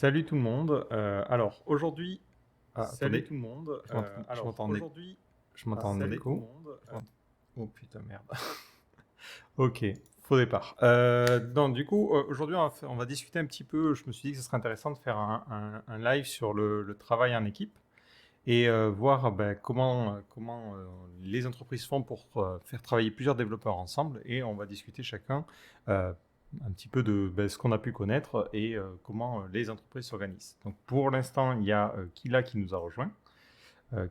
Salut tout le monde. Alors aujourd'hui, Salut attendez, tout le monde. je m'entends Aujourd'hui, je m'entends en salut tout le écho. monde. Je m'entends- Oh putain merde. Ok, faux départ. Donc du coup, aujourd'hui on va discuter un petit peu. Je me suis dit que ce serait intéressant de faire un live sur le travail en équipe et voir comment les entreprises font pour faire travailler plusieurs développeurs ensemble. Et on va discuter chacun euh, un petit peu de ce qu'on a pu connaître et comment les entreprises s'organisent. Donc pour l'instant, il y a Kila qui nous a rejoint.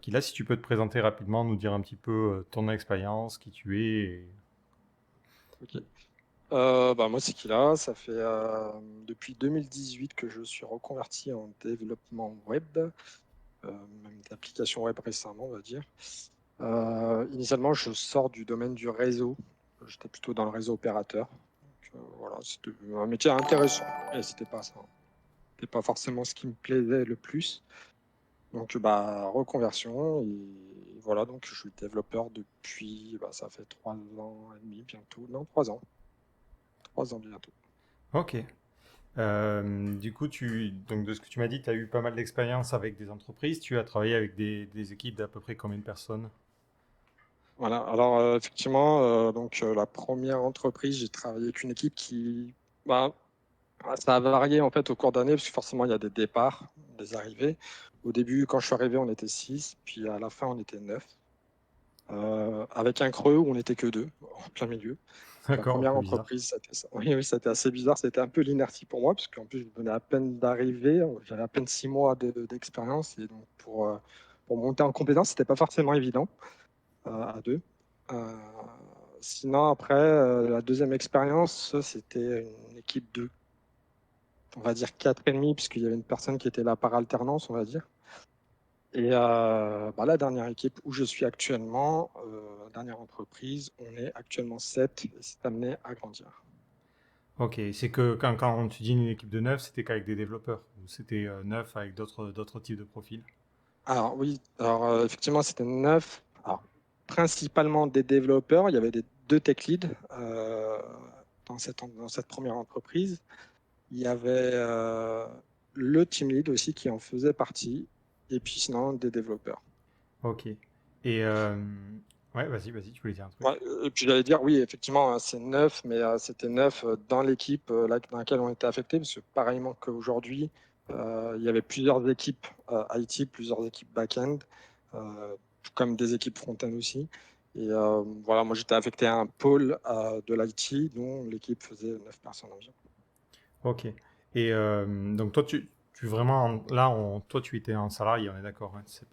Kila, si tu peux te présenter rapidement, nous dire un petit peu ton expérience, qui tu es. Ok. Moi, c'est Kila. Ça fait depuis 2018 que je suis reconverti en développement web, même d'applications web récemment, on va dire. Initialement, je sors du domaine du réseau. J'étais plutôt dans le réseau opérateur. Donc, voilà, c'était un métier intéressant. Et c'était pas ça. C'était pas forcément ce qui me plaisait le plus. Donc, reconversion. Et voilà, donc je suis développeur depuis, ça fait 3 ans et demi bientôt. Non, 3 ans. 3 ans bientôt. Ok. Du coup, donc de ce que tu m'as dit, tu as eu pas mal d'expérience avec des entreprises. Tu as travaillé avec des équipes d'à peu près combien de personnes? Voilà. Alors, effectivement, la première entreprise, j'ai travaillé avec une équipe bah, ça a varié en fait au cours d'année, parce que forcément, il y a des départs, des arrivées. Au début, quand je suis arrivé, on était 6, puis à la fin, on était 9. Avec un creux où on n'était que 2, en plein milieu. Donc, la D'accord, un première peu bizarre. entreprise, c'était ça. Oui, oui, c'était assez bizarre. C'était un peu l'inertie pour moi, parce qu'en plus, je venais à peine d'arriver. J'avais à peine 6 mois d'expérience. Et donc, pour monter en compétence, c'était pas forcément évident à deux. Euh, Sinon, après, la deuxième expérience, c'était une équipe de, on va dire, 4,5, puisqu'il y avait une personne qui était là par alternance, on va dire. Et la dernière équipe où je suis actuellement, dernière entreprise, on est actuellement 7 et c'est amené à grandir. Ok, c'est que quand tu dis une équipe de 9, c'était qu'avec des développeurs, ou c'était 9 avec d'autres types de profils. Alors oui, effectivement, c'était 9. Alors, principalement des développeurs, il y avait 2 tech leads dans cette première entreprise. Il y avait le team lead aussi qui en faisait partie, et puis sinon des développeurs. Ok. Et ouais, vas-y, tu voulais dire un Ouais, truc. et puis j'allais dire, oui, effectivement, hein, c'est 9, mais c'était 9 dans l'équipe dans laquelle on était affecté, parce que pareillement qu'aujourd'hui, il y avait plusieurs équipes IT, plusieurs équipes back-end, euh, comme des équipes front-end aussi. Et voilà, moi j'étais affecté à un pôle de l'IT dont l'équipe faisait 9 personnes environ. Ok. Et donc toi, tu vraiment, là, toi, tu étais en salarié, on est d'accord, hein, c'est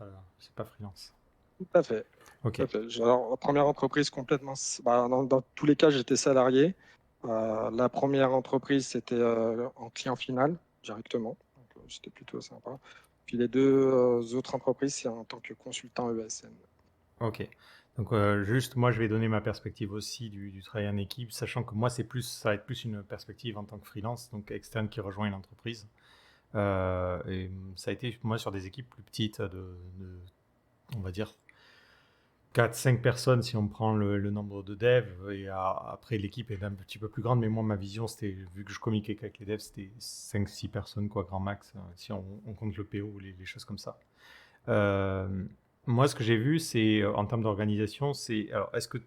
pas freelance. Tout à fait. Ok. Tout à fait. Alors, la première entreprise complètement, dans tous les cas, j'étais salarié. La première entreprise, c'était en client final directement. Donc, c'était plutôt sympa. Puis les deux autres entreprises, c'est en tant que consultant ESN. Ok. Donc juste, moi, je vais donner ma perspective aussi du travail en équipe, sachant que moi, ça va être plus une perspective en tant que freelance, donc externe qui rejoint une entreprise. Et ça a été moi sur des équipes plus petites on va dire 4 5 personnes si on prend le nombre de devs. Et après, l'équipe est un petit peu plus grande, mais moi, ma vision, c'était, vu que je communiquais avec les devs, c'était 5 6 personnes, quoi, grand max, si on compte le PO ou les choses comme ça. Euh, Moi, ce que j'ai vu, c'est en termes d'organisation, c'est. Alors, est-ce que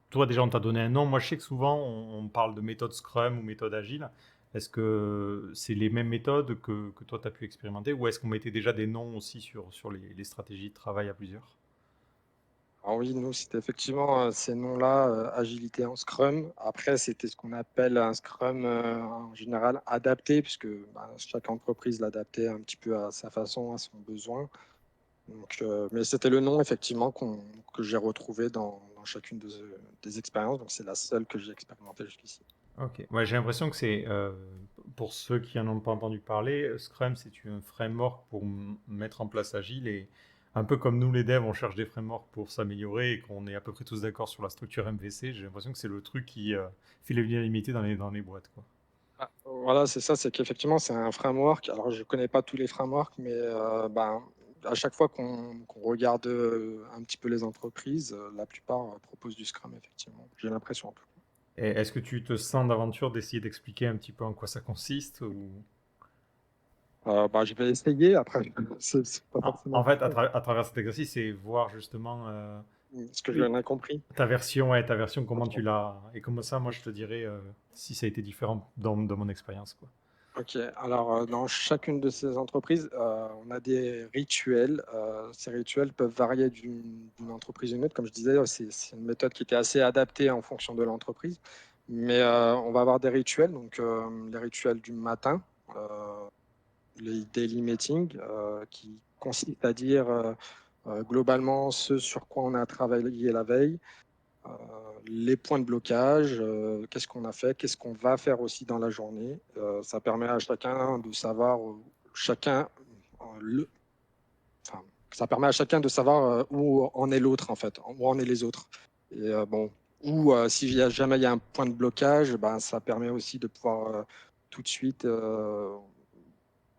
toi, déjà, on t'a donné un nom? Moi, je sais que souvent, on parle de méthode Scrum ou méthode Agile. Est-ce que c'est les mêmes méthodes que toi, tu as pu expérimenter? Ou est-ce qu'on mettait déjà des noms aussi sur les stratégies de travail à plusieurs? Alors oui, nous, c'était effectivement ces noms-là, agilité en Scrum. Après, c'était ce qu'on appelle un Scrum en général adapté, puisque chaque entreprise l'adaptait un petit peu à sa façon, à son besoin. Donc, mais c'était le nom effectivement que j'ai retrouvé dans chacune des expériences. Donc c'est la seule que j'ai expérimentée jusqu'ici. Ok. Ouais, j'ai l'impression que c'est, pour ceux qui en ont pas entendu parler, Scrum, c'est un framework pour mettre en place Agile. Et un peu comme nous, les devs, on cherche des frameworks pour s'améliorer et qu'on est à peu près tous d'accord sur la structure MVC, j'ai l'impression que c'est le truc qui fait l'unanimité dans les boîtes, quoi. Voilà, c'est ça, c'est qu'effectivement c'est un framework. Alors je connais pas tous les frameworks, mais à chaque fois qu'on regarde un petit peu les entreprises, la plupart proposent du Scrum effectivement. J'ai l'impression en tout cas. Et est-ce que tu te sens d'aventure d'essayer d'expliquer un petit peu en quoi ça consiste ou... Je vais essayer. Après, c'est pas En forcément fait, à travers cet exercice, c'est voir justement ce que oui, j'en ai compris. ta version, comment Ok. tu l'as. Et comme ça, moi, je te dirais si ça a été différent dans mon expérience, quoi. Ok. Alors, dans chacune de ces entreprises, on a des rituels. Ces rituels peuvent varier d'une entreprise à une autre. Comme je disais, c'est une méthode qui était assez adaptée en fonction de l'entreprise. Mais on va avoir des rituels. Donc, les rituels du matin, les daily meetings, qui consistent à dire globalement ce sur quoi on a travaillé la veille, euh, les points de blocage, qu'est-ce qu'on a fait, qu'est-ce qu'on va faire aussi dans la journée. Ça permet à chacun de savoir, chacun, le, enfin, ça permet à chacun de savoir où en est l'autre en fait, où en est les autres. Et bon, ou si jamais il y a un point de blocage, ben, ça permet aussi de pouvoir tout de suite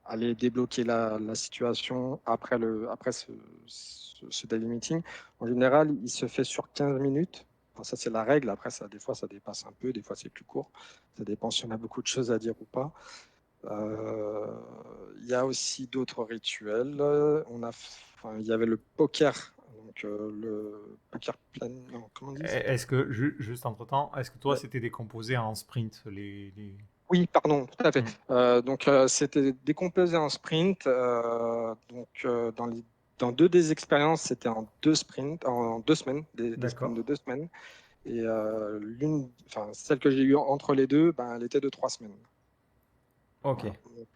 aller débloquer la situation après ce daily meeting. En général, il se fait sur 15 minutes. Enfin, ça, c'est la règle. Après, ça, des fois, ça dépasse un peu, des fois, c'est plus court. Ça dépend si on a beaucoup de choses à dire ou pas. Euh, Il y a aussi d'autres rituels. Il y avait le poker. Donc, le poker plan. Non, comment on dit ça? Est-ce que, juste entre-temps, est-ce que toi, Ouais. c'était décomposé en sprint, Oui, pardon, tout à fait. Hmm. C'était décomposé en sprint. Dans deux des expériences, c'était en deux sprints, en 2 semaines, des sprints D'accord. de 2 semaines. Et celle que j'ai eue entre les deux, ben, elle était de 3 semaines. Ok. Voilà.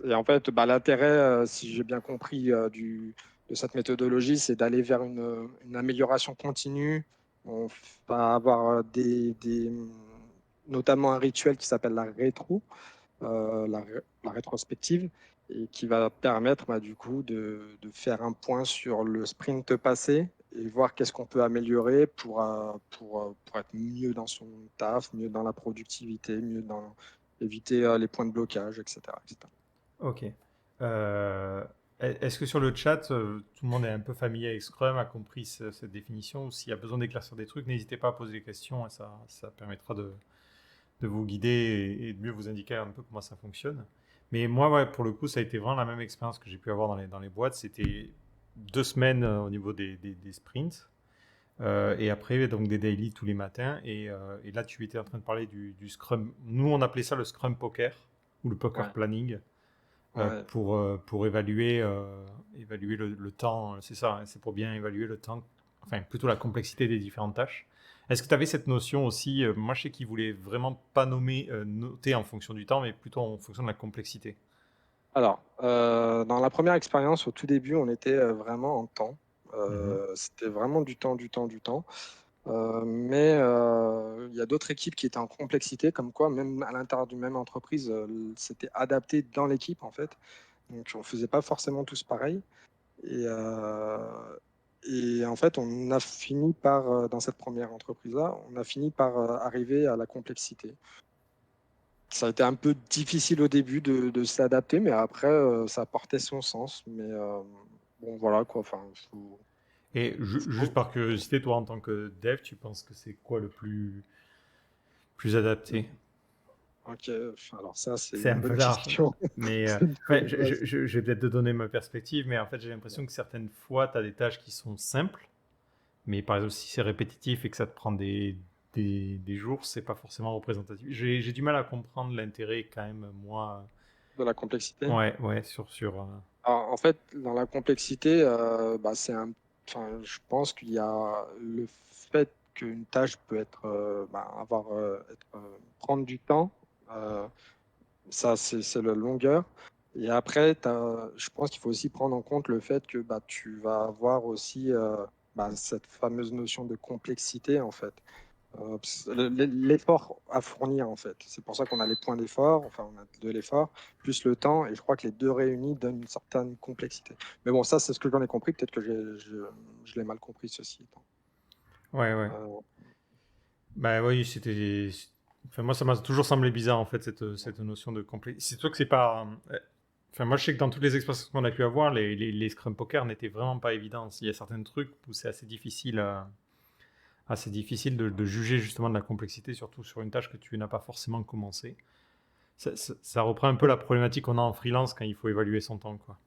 Et en fait, bah, l'intérêt, si j'ai bien compris, de cette méthodologie, c'est d'aller vers une amélioration continue. On va avoir notamment un rituel qui s'appelle la rétro, la rétrospective, et qui va permettre bah, du coup de faire un point sur le sprint passé et voir qu'est-ce qu'on peut améliorer pour être mieux dans son taf, mieux dans la productivité, mieux dans éviter les points de blocage, etc., etc. Ok. Euh, Est-ce que sur le chat, tout le monde est un peu familier avec Scrum, a compris cette définition, ou s'il y a besoin d'éclaircir des trucs, n'hésitez pas à poser des questions, et ça permettra de vous guider et de mieux vous indiquer un peu comment ça fonctionne. Mais moi, ouais, pour le coup, ça a été vraiment la même expérience que j'ai pu avoir dans les boîtes. C'était 2 semaines au niveau des sprints. Et après, donc des daily tous les matins. Et là, tu étais en train de parler du Scrum. Nous, on appelait ça le Scrum Poker ou le Poker Ouais, Planning ouais. pour évaluer le temps. C'est ça, hein, c'est pour bien évaluer le temps, enfin plutôt la complexité des différentes tâches. Est-ce que tu avais cette notion aussi moi, je sais qu'ils voulaient vraiment pas noter en fonction du temps, mais plutôt en fonction de la complexité. Alors, dans la première expérience, au tout début, on était vraiment en temps. Mhm. C'était vraiment du temps, du temps, du temps. Mais il y a d'autres équipes qui étaient en complexité, comme quoi, même à l'intérieur d'une même entreprise, c'était adapté dans l'équipe, en fait. Donc, on ne faisait pas forcément tous pareil. Et, en fait, on a fini par, dans cette première entreprise-là, on a fini par arriver à la complexité. Ça a été un peu difficile au début de s'adapter, mais après, ça portait son sens. Mais bon, voilà quoi. Enfin, Et juste par curiosité, toi en tant que dev, tu penses que c'est quoi le plus adapté? ok. Alors ça, c'est C'est une un peu bonne large. question. Mais C'est une enfin, bonne- ouais, je vais peut-être te donner ma perspective, mais en fait, j'ai l'impression que certaines fois, tu as des tâches qui sont simples. Mais par exemple, si c'est répétitif et que ça te prend des jours, c'est pas forcément représentatif. J'ai du mal à comprendre l'intérêt quand même, moi. de la complexité. Ouais, ouais, Alors, en fait, dans la complexité, je pense qu'il y a le fait qu'une tâche peut être, prendre du temps. euh, Ça, c'est la longueur. Et après, je pense qu'il faut aussi prendre en compte le fait que bah, tu vas avoir aussi cette fameuse notion de complexité, en fait. L'effort à fournir, en fait. C'est pour ça qu'on a les points d'effort, enfin, on a de l'effort, plus le temps, et je crois que les deux réunis donnent une certaine complexité. Mais bon, ça, c'est ce que j'en ai compris. Peut-être que je l'ai mal compris, ceci étant. ouais, ouais. Euh, Bah oui, Enfin, moi, ça m'a toujours semblé bizarre, en fait, cette notion de complexité. C'est sûr que c'est pas. Enfin, moi, je sais que dans toutes les expériences qu'on a pu avoir, les Scrum Poker n'étaient vraiment pas évidents. Il y a certains trucs où c'est assez difficile de juger justement de la complexité, surtout sur une tâche que tu n'as pas forcément commencé. Ça reprend un peu la problématique qu'on a en freelance quand il faut évaluer son temps, quoi.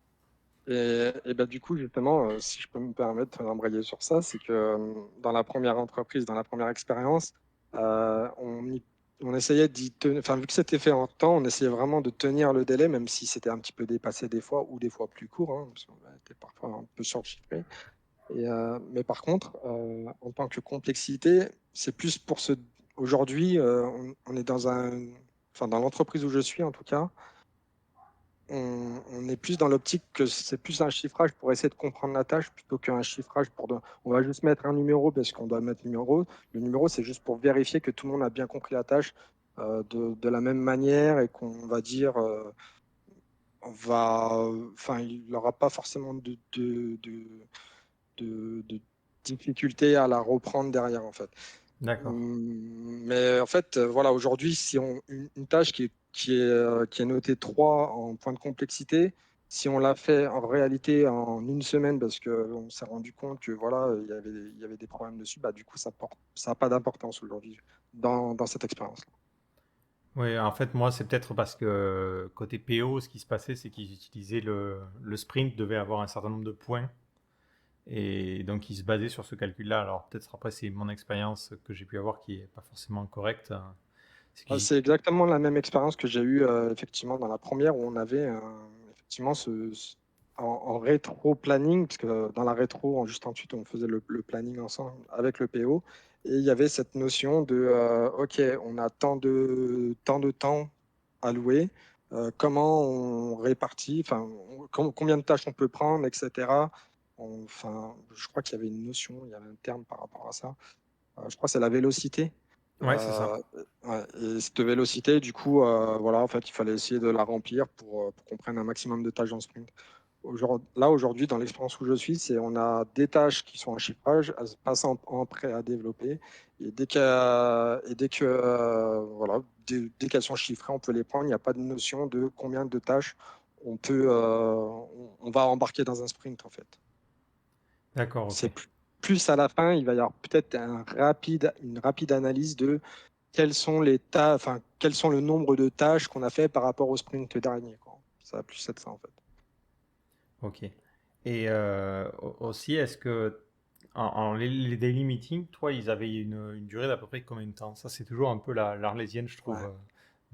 Et bah, du coup, justement, si je peux me permettre d'embrayer sur ça, c'est que dans la première entreprise, dans la première expérience, on essayait d'y tenir, enfin, vu que c'était fait en temps, on essayait vraiment de tenir le délai, même si c'était un petit peu dépassé des fois ou des fois plus court, hein, parce qu'on était parfois un peu surchiffré. Mais par contre, en tant que complexité, c'est plus pour ce. Aujourd'hui, on est dans enfin, dans l'entreprise où je suis en tout cas, on est plus dans l'optique que c'est plus un chiffrage pour essayer de comprendre la tâche plutôt qu'un chiffrage on va juste mettre un numéro parce qu'on doit mettre le numéro. Le numéro, c'est juste pour vérifier que tout le monde a bien compris la tâche de la même manière et qu'on va dire, enfin, il n'aura pas forcément de difficulté à la reprendre derrière, en fait. D'accord. Mais en fait, voilà, aujourd'hui, si une tâche qui est notée 3 en point de complexité, si on l'a fait en réalité en une semaine parce qu'on s'est rendu compte que voilà, il y avait des problèmes dessus, bah, du coup, ça n'a pas d'importance aujourd'hui dans cette expérience-là. Oui, en fait, moi, c'est peut-être parce que côté PO, ce qui se passait, c'est qu'ils utilisaient le sprint devait avoir un certain nombre de points. Et donc, ils se basaient sur ce calcul-là. Alors, peut-être après, c'est mon expérience que j'ai pu avoir qui est pas forcément correcte, hein. C'est qu'ils C'est exactement la même expérience que j'ai eue effectivement dans la première où on avait effectivement en rétro-planning, parce que dans la rétro, en juste ensuite, on faisait le planning ensemble avec le PO. Et il y avait cette notion de OK, on a tant de temps alloué, comment on répartit, enfin, combien de tâches on peut prendre, etc. Enfin, je crois qu'il y avait une notion, il y avait un terme par rapport à ça. Je crois que c'est la vélocité. Ouais, c'est ça. Euh, ouais, et cette vélocité, du coup, voilà, en fait, il fallait essayer de la remplir pour qu'on prenne un maximum de tâches en sprint. Là, aujourd'hui, dans l'expérience où je suis, on a des tâches qui sont en chiffrage, elles passent en prêt à développer. Voilà, dès qu'elles sont chiffrées, on peut les prendre. Il n'y a pas de notion de combien de tâches on va embarquer dans un sprint, en fait. D'accord, ok. C'est plus à la fin, il va y avoir peut-être une rapide analyse de quels sont le nombre de tâches qu'on a fait par rapport au sprint dernier, quoi. Ça va plus être ça, en fait. Ok. Et aussi, est-ce que les daily meetings, toi, ils avaient une durée d'à peu près combien de temps? Ça, c'est toujours un peu l'Arlésienne, je trouve.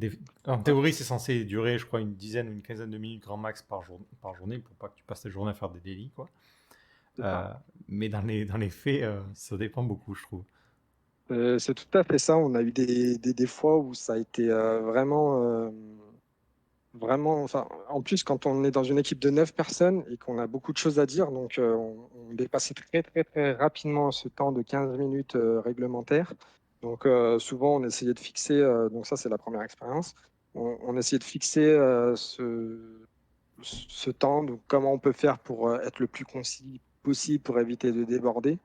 Ouais, En ouais, théorie, c'est censé durer, je crois, une dizaine ou une quinzaine de minutes grand max par journée pour pas que tu passes ta journée à faire des daily, quoi. c'est ça. Euh, mais dans les faits, ça dépend beaucoup, je trouve. C'est tout à fait ça. On a eu des fois où ça a été vraiment. Enfin, en plus, quand on est dans une équipe de 9 personnes et qu'on a beaucoup de choses à dire, donc on dépassait très, très, très rapidement ce temps de 15 minutes réglementaire. Donc, souvent, on essayait de fixer. Donc, ça, c'est la première expérience. On essayait de fixer ce temps, donc comment on peut faire pour être le plus concis possible pour éviter de déborder.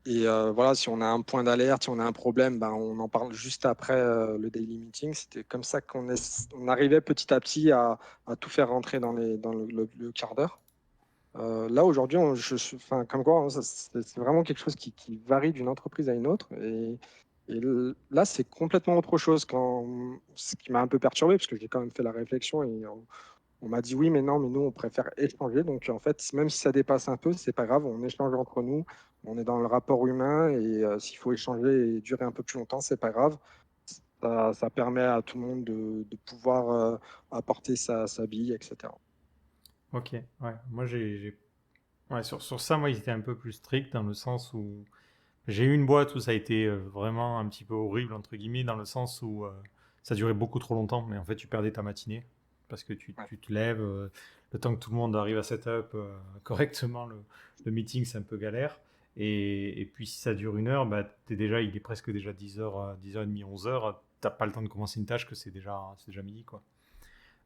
Euh, voilà, si on a un point d'alerte, si on a un problème, ben, on en parle juste après le daily meeting. C'était comme ça on arrivait petit à petit à tout faire rentrer dans le quart d'heure. Là, aujourd'hui, enfin, comme quoi, hein, c'est vraiment quelque chose qui varie d'une entreprise à une autre. Là, c'est complètement autre chose. Ce qui m'a un peu perturbé, parce que j'ai quand même fait la réflexion et on m'a dit oui, mais non, mais nous, on préfère échanger. Donc, en fait, même si ça dépasse un peu, c'est pas grave, on échange entre nous. On est dans le rapport humain et s'il faut échanger et durer un peu plus longtemps, c'est pas grave. Ça permet à tout le monde de pouvoir apporter sa bille, etc. Ok, ouais. Moi, ouais, sur ça, moi, ils étaient un peu plus stricts dans le sens où j'ai eu une boîte où ça a été vraiment un petit peu horrible, entre guillemets, dans le sens où ça durait beaucoup trop longtemps, mais en fait, tu perdais ta matinée parce que Ouais. tu te lèves, le temps que tout le monde arrive à setup correctement, le meeting, c'est un peu galère. Et puis, si ça dure une heure, bah, il est presque déjà 10h, 10h30, 11h. T'as pas le temps de commencer une tâche que c'est déjà midi, quoi.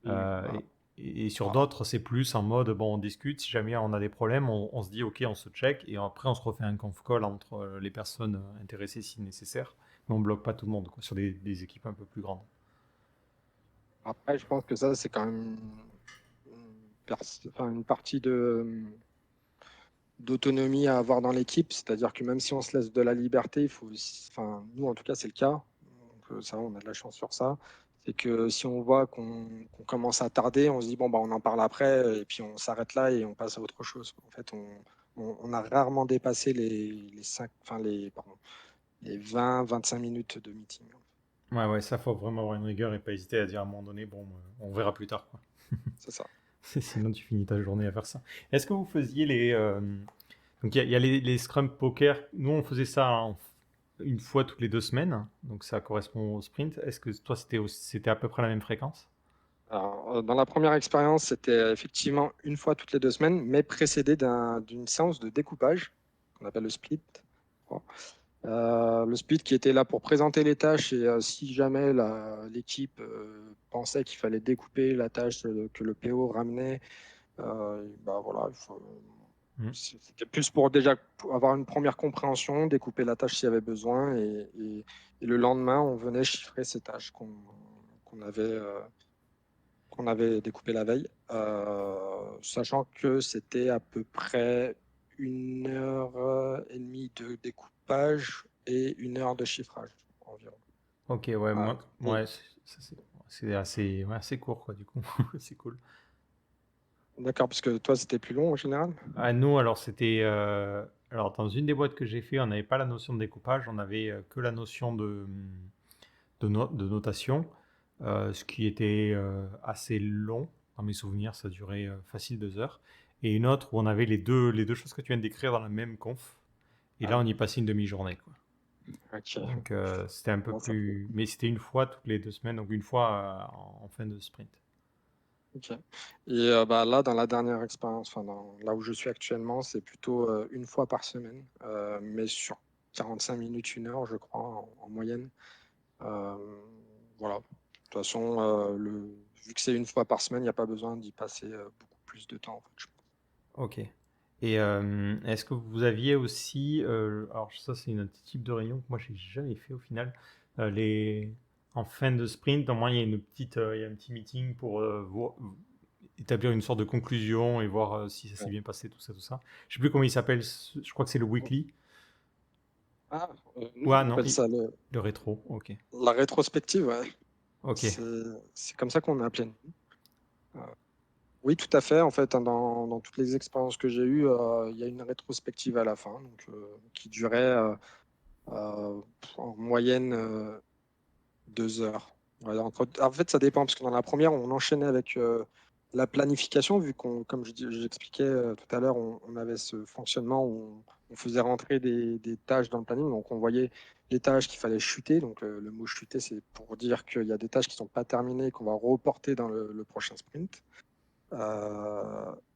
Euh, Voilà. et, et sur Voilà. d'autres, c'est plus en mode, bon, on discute, si jamais on a des problèmes, on se dit, ok, on se check, et après, on se refait un conf call entre les personnes intéressées si nécessaire, mais on bloque pas tout le monde, quoi, sur des équipes un peu plus grandes. Après, je pense que ça, c'est quand même enfin, une partie d'autonomie à avoir dans l'équipe. C'est-à-dire que même si on se laisse de la liberté, il faut enfin, nous, en tout cas, c'est le cas. Donc, ça, on a de la chance sur ça. C'est que si on voit qu'on commence à tarder, on se dit bon, bah, on en parle après, et puis on s'arrête là et on passe à autre chose. En fait, on a rarement dépassé les 20-25 minutes de meeting. Ouais, ça faut vraiment avoir une rigueur et pas hésiter à dire à un moment donné, bon, on verra plus tard, quoi. C'est ça. Sinon, tu finis ta journée à faire ça. Est-ce que vous faisiez les. Donc, il y a les Scrum Poker. Nous, on faisait ça une fois toutes les 2 semaines. Donc, ça correspond au sprint. Est-ce que toi, c'était à peu près la même fréquence? Alors, dans la première expérience, c'était effectivement une fois toutes les 2 semaines, mais précédé d'une séance de découpage qu'on appelle le split. Le split qui était là pour présenter les tâches et si jamais l'équipe pensait qu'il fallait découper la tâche que le PO ramenait, bah voilà, Mhm. c'était plus pour déjà avoir une première compréhension, découper la tâche s'il y avait besoin et le lendemain, on venait chiffrer ces tâches qu'on avait découpées la veille, sachant que c'était à peu près 1 heure et demie de découpage et 1 heure de chiffrage environ. Ok, ouais, Ah, et- c'est assez court, quoi, du coup. C'est cool. D'accord, parce que toi, c'était plus long en général. Ah, nous, alors, c'était. Alors, dans une des boîtes que j'ai fait, on n'avait pas la notion de découpage, on avait que la notion de notation, ce qui était assez long. Dans mes souvenirs, ça durait facile 2 heures. Et une autre où on avait les deux choses que tu viens de décrire dans la même conf. Et Ah là, on oui, y passait une demi-journée, quoi. ok. Donc, c'était un peu Bon, ça fait- plus. Mais c'était une fois toutes les 2 semaines, donc une fois en fin de sprint. ok. Et bah, là, dans la dernière expérience, là où je suis actuellement, c'est plutôt une fois par semaine, mais sur 45 minutes, 1 heure, je crois, en moyenne. Euh, voilà. De toute façon, vu que c'est une fois par semaine, il n'y a pas besoin d'y passer beaucoup plus de temps, en fait, je pense. Ok. Et est-ce que vous aviez aussi, alors ça c'est un autre type de réunion que moi j'ai jamais fait au final, les en fin de sprint, au moins il y a il y a un petit meeting pour établir une sorte de conclusion et voir si ça s'est Ouais. bien passé, tout ça, tout ça. Je sais plus comment il s'appelle, je crois que c'est le weekly. Ah, nous, Ouais, on ah non, appelle ça le rétro, ok. la rétrospective. Ouais. Ok, C'est c'est comme ça qu'on a appelé. Euh, oui, tout à fait. En fait, hein, dans toutes les expériences que j'ai eues, il y a une rétrospective à la fin, donc, qui durait en moyenne 2 heures. Ouais, en fait, ça dépend, parce que dans la première, on enchaînait avec la planification, vu comme j'expliquais tout à l'heure, on avait ce fonctionnement où on faisait rentrer des tâches dans le planning, donc on voyait les tâches qu'il fallait chuter. Donc le mot chuter, c'est pour dire qu'il y a des tâches qui ne sont pas terminées, qu'on va reporter dans le prochain sprint.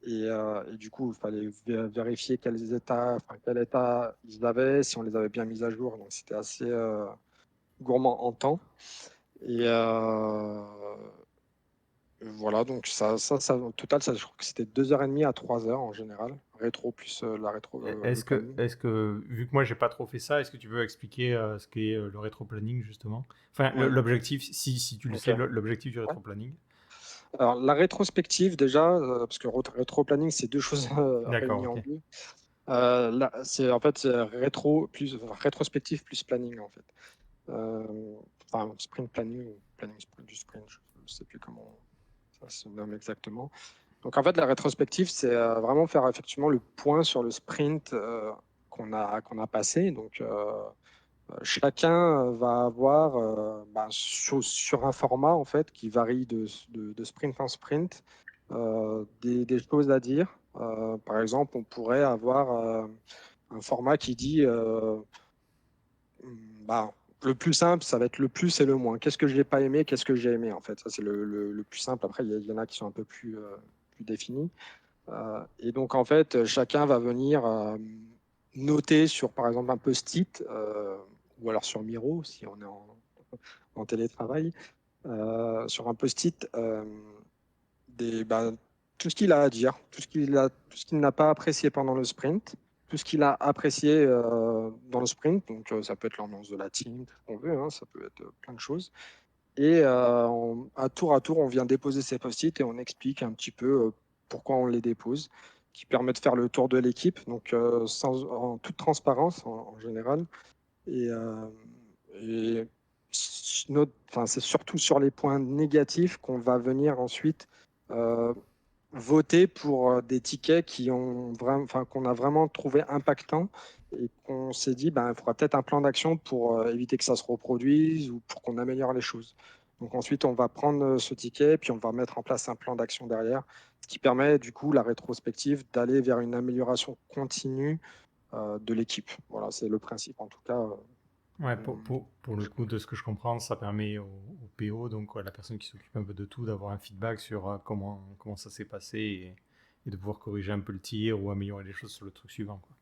Et du coup, il fallait vérifier quel état ils avaient, si on les avait bien mis à jour. Donc c'était assez gourmand en temps. Et voilà, donc au total, je crois que c'était 2 heures et demie à 3 heures en général, rétro plus le planning. est-ce que, vu que moi j'ai pas trop fait ça, est-ce que tu veux expliquer ce qu'est le rétro-planning justement? Enfin, Ouais, l'objectif, si tu le ok. sais, l'objectif du Ouais. rétro-planning. Alors, la rétrospective, déjà, parce que rétro-planning, c'est deux choses D'accord, réunies en ok. deux. Là, en fait c'est rétrospective plus planning, en fait. Enfin, sprint planning ou planning du sprint, je ne sais plus comment ça se nomme exactement. Donc en fait, la rétrospective, c'est vraiment faire effectivement le point sur le sprint qu'on a passé. Donc chacun va avoir sur un format en fait qui varie de sprint en sprint des choses à dire. Par exemple, on pourrait avoir un format qui dit bah, le plus simple, ça va être le plus et le moins. Qu'est-ce que j'ai pas aimé, qu'est-ce que j'ai aimé en fait. Ça, c'est le plus simple. Après, il y en a qui sont un peu plus définis. Et donc, en fait, chacun va venir noter sur, par exemple, un post-it ou alors sur Miro, si on est en télétravail, sur un post-it, tout ce qu'il a à dire, tout ce qu'il n'a pas apprécié pendant le sprint, tout ce qu'il a apprécié dans le sprint. Donc, ça peut être l'ambiance de la team, tout ce qu'on veut, hein, ça peut être plein de choses. Et à tour, on vient déposer ces post-it et on explique un petit peu pourquoi on les dépose, qui permet de faire le tour de l'équipe, donc en toute transparence en général. Et enfin, c'est surtout sur les points négatifs qu'on va venir ensuite voter pour des tickets qu'on a vraiment trouvé impactants et qu'on s'est dit, ben, il faudra peut-être un plan d'action pour éviter que ça se reproduise ou pour qu'on améliore les choses. Donc ensuite, on va prendre ce ticket, puis on va mettre en place un plan d'action derrière, ce qui permet du coup la rétrospective d'aller vers une amélioration continue de l'équipe. Voilà, c'est le principe en tout cas. Ouais, pour le coup, de ce que je comprends, ça permet au PO, donc la personne qui s'occupe un peu de tout, d'avoir un feedback sur comment ça s'est passé et de pouvoir corriger un peu le tir ou améliorer les choses sur le truc suivant, quoi.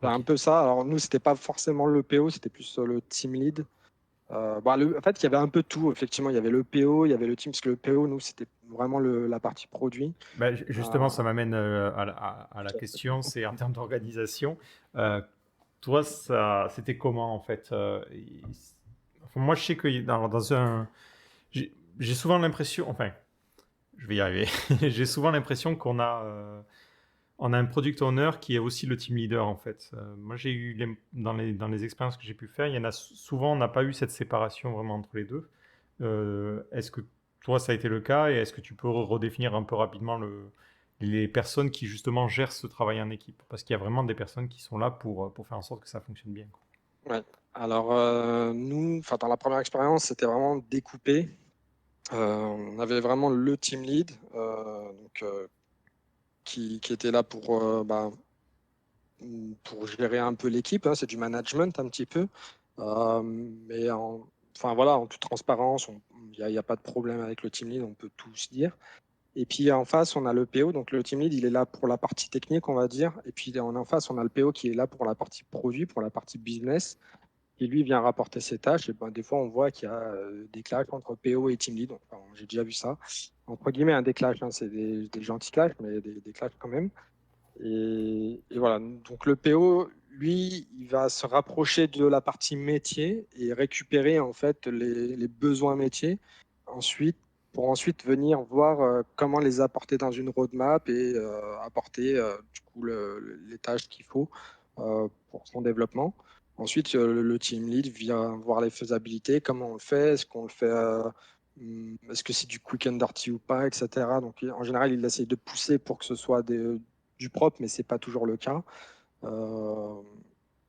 C'est Ok. un peu ça. Alors nous, c'était pas forcément le PO, c'était plus le team lead. En fait, il y avait un peu de tout. Effectivement, il y avait le PO, il y avait le team, parce que le PO, nous, c'était vraiment la partie produit. Bah, justement, ça Euh, m'amène à la question, c'est en termes d'organisation. euh, Toi, c'était comment en fait? Enfin, moi, je sais que dans un. J'ai souvent l'impression. Enfin, je vais y arriver. J'ai souvent l'impression on a un product owner qui est aussi le team leader en fait. Moi, j'ai eu dans les expériences que j'ai pu faire, il y en a souvent, on n'a pas eu cette séparation vraiment entre les deux. Est-ce que toi, ça a été le cas et est-ce que tu peux redéfinir un peu rapidement les personnes qui justement gèrent ce travail en équipe? Parce qu'il y a vraiment des personnes qui sont là pour faire en sorte que ça fonctionne bien, quoi. ouais. Alors, nous, enfin, dans la première expérience, c'était vraiment découpé. On avait vraiment le team lead qui était là pour gérer un peu l'équipe, hein. C'est du management un petit peu. Mais enfin, voilà, en toute transparence, il n'y a pas de problème avec le team lead, on peut tout se dire. Et puis en face, on a le PO, donc le team lead, il est là pour la partie technique, on va dire. Et puis en face, on a le PO qui est là pour la partie produit, pour la partie business. Et lui vient rapporter ses tâches. Et ben, des fois, on voit qu'il y a des clashs entre PO et team lead. Enfin, j'ai déjà vu ça. Entre guillemets, un des clashs, hein, c'est des gentils clashs, mais des clashs quand même. Et voilà, donc le PO, lui, il va se rapprocher de la partie métier et récupérer en fait les besoins métiers ensuite, pour ensuite venir voir comment les apporter dans une roadmap et apporter du coup les tâches qu'il faut pour son développement. Ensuite, le team lead vient voir les faisabilités, comment on le fait, est-ce qu'on le fait, est-ce que c'est du quick and dirty ou pas, etc. Donc en général, il essaye de pousser pour que ce soit du propre, mais c'est pas toujours le cas. Euh,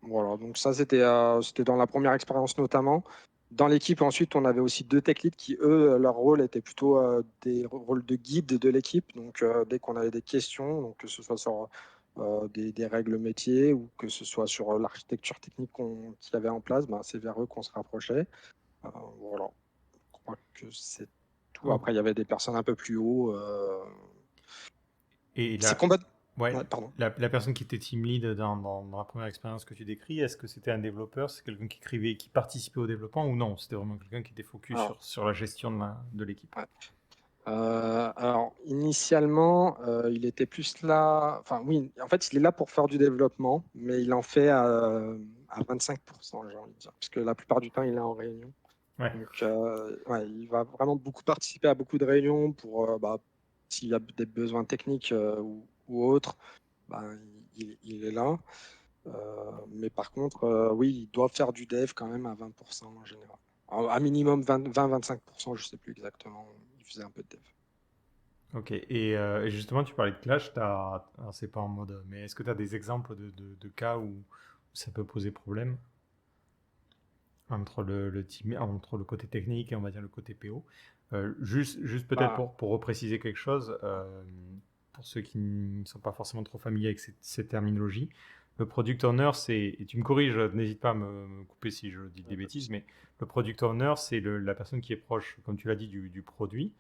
voilà, donc ça c'était dans la première expérience notamment. Dans l'équipe, ensuite, on avait aussi deux tech leads qui, eux, leur rôle était plutôt des rôles de guide de l'équipe. Donc, dès qu'on avait des questions, donc, que ce soit sur des règles métiers ou que ce soit sur l'architecture technique qu'il y avait en place, ben, c'est vers eux qu'on se rapprochait. Voilà, je crois que c'est tout. Oh. Après, il y avait des personnes un peu plus haut. Et C'est là, combat. ouais, Ouais, pardon. la personne qui était team lead dans la première expérience que tu décris, est-ce que c'était un développeur, c'est quelqu'un qui écrivait, qui participait au développement ou non? C'était vraiment quelqu'un qui était focus Alors, sur la gestion de l'équipe. ouais. Alors, initialement, il était plus là. Enfin, oui, en fait, il est là pour faire du développement, mais il en fait à 25%, j'ai envie de dire, parce que la plupart du temps, il est en réunion. Ouais. Donc, ouais, il va vraiment beaucoup participer à beaucoup de réunions pour, s'il y a des besoins techniques ou autres, ben, il est là. Mais par contre, oui, il doit faire du dev quand même à 20% en général. À minimum 20-25%, je ne sais plus exactement. Il faisait un peu de dev. Ok, et justement, tu parlais de clash, alors c'est pas en mode, mais est-ce que tu as des exemples de cas où ça peut poser problème entre entre le côté technique et on va dire le côté PO? Juste peut-être Bah, pour repréciser quelque chose, pour ceux qui ne sont pas forcément trop familiers avec cette terminologie, le product owner, et tu me corriges, n'hésite pas à me couper si je dis des bêtises, mais le product owner, c'est la personne qui est proche, comme tu l'as dit, du produit.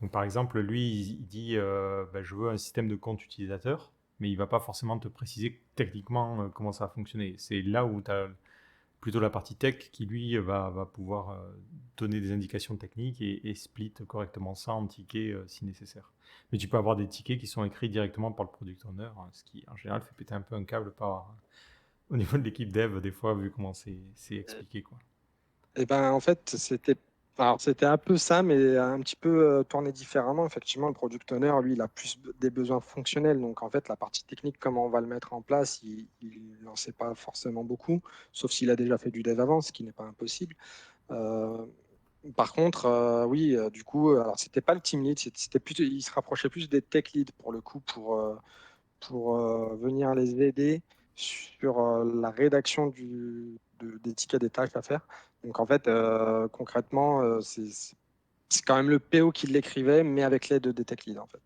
Donc par exemple, lui, il dit bah, je veux un système de compte utilisateur, mais il va pas forcément te préciser techniquement comment ça va fonctionner. C'est là où tu as plutôt la partie tech qui, lui, va pouvoir donner des indications techniques et split correctement ça en tickets si nécessaire. Mais tu peux avoir des tickets qui sont écrits directement par le product owner, hein, ce qui en général fait péter un peu un câble au niveau de l'équipe dev, des fois, vu comment c'est expliqué, quoi. et ben, en fait, c'était Alors, c'était un peu ça, mais un petit peu tourné différemment. Effectivement, le product owner, lui, il a plus des besoins fonctionnels. Donc, en fait, la partie technique, comment on va le mettre en place, il n'en sait pas forcément beaucoup, sauf s'il a déjà fait du dev avant, ce qui n'est pas impossible. Euh, Par contre, oui, du coup, alors c'était pas le team lead, c'était plus, il se rapprochait plus des tech leads pour le coup, pour venir les aider sur la rédaction des tickets des tâches à faire. Donc en fait, concrètement, c'est quand même le PO qui l'écrivait, mais avec l'aide des tech leads en fait.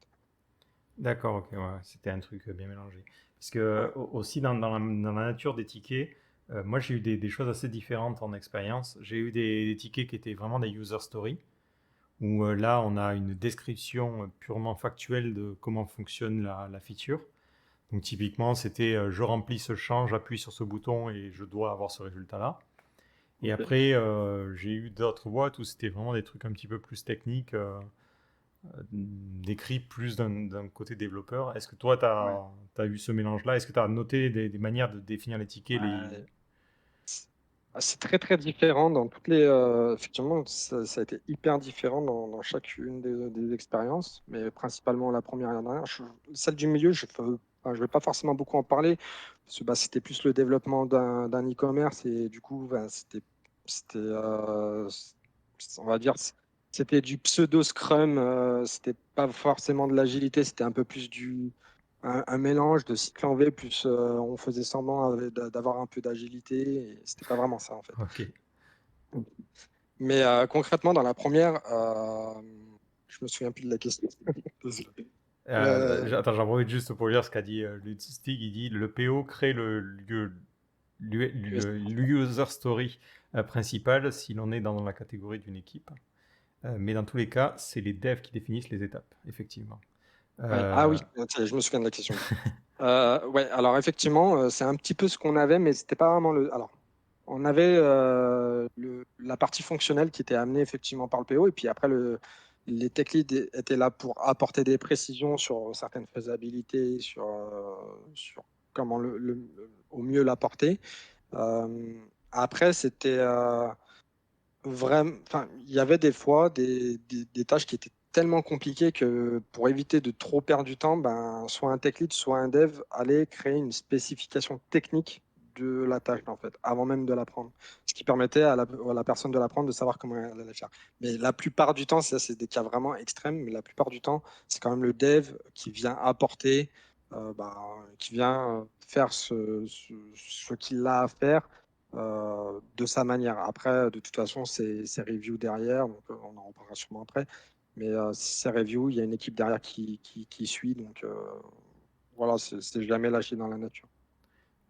D'accord, ok, ouais, ouais, c'était un truc bien mélangé. Parce que Ouais. aussi dans la nature des tickets, moi j'ai eu des choses assez différentes en expérience. J'ai eu des tickets qui étaient vraiment des user stories, où là on a une description purement factuelle de comment fonctionne la feature. Donc typiquement c'était je remplis ce champ, j'appuie sur ce bouton et je dois avoir ce résultat-là. Et Ok. après j'ai eu d'autres boîtes où c'était vraiment des trucs un petit peu plus techniques. Décrit plus d'un côté développeur. Est-ce que toi, tu Ouais. as eu ce mélange-là? Est-ce que tu as noté des manières de définir les tickets Ouais. C'est très très différent dans toutes les. Effectivement, ça a été hyper différent dans chacune des expériences, mais principalement la première et la dernière. Celle du milieu, je vais pas forcément beaucoup en parler, parce que bah, c'était plus le développement d'un e-commerce et du coup, bah, c'était, on va dire, c'était du pseudo Scrum, c'était pas forcément de l'agilité, c'était un peu plus un mélange de cycle en V, plus on faisait semblant d'avoir un peu d'agilité, et c'était pas vraiment ça en fait. Ok. Mais concrètement, dans la première, je me souviens plus de la question. Désolé. Attends, j'en profite juste pour lire ce qu'a dit Ludstig. Il dit le PO crée le user story principal si l'on est dans la catégorie d'une équipe. Mais dans tous les cas, c'est les devs qui définissent les étapes, effectivement. Ouais. Ah Euh, oui, je me souviens de la question. Ouais, alors effectivement, c'est un petit peu ce qu'on avait, mais c'était pas vraiment le. Alors, on avait la partie fonctionnelle qui était amenée effectivement par le PO, et puis après, les tech leads étaient là pour apporter des précisions sur certaines faisabilités, sur comment au mieux l'apporter. Après, c'était vraiment. Enfin, il y avait des fois des tâches qui étaient tellement compliquées que pour éviter de trop perdre du temps, ben, soit un tech lead, soit un dev allait créer une spécification technique de la tâche en fait, avant même de l'apprendre. Ce qui permettait à la personne de l'apprendre de savoir comment elle allait faire. Mais la plupart du temps, ça c'est des cas vraiment extrêmes, mais la plupart du temps, c'est quand même le dev qui vient apporter, bah, qui vient faire ce qu'il a à faire de sa manière. Après, de toute façon, c'est review derrière, donc on en reparlera sûrement après. Mais c'est review, il y a une équipe derrière qui suit, donc voilà, c'est jamais lâché dans la nature.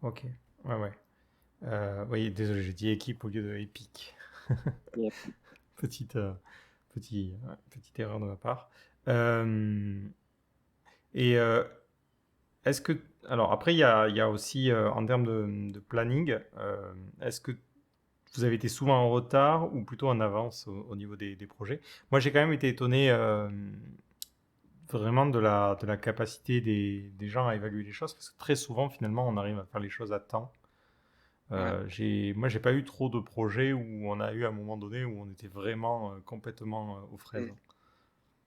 ok, ouais, ouais. Oui, désolé, j'ai dit équipe au lieu de Epic. Yep. Petite, petite erreur de ma part. Euh, et est-ce que. Alors, après, il y a aussi, en termes de planning, est-ce que vous avez été souvent en retard ou plutôt en avance au niveau des projets? Moi, j'ai quand même été étonné vraiment de la capacité des gens à évaluer les choses parce que très souvent, finalement, on arrive à faire les choses à temps. Ouais. Moi, j'ai pas eu trop de projets où on a eu à un moment donné où on était vraiment complètement aux fraises. Mm.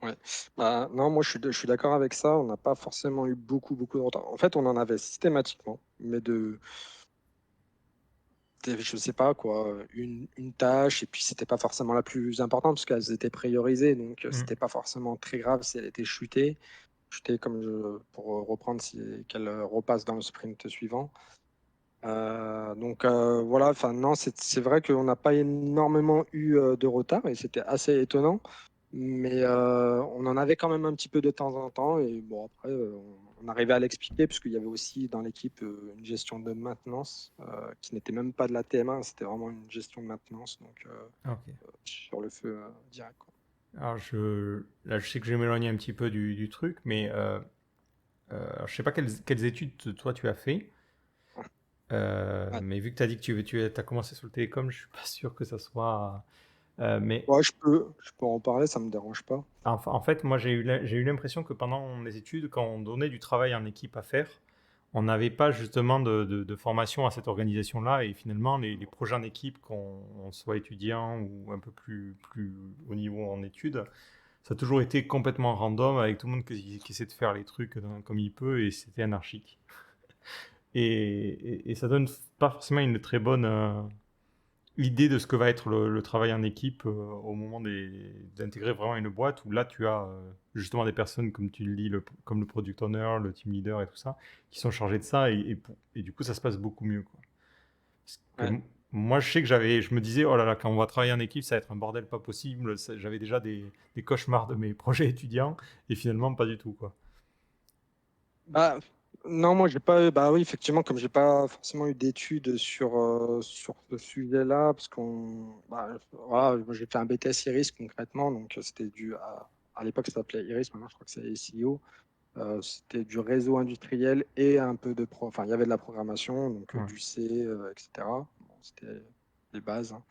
Ouais. Bah, non, moi je suis d'accord avec ça. On n'a pas forcément eu beaucoup de retard. En fait, on en avait systématiquement, mais je sais pas quoi, une tâche, et puis c'était pas forcément la plus importante parce qu'elles étaient priorisées, donc Mm. c'était pas forcément très grave si elle était shootée comme pour reprendre qu'elle repasse dans le sprint suivant. Donc voilà, enfin non, c'est vrai qu'on n'a pas énormément eu de retard et c'était assez étonnant, mais on en avait quand même un petit peu de temps en temps et bon après on arrivait à l'expliquer parce qu'il y avait aussi dans l'équipe une gestion de maintenance qui n'était même pas de la TMA, c'était vraiment une gestion de maintenance donc Ok. sur le feu direct, quoi. Alors, là, je sais que je vais m'éloigner un petit peu du truc, mais alors, je sais pas quelles études toi tu as fait, Ouais. mais vu que tu as dit que tu as commencé sur le télécom, je suis pas sûr que ça soit. Mais Ouais, je peux en parler, ça me dérange pas. en fait, moi j'ai eu l'impression que pendant mes études, quand on donnait du travail en équipe à faire, on n'avait pas justement de formation à cette organisation-là. Et finalement, les projets en équipe, qu'on soit étudiant ou un peu plus au niveau en études, ça a toujours été complètement random avec tout le monde qui essaie de faire les trucs comme il peut et c'était anarchique. Et ça donne pas forcément une très bonne idée de ce que va être le travail en équipe au moment d'intégrer vraiment une boîte où là tu as justement des personnes comme tu le dis, comme le product owner, le team leader et tout ça, qui sont chargés de ça et du coup ça se passe beaucoup mieux, quoi. Parce que Ouais. moi je sais que je me disais, oh là là, quand on va travailler en équipe ça va être un bordel pas possible. J'avais déjà des cauchemars de mes projets étudiants et finalement pas du tout, quoi. Bah, non, moi, j'ai pas. Bah oui, effectivement, comme j'ai pas forcément eu d'études sur ce sujet-là, parce voilà, moi, j'ai fait un BTS Iris concrètement, donc c'était à l'époque, ça s'appelait Iris, maintenant, je crois que c'est SEO. C'était du réseau industriel et un peu enfin, il y avait de la programmation, donc Ouais. du C, etc. Bon, c'était les bases, hein.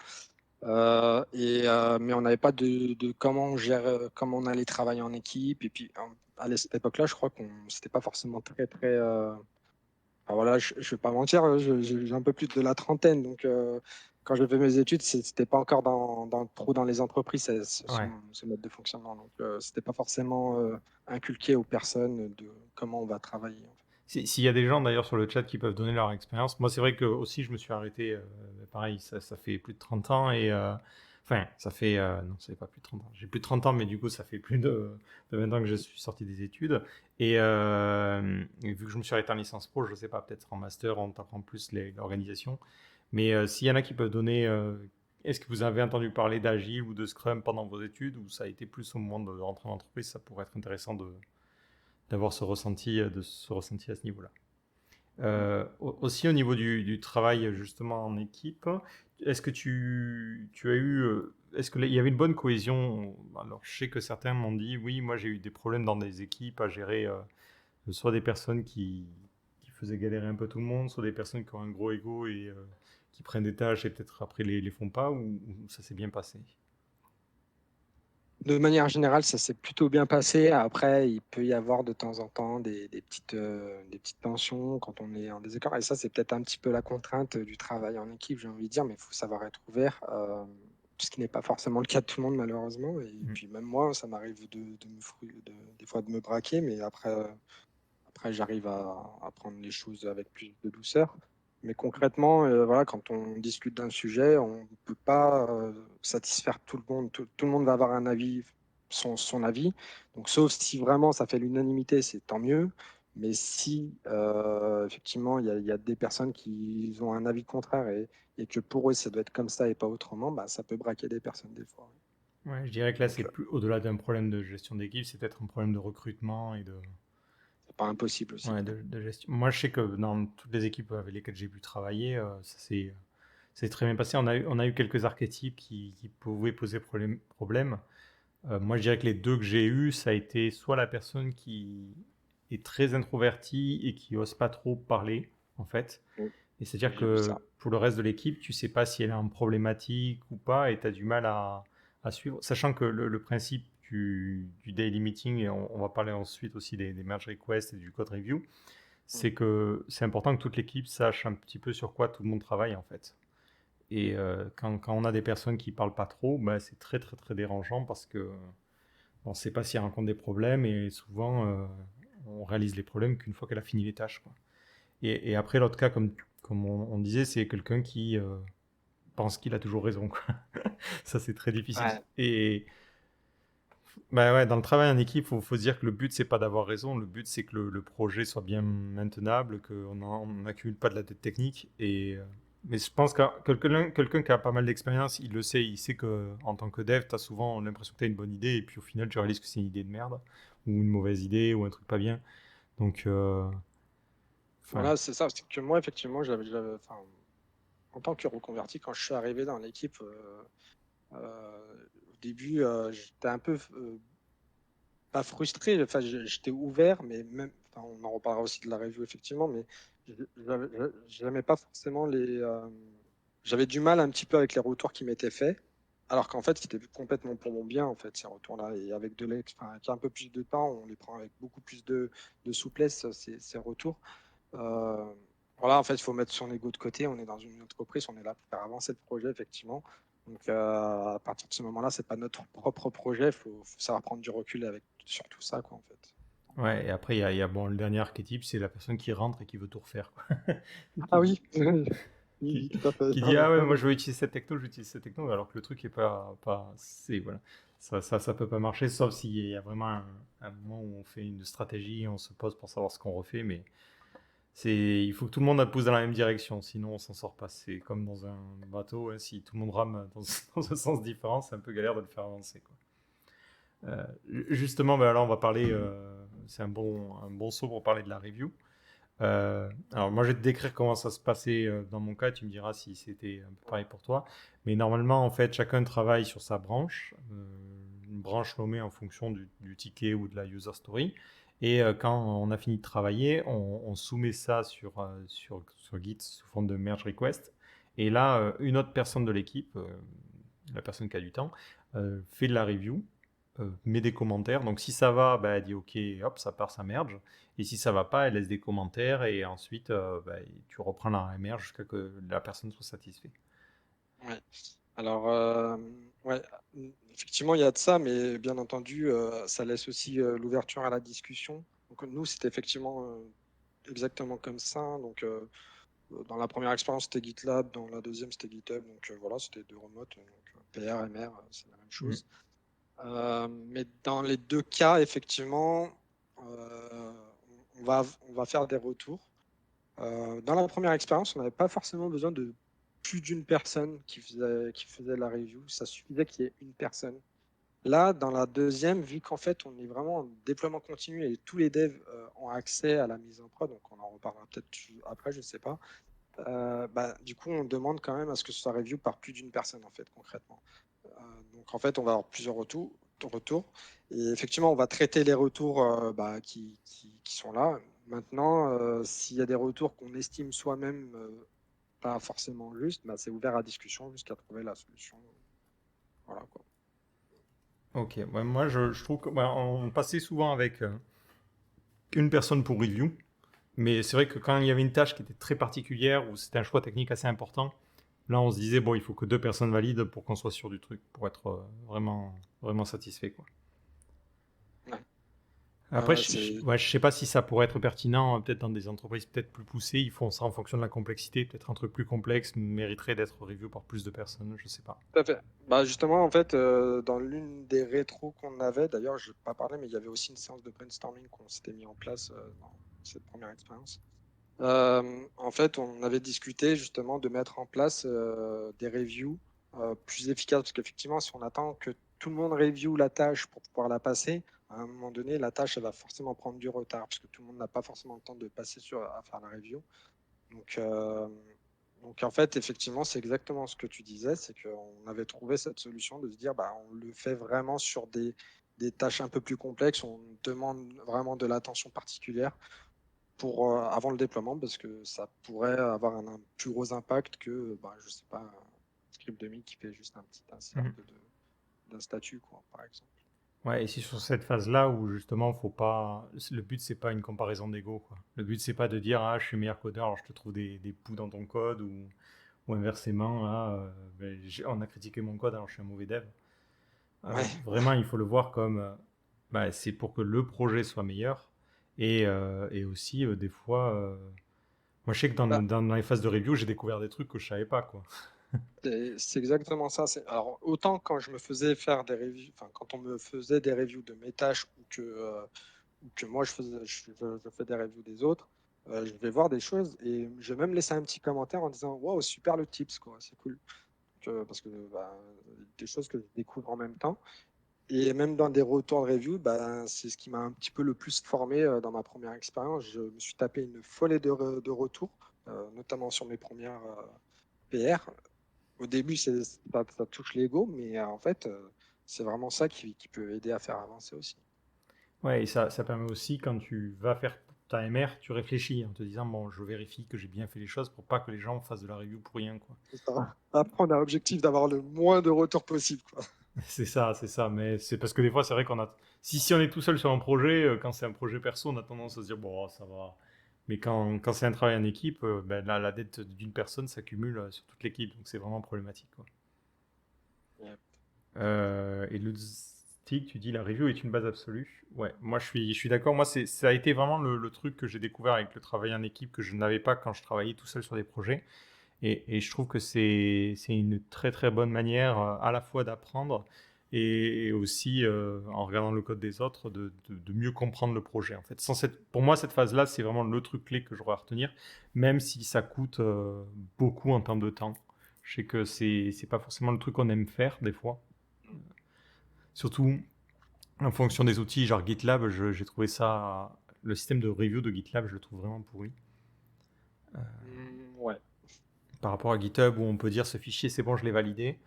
Mais on n'avait pas de comment on gère, comment on allait travailler en équipe. Et puis, à cette époque-là, je crois qu'on c'était pas forcément très, très. Enfin, voilà, je ne vais pas mentir, hein, j'ai un peu plus de la trentaine. Donc, quand j'ai fait mes études, c'était pas encore trop dans les entreprises, Ouais. ce mode de fonctionnement. Donc, c'était pas forcément inculqué aux personnes de comment on va travailler, en S'il y a des gens d'ailleurs sur le chat qui peuvent donner leur expérience, moi c'est vrai que aussi je me suis arrêté, pareil, ça fait plus de 30 ans enfin ça fait, non ça fait pas plus de 30 ans, j'ai plus de 30 ans mais du coup ça fait plus de 20 ans que je suis sorti des études et vu que je me suis arrêté en licence pro, je sais pas, peut-être en master on t'apprend plus l'organisation, mais s'il y en a qui peuvent donner, est-ce que vous avez entendu parler d'Agile ou de Scrum pendant vos études ou ça a été plus au moment de rentrer en entreprise, ça pourrait être intéressant d'avoir ce ressenti à ce niveau-là. fait. Aussi au niveau du travail justement en équipe, est-ce que tu as eu, est-ce qu'il y avait une bonne cohésion? Alors je sais que certains m'ont dit, oui, moi j'ai eu des problèmes dans des équipes à gérer, soit des personnes qui faisaient galérer un peu tout le monde, soit des personnes qui ont un gros ego et qui prennent des tâches et peut-être après les font pas, ou ça s'est bien passé? De manière générale, ça s'est plutôt bien passé. Après, il peut y avoir de temps en temps des petites tensions quand on est en désaccord. Et ça, c'est peut-être un petit peu la contrainte du travail en équipe, j'ai envie de dire, mais il faut savoir être ouvert, ce qui n'est pas forcément le cas de tout le monde, malheureusement. Et Mm. puis même moi, ça m'arrive des fois de me braquer, mais après j'arrive à prendre les choses avec plus de douceur. Mais concrètement, voilà, quand on discute d'un sujet, on ne peut pas satisfaire tout le monde. Tout le monde va avoir un avis, son avis. Donc, sauf si vraiment ça fait l'unanimité, c'est tant mieux. Mais si effectivement il y a des personnes qui ont un avis contraire et que pour eux ça doit être comme ça et pas autrement, bah, ça peut braquer des personnes des fois. Ouais, je dirais que là, Donc, c'est plus au-delà d'un problème de gestion d'équipe, c'est peut-être un problème de recrutement et c'est pas impossible aussi. ouais, de gestion. Moi, je sais que dans toutes les équipes avec lesquelles j'ai pu travailler, c'est très bien passé. On a eu quelques archétypes qui pouvaient poser problème. Moi, je dirais que les deux que j'ai eus, ça a été soit la personne qui est très introvertie et qui ose pas trop parler, en fait. Mm. Et c'est-à-dire J'ai vu ça. que pour le reste de l'équipe, tu sais pas si elle est en problématique ou pas et tu as du mal à suivre. Sachant que le principe du daily meeting, et on va parler ensuite aussi des merge requests et du code review, Mm. c'est que c'est important que toute l'équipe sache un petit peu sur quoi tout le monde travaille en fait. Et quand on a des personnes qui parlent pas trop, bah, c'est très très très dérangeant parce que on ne sait pas si elle rencontre des problèmes et souvent on réalise les problèmes qu'une fois qu'elle a fini les tâches, quoi. Et après l'autre cas, comme on disait, c'est quelqu'un qui pense qu'il a toujours raison, quoi. Ça c'est très difficile. Ouais. Et bah ouais, dans le travail en équipe, faut se dire que le but c'est pas d'avoir raison, le but c'est que le projet soit bien maintenable, on n'accumule pas de la dette technique. Mais je pense que quelqu'un qui a pas mal d'expérience, il le sait, il sait que en tant que dev, tu as souvent l'impression que tu as une bonne idée et puis au final tu réalises que c'est une idée de merde ou une mauvaise idée ou un truc pas bien. Donc, enfin, Voilà, c'est ça. C'est que moi, effectivement, enfin, en tant que reconverti, quand je suis arrivé dans l'équipe, au début, j'étais un peu pas frustré. Enfin, j'étais ouvert, mais même, enfin, on en reparlera aussi de la review, effectivement, mais j'aimais pas forcément j'avais du mal un petit peu avec les retours qui m'étaient faits, alors qu'en fait, c'était complètement pour mon bien, en fait, ces retours-là. Et enfin, avec un peu plus de temps, on les prend avec beaucoup plus de souplesse, ces retours. Euh, voilà, en fait, il faut mettre son ego de côté. On est dans une entreprise, on est là pour faire avancer le projet, effectivement. Donc, à partir de ce moment-là, c'est pas notre propre projet. Faut savoir prendre du recul sur tout ça, quoi, en fait. Ouais, et après, bon, le dernier archétype, c'est la personne qui rentre et qui veut tout refaire, quoi. Ah Qui dit, oui, oui, qui, tout à fait. qui dit, ah ouais, moi je veux utiliser cette techno, j'utilise cette techno, alors que le truc est pas, voilà. Ça peut pas marcher, sauf s'il y a vraiment un moment où on fait une stratégie, on se pose pour savoir ce qu'on refait, mais il faut que tout le monde pousse dans la même direction, sinon on s'en sort pas. C'est comme dans un bateau, hein, si tout le monde rame dans un sens différent, c'est un peu galère de le faire avancer, quoi. Justement, ben, là on va parler, c'est un bon saut pour parler de la review. Alors moi je vais te décrire comment ça se passait dans mon cas, tu me diras si c'était un peu pareil pour toi. Mais normalement en fait chacun travaille sur sa branche, une branche nommée en fonction du ticket ou de la user story. Et quand on a fini de travailler, on soumet ça sur Git sous forme de merge request. Et là, une autre personne de l'équipe, la personne qui a du temps, fait de la review, met des commentaires. Donc si ça va, bah, elle dit OK, hop, ça part, ça merge. Et si ça va pas, elle laisse des commentaires et ensuite bah, tu reprends la MR jusqu'à ce que la personne soit satisfaite. Ouais. Alors, ouais, effectivement, il y a de ça, mais bien entendu, ça laisse aussi l'ouverture à la discussion. Donc, nous, c'était effectivement exactement comme ça. Donc, dans la première expérience, c'était GitLab, dans la deuxième, c'était GitHub. Donc, voilà, c'était deux remotes. Donc, PR, MR, c'est la même Mm. chose. Mais dans les deux cas, effectivement, euh, on va faire des retours. Dans la première expérience, on n'avait pas forcément besoin de plus d'une personne qui faisait la review. Ça suffisait qu'il y ait une personne. Là, dans la deuxième, vu qu'en fait, on est vraiment en déploiement continu et tous les devs ont accès à la mise en prod, donc on en reparlera peut-être après, je ne sais pas. Du coup, on demande quand même à ce que ce soit review par plus d'une personne, en fait, concrètement. Donc, en fait, on va avoir plusieurs retours. Et effectivement, on va traiter les retours qui sont là. Maintenant, s'il y a des retours qu'on estime soi-même pas forcément justes, c'est ouvert à discussion jusqu'à trouver la solution. Voilà, quoi. Ok, ouais, moi je trouve qu'on passait souvent avec une personne pour review, mais c'est vrai que quand il y avait une tâche qui était très particulière ou c'était un choix technique assez important, là on se disait bon, il faut que deux personnes valident pour qu'on soit sûr du truc, pour être vraiment satisfait, quoi. Ouais. Après, C'est ouais, je sais pas si ça pourrait être pertinent, peut-être dans des entreprises peut-être plus poussées, ils font ça en fonction de la complexité, peut-être un truc plus complexe mériterait d'être review par plus de personnes, je sais pas. tout à fait. Justement, en fait, dans l'une des rétros qu'on avait, d'ailleurs, je n'ai pas parlé, mais il y avait aussi une séance de brainstorming qu'on s'était mis en place dans cette première expérience. En fait, on avait discuté justement de mettre en place des reviews plus efficaces, parce qu'effectivement, si on attend que tout le monde review la tâche pour pouvoir la passer, à un moment donné, la tâche elle va forcément prendre du retard, parce que tout le monde n'a pas forcément le temps de passer à faire la review. Donc, euh, donc en fait, effectivement, c'est exactement ce que tu disais, c'est qu'on avait trouvé cette solution de se dire, on le fait vraiment sur des tâches un peu plus complexes, on demande vraiment de l'attention particulière avant le déploiement parce que ça pourrait avoir un plus gros impact que, je sais pas, un script de qui fait juste un petit insert Mhm. d'un statut, quoi, par exemple. Ouais, et c'est sur cette phase-là où justement, faut pas. Le but, c'est pas une comparaison d'ego, quoi. Le but, c'est pas de dire ah, je suis meilleur codeur, alors je te trouve des poux dans ton code, ou inversement, ah, on a critiqué mon code, alors je suis un mauvais dev. Ouais, Vraiment, il faut le voir comme c'est pour que le projet soit meilleur. Et aussi, des fois, moi je sais que bah, dans les phases de review, j'ai découvert des trucs que je savais pas, quoi. c'est exactement ça. Alors, autant quand je me faisais faire des reviews, enfin, quand on me faisait des reviews de mes tâches ou que moi je fais des reviews des autres, je vais voir des choses et je vais même laisser un petit commentaire en disant waouh, super le tips, quoi, c'est cool. Parce que des choses que je découvre en même temps. Et même dans des retours de review, c'est ce qui m'a un petit peu le plus formé dans ma première expérience. Je me suis tapé une folie de retours, notamment sur mes premières PR. Au début, ça touche l'ego, mais en fait, c'est vraiment ça qui peut aider à faire avancer aussi. Ouais, et ça permet aussi, quand tu vas faire ta MR, tu réfléchis en te disant, bon, je vérifie que j'ai bien fait les choses pour pas que les gens fassent de la review pour rien, quoi. C'est ça. Après, on a l'objectif d'avoir le moins de retours possible, quoi. C'est ça. Mais c'est parce que des fois, c'est vrai qu'on a. Si on est tout seul sur un projet, quand c'est un projet perso, on a tendance à se dire, bon, ça va. Mais quand c'est un travail en équipe, ben, la dette d'une personne s'accumule sur toute l'équipe, donc c'est vraiment problématique, quoi. Yep. Et Lustig, tu dis la review est une base absolue. Ouais, moi je suis d'accord. Moi, ça a été vraiment le truc que j'ai découvert avec le travail en équipe que je n'avais pas quand je travaillais tout seul sur des projets. Et je trouve que c'est une très très bonne manière à la fois d'apprendre et aussi en regardant le code des autres de mieux comprendre le projet. En fait, pour moi, cette phase-là, c'est vraiment le truc clé que j'aurais à retenir, même si ça coûte beaucoup en termes de temps. Je sais que c'est pas forcément le truc qu'on aime faire des fois. Surtout en fonction des outils, genre GitLab, j'ai trouvé ça. Le système de review de GitLab, je le trouve vraiment pourri. Ouais. Par rapport à GitHub où on peut dire ce fichier, c'est bon, je l'ai validé.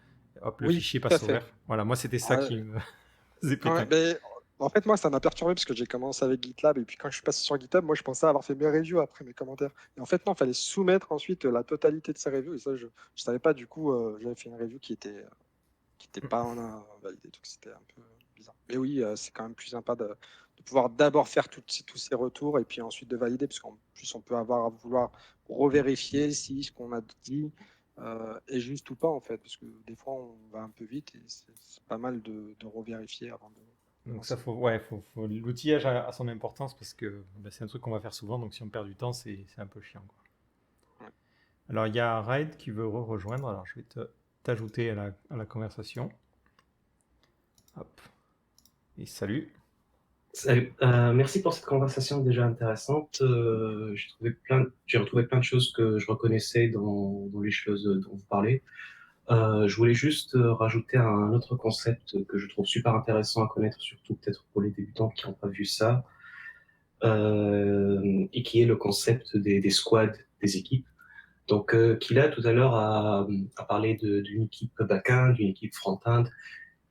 Hop, le Oui, fichier tout à passe au fait. vert. Voilà, moi c'était ça Ah, qui me faisait péter ouais, un câble. ben, en fait, moi, ça m'a perturbé parce que j'ai commencé avec GitLab et puis quand je suis passé sur GitHub, moi, je pensais avoir fait mes reviews après mes commentaires. Et en fait, non, il fallait soumettre ensuite la totalité de ces reviews et ça, je ne savais pas. Du coup, j'avais fait une review qui était pas en validée, donc c'était un peu bizarre. Mais oui, c'est quand même plus sympa de pouvoir d'abord faire tous ces retours et puis ensuite de valider, parce qu'en plus, on peut avoir à vouloir revérifier si ce qu'on a dit est juste ou pas, en fait, parce que des fois, on va un peu vite et c'est pas mal de revérifier avant de Donc ça, lancer. l'outillage a son importance parce que bah, c'est un truc qu'on va faire souvent, donc si on perd du temps, c'est un peu chiant, quoi. Ouais. Alors il y a Raid qui veut rejoindre, alors je vais t'ajouter à la conversation. Hop, et salut. Salut. Merci pour cette conversation déjà intéressante. J'ai retrouvé plein de choses que je reconnaissais dans les choses dont vous parlez. Je voulais juste rajouter un autre concept que je trouve super intéressant à connaître, surtout peut-être pour les débutants qui n'ont pas vu ça, et qui est le concept des squads, des équipes. Donc, Kila tout à l'heure a parlé d'une équipe back-end, d'une équipe front-end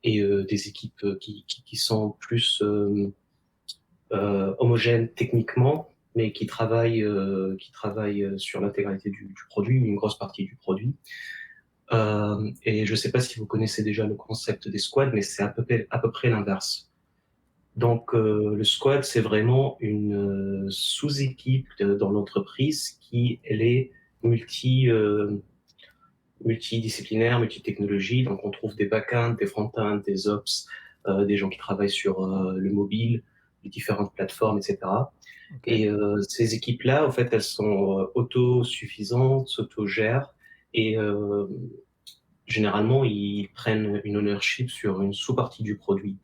et des équipes qui sont plus homogène techniquement, mais qui travaille sur l'intégralité du produit, une grosse partie du produit. Et je ne sais pas si vous connaissez déjà le concept des squads, mais c'est à peu près l'inverse. Donc, le squad, c'est vraiment une sous-équipe dans l'entreprise qui, elle est multidisciplinaire, multitechnologie. Donc, on trouve des back-ends, des front-ends, des ops, des gens qui travaillent sur le mobile, les différentes plateformes, etc. Ok. Et ces équipes-là, en fait, elles sont autosuffisantes, s'autogèrent et généralement, ils prennent une ownership sur une sous-partie du produit.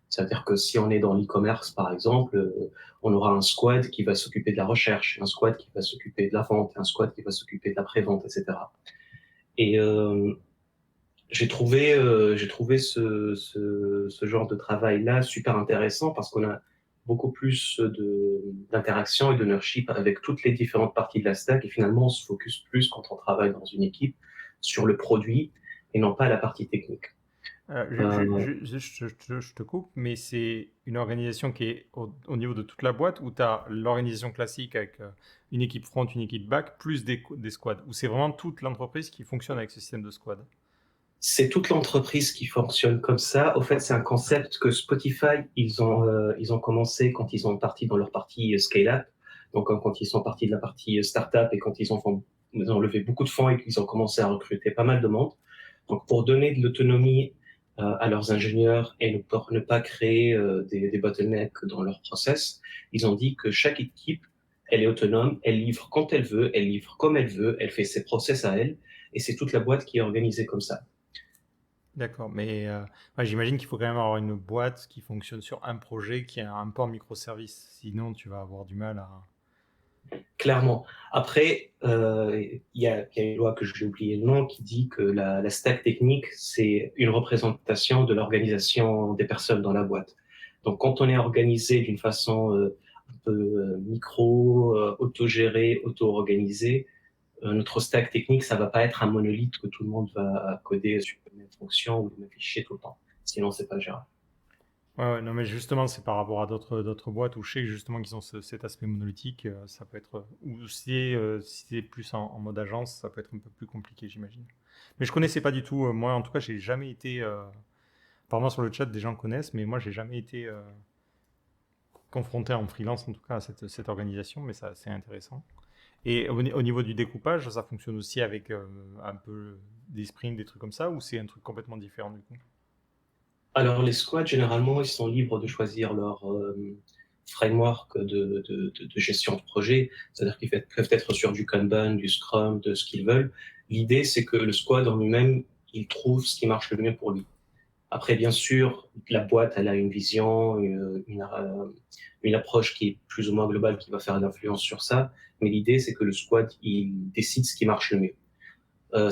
C'est-à-dire que si on est dans l'e-commerce, par exemple, on aura un squad qui va s'occuper de la recherche, un squad qui va s'occuper de la vente, un squad qui va s'occuper de la pré-vente, etc. Et j'ai trouvé ce genre de travail-là super intéressant parce qu'on a beaucoup plus d'interaction et d'ownership avec toutes les différentes parties de la stack et finalement on se focus plus quand on travaille dans une équipe sur le produit et non pas la partie technique. Euh, Je te coupe, mais c'est une organisation qui est au niveau de toute la boîte où tu as l'organisation classique avec une équipe front, une équipe back, plus des squads, où c'est vraiment toute l'entreprise qui fonctionne avec ce système de squad. c'est toute l'entreprise qui fonctionne comme ça. Au fait, c'est un concept que Spotify, ils ont commencé quand ils sont partis dans leur partie scale-up. Donc, quand ils sont partis de la partie startup et quand ils ont levé beaucoup de fonds et qu'ils ont commencé à recruter pas mal de monde. Donc, pour donner de l'autonomie à leurs ingénieurs et pour ne pas créer des bottlenecks dans leur process, ils ont dit que chaque équipe, elle est autonome, elle livre quand elle veut, elle livre comme elle veut, elle fait ses process à elle, et c'est toute la boîte qui est organisée comme ça. D'accord, mais ouais, j'imagine qu'il faut quand même avoir une boîte qui fonctionne sur un projet qui a un port microservice. Sinon, tu vas avoir du mal à. Clairement. Après, il y a une loi que j'ai oublié le nom qui dit que la stack technique, c'est une représentation de l'organisation des personnes dans la boîte. Donc, quand on est organisé d'une façon un peu micro, autogérée, auto-organisée, notre stack technique, ça va pas être un monolithe que tout le monde va coder sur les mêmes fonctions ou les mêmes fichiers tout le temps. Sinon, c'est pas gérable. Ouais, ouais, non, mais justement, c'est par rapport à d'autres boîtes où je sais que justement qu'ils ont cet aspect monolithique, ça peut être. Ou si c'est plus en mode agence, ça peut être un peu plus compliqué, j'imagine. Mais je connaissais pas du tout. Moi, en tout cas, j'ai jamais été. Apparemment, sur le chat, des gens connaissent, mais moi, j'ai jamais été confronté en freelance, en tout cas, à cette organisation, mais ça, c'est intéressant. Et au niveau du découpage, ça fonctionne aussi avec un peu des sprints, des trucs comme ça, ou c'est un truc complètement différent du coup? Alors, les squads, généralement, ils sont libres de choisir leur framework de gestion de projet. C'est-à-dire qu'ils peuvent être sur du Kanban, du Scrum, de ce qu'ils veulent. L'idée, c'est que le squad en lui-même, il trouve ce qui marche le mieux pour lui. Après, bien sûr, la boîte, elle a une vision, une approche qui est plus ou moins globale, qui va faire une influence sur ça. Mais l'idée, c'est que le squad, il décide ce qui marche le mieux.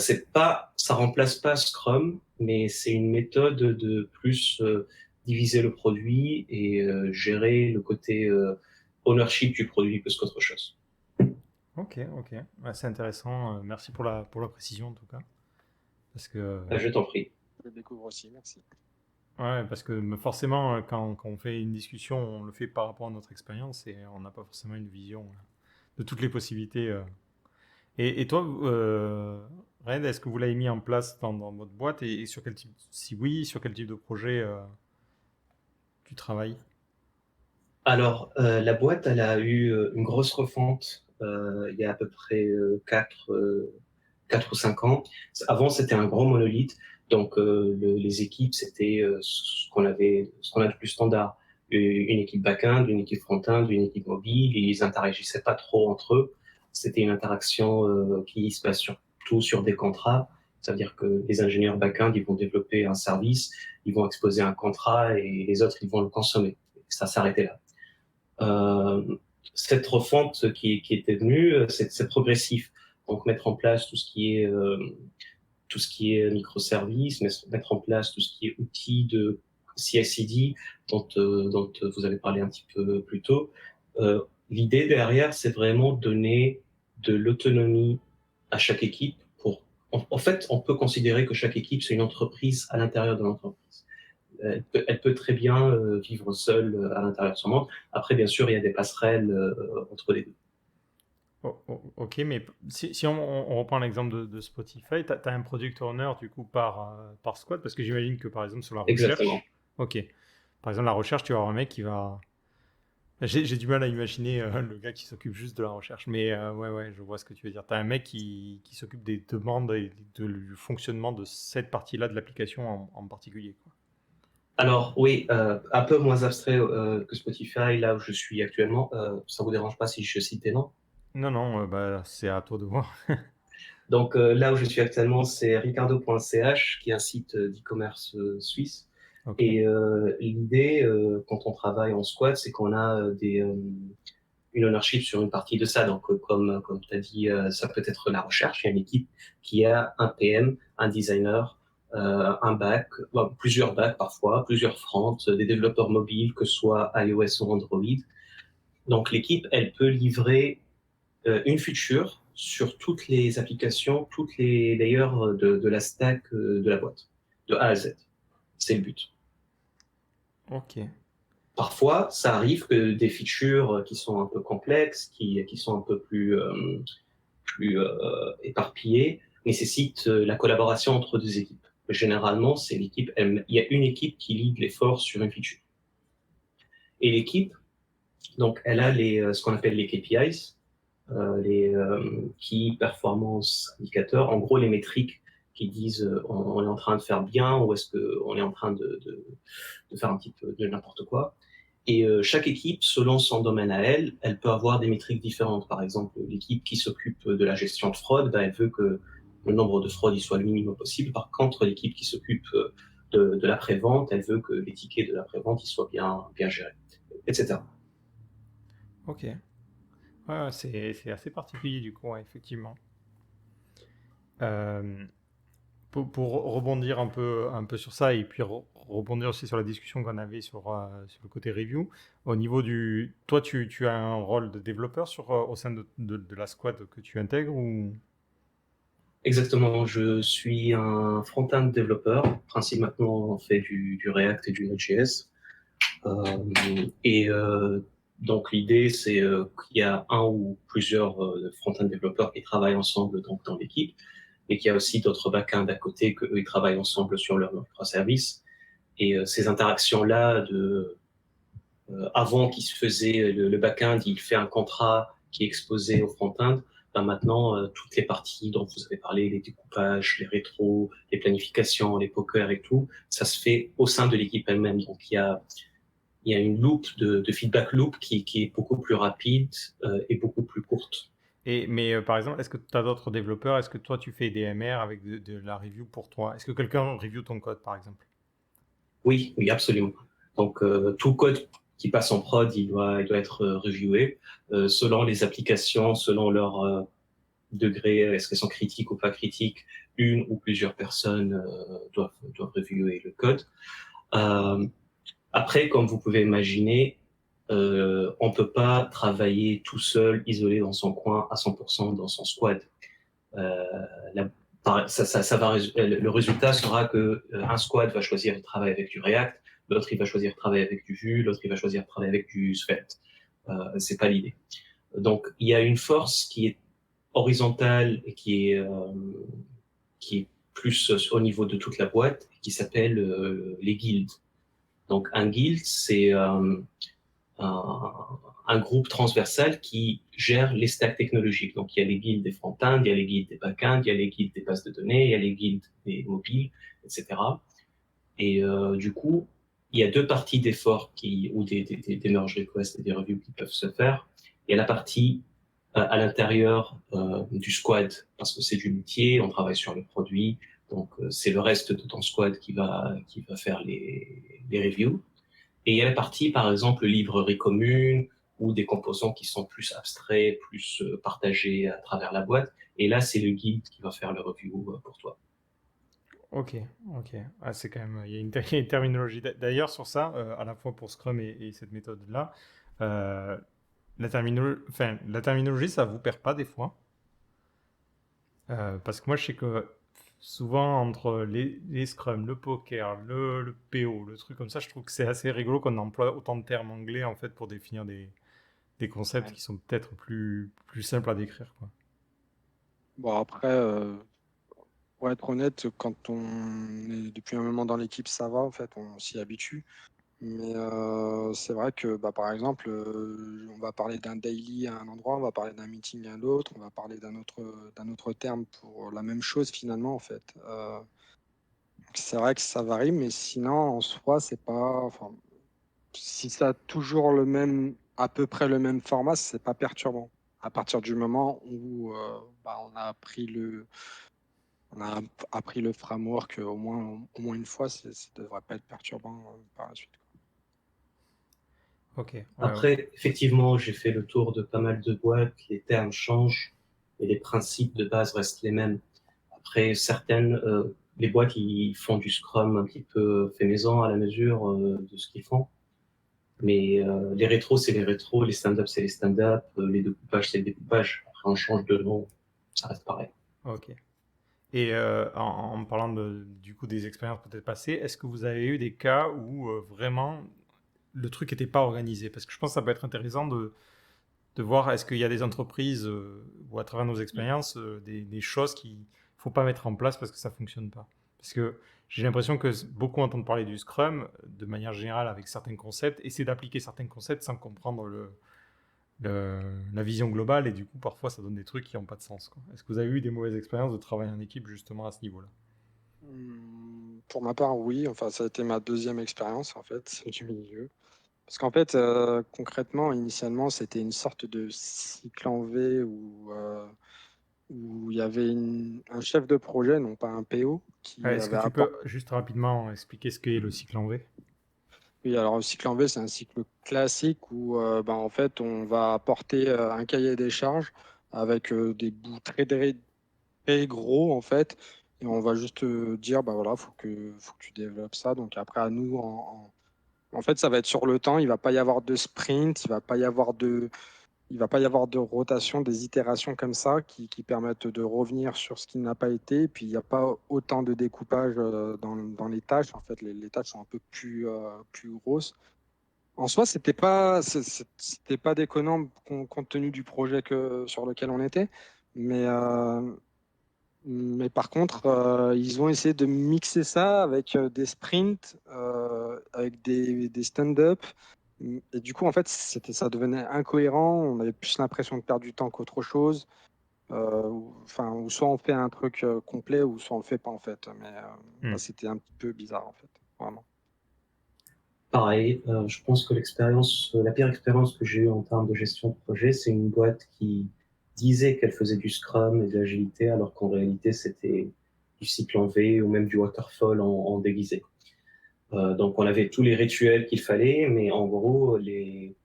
Ça remplace pas Scrum, mais c'est une méthode de plus diviser le produit et gérer le côté ownership du produit plus qu'autre chose. Ok, ok. Ouais, c'est intéressant. Merci pour la précision en tout cas. Parce que, Je t'en prie. Je le découvre aussi, merci. ouais, parce que forcément, quand on fait une discussion, on le fait par rapport à notre expérience et on n'a pas forcément une vision de toutes les possibilités. Et toi, Red, est-ce que vous l'avez mis en place dans votre boîte et sur quel type, si oui, sur quel type de projet tu travailles? Alors, la boîte, elle a eu une grosse refonte il y a à peu près 4 ou 5 ans. Avant, c'était un gros monolithe. Donc, les équipes, c'était ce qu'on a de plus standard. Une équipe back-end, une équipe front-end, une équipe mobile. Ils interagissaient pas trop entre eux. C'était une interaction qui se passe surtout sur des contrats. Ça veut dire que les ingénieurs back-end, ils vont développer un service, ils vont exposer un contrat et les autres, ils vont le consommer. Ça s'arrêtait là. Cette refonte qui était venue, c'est progressif. Donc mettre en place tout ce qui est microservices, mettre en place tout ce qui est outils de CI/CD dont vous avez parlé un petit peu plus tôt. L'idée derrière, c'est vraiment donner de l'autonomie à chaque équipe en fait, on peut considérer que chaque équipe, c'est une entreprise à l'intérieur de l'entreprise. Elle peut très bien vivre seule à l'intérieur de son monde. Après, bien sûr, il y a des passerelles entre les deux. Ok, mais si on reprend l'exemple de Spotify, tu as un product owner du coup par squad, parce que j'imagine que par exemple sur la Exactement. recherche, ok, par exemple la recherche, tu vas avoir un mec qui va. J'ai du mal à imaginer le gars qui s'occupe juste de la recherche, mais ouais, je vois ce que tu veux dire. Tu as un mec qui s'occupe des demandes et du fonctionnement de cette partie-là de l'application en particulier, quoi. Alors oui, un peu moins abstrait que Spotify, là où je suis actuellement. Ça vous dérange pas si je cite des noms? Non, non, bah, c'est à toi de voir. Donc là où je suis actuellement, c'est ricardo.ch, qui est un site d'e-commerce suisse. Ok. Et l'idée, quand on travaille en squad, c'est qu'on a une ownership sur une partie de ça. Donc, comme tu as dit, ça peut être la recherche. Il y a une équipe qui a un PM, un designer, un back, plusieurs backs parfois, plusieurs fronts, des développeurs mobiles, que ce soit iOS ou Android. Donc, l'équipe, elle peut livrer une feature sur toutes les applications, toutes les layers de la stack de la boîte, de A à Z. C'est le but. Ok. Parfois, ça arrive que des features qui sont un peu complexes, qui sont un peu plus éparpillées, nécessitent la collaboration entre deux équipes. Généralement, c'est l'équipe, il y a une équipe qui lead l'effort sur une feature. Et l'équipe, donc, elle a ce qu'on appelle les KPIs, les Key Performance Indicators, en gros les métriques qui disent on est en train de faire bien ou est-ce qu'on est en train de faire un petit peu de n'importe quoi. Et chaque équipe, selon son domaine à elle, elle peut avoir des métriques différentes. Par exemple, l'équipe qui s'occupe de la gestion de fraude, ben, elle veut que le nombre de fraudes il soit le minimum possible. Par contre, l'équipe qui s'occupe de l'après-vente, elle veut que les tickets de l'après-vente ils soient bien gérés, etc. Ok. Ouais, c'est assez particulier du coup, ouais, effectivement. Euh, pour rebondir un peu sur ça et puis rebondir aussi sur la discussion qu'on avait sur le côté review, au niveau du. Toi, tu as un rôle de développeur au sein de la squad que tu intègres ou. Exactement, je suis un front-end développeur. Principalement, on fait du React et du Node.js. Et donc l'idée, c'est qu'il y a un ou plusieurs front-end développeurs qui travaillent ensemble donc, dans l'équipe, et qu'il y a aussi d'autres back-end à côté qu'eux, ils travaillent ensemble sur leur microservice. Et ces interactions-là avant qu'il se faisait le back-end, il fait un contrat qui est exposé au front-end. Ben maintenant, toutes les parties dont vous avez parlé, les découpages, les rétros, les planifications, les pokers et tout, ça se fait au sein de l'équipe elle-même. Donc il y a une loop de feedback loop qui est beaucoup plus rapide et beaucoup plus courte. Mais par exemple, est-ce que tu as d'autres développeurs? Est-ce que toi, tu fais des MR avec de la review pour toi? Est-ce que quelqu'un review ton code, par exemple? Oui, oui, absolument. Donc, tout code qui passe en prod, il doit être reviewé selon les applications, selon leur degré, est-ce qu'elles sont critiques ou pas critiques. Une ou plusieurs personnes doivent reviewer le code. Après, comme vous pouvez imaginer, on peut pas travailler tout seul, isolé dans son coin, à 100% dans son squad. La- le résultat sera que un squad va choisir de travailler avec du React, l'autre il va choisir de travailler avec du Vue, l'autre il va choisir de travailler avec du Svelte. C'est pas l'idée. Donc il y a une force qui est horizontale et qui est plus au niveau de toute la boîte, qui s'appelle les guildes. Donc un guild, c'est un, un groupe transversal qui gère les stacks technologiques. Donc, il y a les guildes des front-end, il y a les guildes des back-end, il y a les guildes des bases de données, il y a les guildes des mobiles, etc. Et du coup, il y a deux parties d'efforts ou des merge requests et des reviews qui peuvent se faire. Il y a la partie à l'intérieur du squad, parce que c'est du métier, on travaille sur le produit, donc c'est le reste de ton squad qui va faire les reviews. Et il y a la partie, par exemple, librairie commune ou des composants qui sont plus abstraits, plus partagés à travers la boîte. Et là, c'est le guide qui va faire le review pour toi. Ok, ok. Ah, c'est quand même, il y a il y a une terminologie. D'ailleurs, sur ça, à la fois pour Scrum et cette méthode-là, euh, la terminologie, ça vous perd pas des fois? Parce que moi, je sais que souvent, entre les Scrum, le poker, le PO, le truc comme ça, je trouve que c'est assez rigolo qu'on emploie autant de termes anglais en fait pour définir des concepts Ouais. qui sont peut-être plus simples à décrire, quoi. Bon, après, pour être honnête, quand on est depuis un moment dans l'équipe, ça va, en fait, on s'y habitue. Mais c'est vrai que, bah, par exemple, on va parler d'un daily à un endroit, on va parler d'un meeting à l'autre, on va parler d'un autre terme pour la même chose finalement, en fait. C'est vrai que ça varie, mais sinon, en soi, c'est pas. Enfin, si ça a toujours à peu près le même format, c'est pas perturbant. À partir du moment où bah, on a appris le framework au moins une fois, ça devrait pas être perturbant par la suite. Ok, ouais, ouais. Après, effectivement, j'ai fait le tour de pas mal de boîtes, les termes changent, mais les principes de base restent les mêmes. Après, les boîtes, ils font du Scrum un petit peu fait maison à la mesure de ce qu'ils font. Mais les rétros, c'est les rétros, les stand-up, c'est les stand-up, les découpages, c'est les découpages. Après, on change de nom, ça reste pareil. Ok. Et en parlant du coup des expériences peut-être passées, est-ce que vous avez eu des cas où vraiment le truc n'était pas organisé? Parce que je pense que ça peut être intéressant de voir est-ce qu'il y a des entreprises ou à travers nos expériences des choses qu'il ne faut pas mettre en place parce que ça ne fonctionne pas. Parce que j'ai l'impression que beaucoup entendent parler du Scrum de manière générale avec certains concepts, essayer d'appliquer certains concepts sans comprendre la vision globale et du coup parfois ça donne des trucs qui n'ont pas de sens, quoi. Est-ce que vous avez eu des mauvaises expériences de travailler en équipe justement à ce niveau-là? Pour ma part, oui. Enfin, ça a été ma deuxième expérience en fait du milieu. Parce qu'en fait, concrètement, initialement, c'était une sorte de cycle en V où il y avait un chef de projet, non pas un PO, qui Est-ce que avait tu apporté. peux juste rapidement expliquer ce qu'est le cycle en V? Oui, alors le cycle en V, c'est un cycle classique où ben, en fait, on va apporter un cahier des charges avec des bouts très gros en fait, et on va juste dire, bah voilà, faut que tu développes ça. Donc après, à nous, en fait, ça va être sur le temps. Il va pas y avoir de sprint, il va pas y avoir de rotation, des itérations comme ça qui permettent de revenir sur ce qui n'a pas été. Et puis, il n'y a pas autant de découpage dans les tâches. En fait, les tâches sont un peu plus grosses. En soi, c'était pas déconnant compte tenu du projet sur lequel on était. Mais, euh, mais par contre, ils ont essayé de mixer ça avec des sprints, avec des stand-up. Et du coup, en fait, ça devenait incohérent. On avait plus l'impression de perdre du temps qu'autre chose. Ou soit on fait un truc complet, ou soit on le fait pas, en fait. Mais c'était un petit peu bizarre, en fait. Vraiment. Pareil, je pense que la pire expérience que j'ai eue en termes de gestion de projet, c'est une boîte qui disait qu'elle faisait du Scrum et de l'agilité, alors qu'en réalité, c'était du cycle en V ou même du waterfall en déguisé. Donc, on avait tous les rituels qu'il fallait, mais en gros, les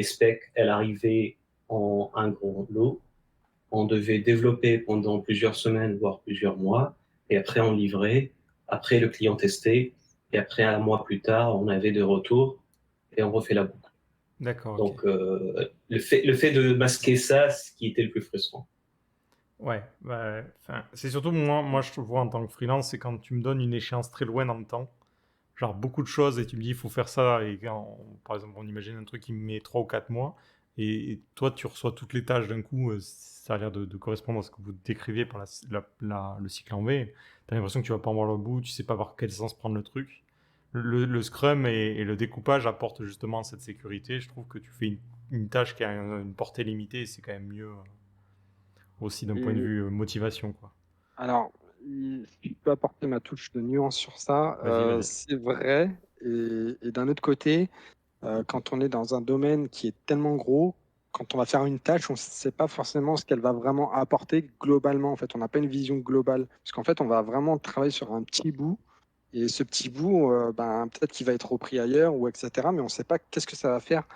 specs, elles arrivaient en un gros lot. On devait développer pendant plusieurs semaines, voire plusieurs mois, et après on livrait, après le client testait, et après un mois plus tard, on avait des retours, et on refait la boucle. D'accord, ok. Donc, le fait de masquer ça, c'est ce qui était le plus frustrant. Ouais, c'est surtout moi, je te vois en tant que freelance, c'est quand tu me donnes une échéance très loin dans le temps, genre beaucoup de choses, et tu me dis il faut faire ça, et par exemple, on imagine un truc qui met 3 ou 4 mois, et toi, tu reçois toutes les tâches d'un coup, ça a l'air de correspondre à ce que vous décriviez par le cycle en V. T'as l'impression que tu vas pas en voir le bout, tu sais pas par quel sens prendre le truc. Le Scrum et le découpage apportent justement cette sécurité. Je trouve que tu fais une tâche qui a une portée limitée, et c'est quand même mieux aussi d'un point de Et vue motivation, quoi. alors, si je peux apporter ma touche de nuance sur ça, Vas-y, vas-y. c'est vrai. Et d'un autre côté, quand on est dans un domaine qui est tellement gros, quand on va faire une tâche, on ne sait pas forcément ce qu'elle va vraiment apporter globalement. En fait, on n'a pas une vision globale. Parce qu'en fait, on va vraiment travailler sur un petit bout. Et ce petit bout, peut-être qu'il va être repris ailleurs, ou etc. Mais on ne sait pas qu'est-ce que ça va faire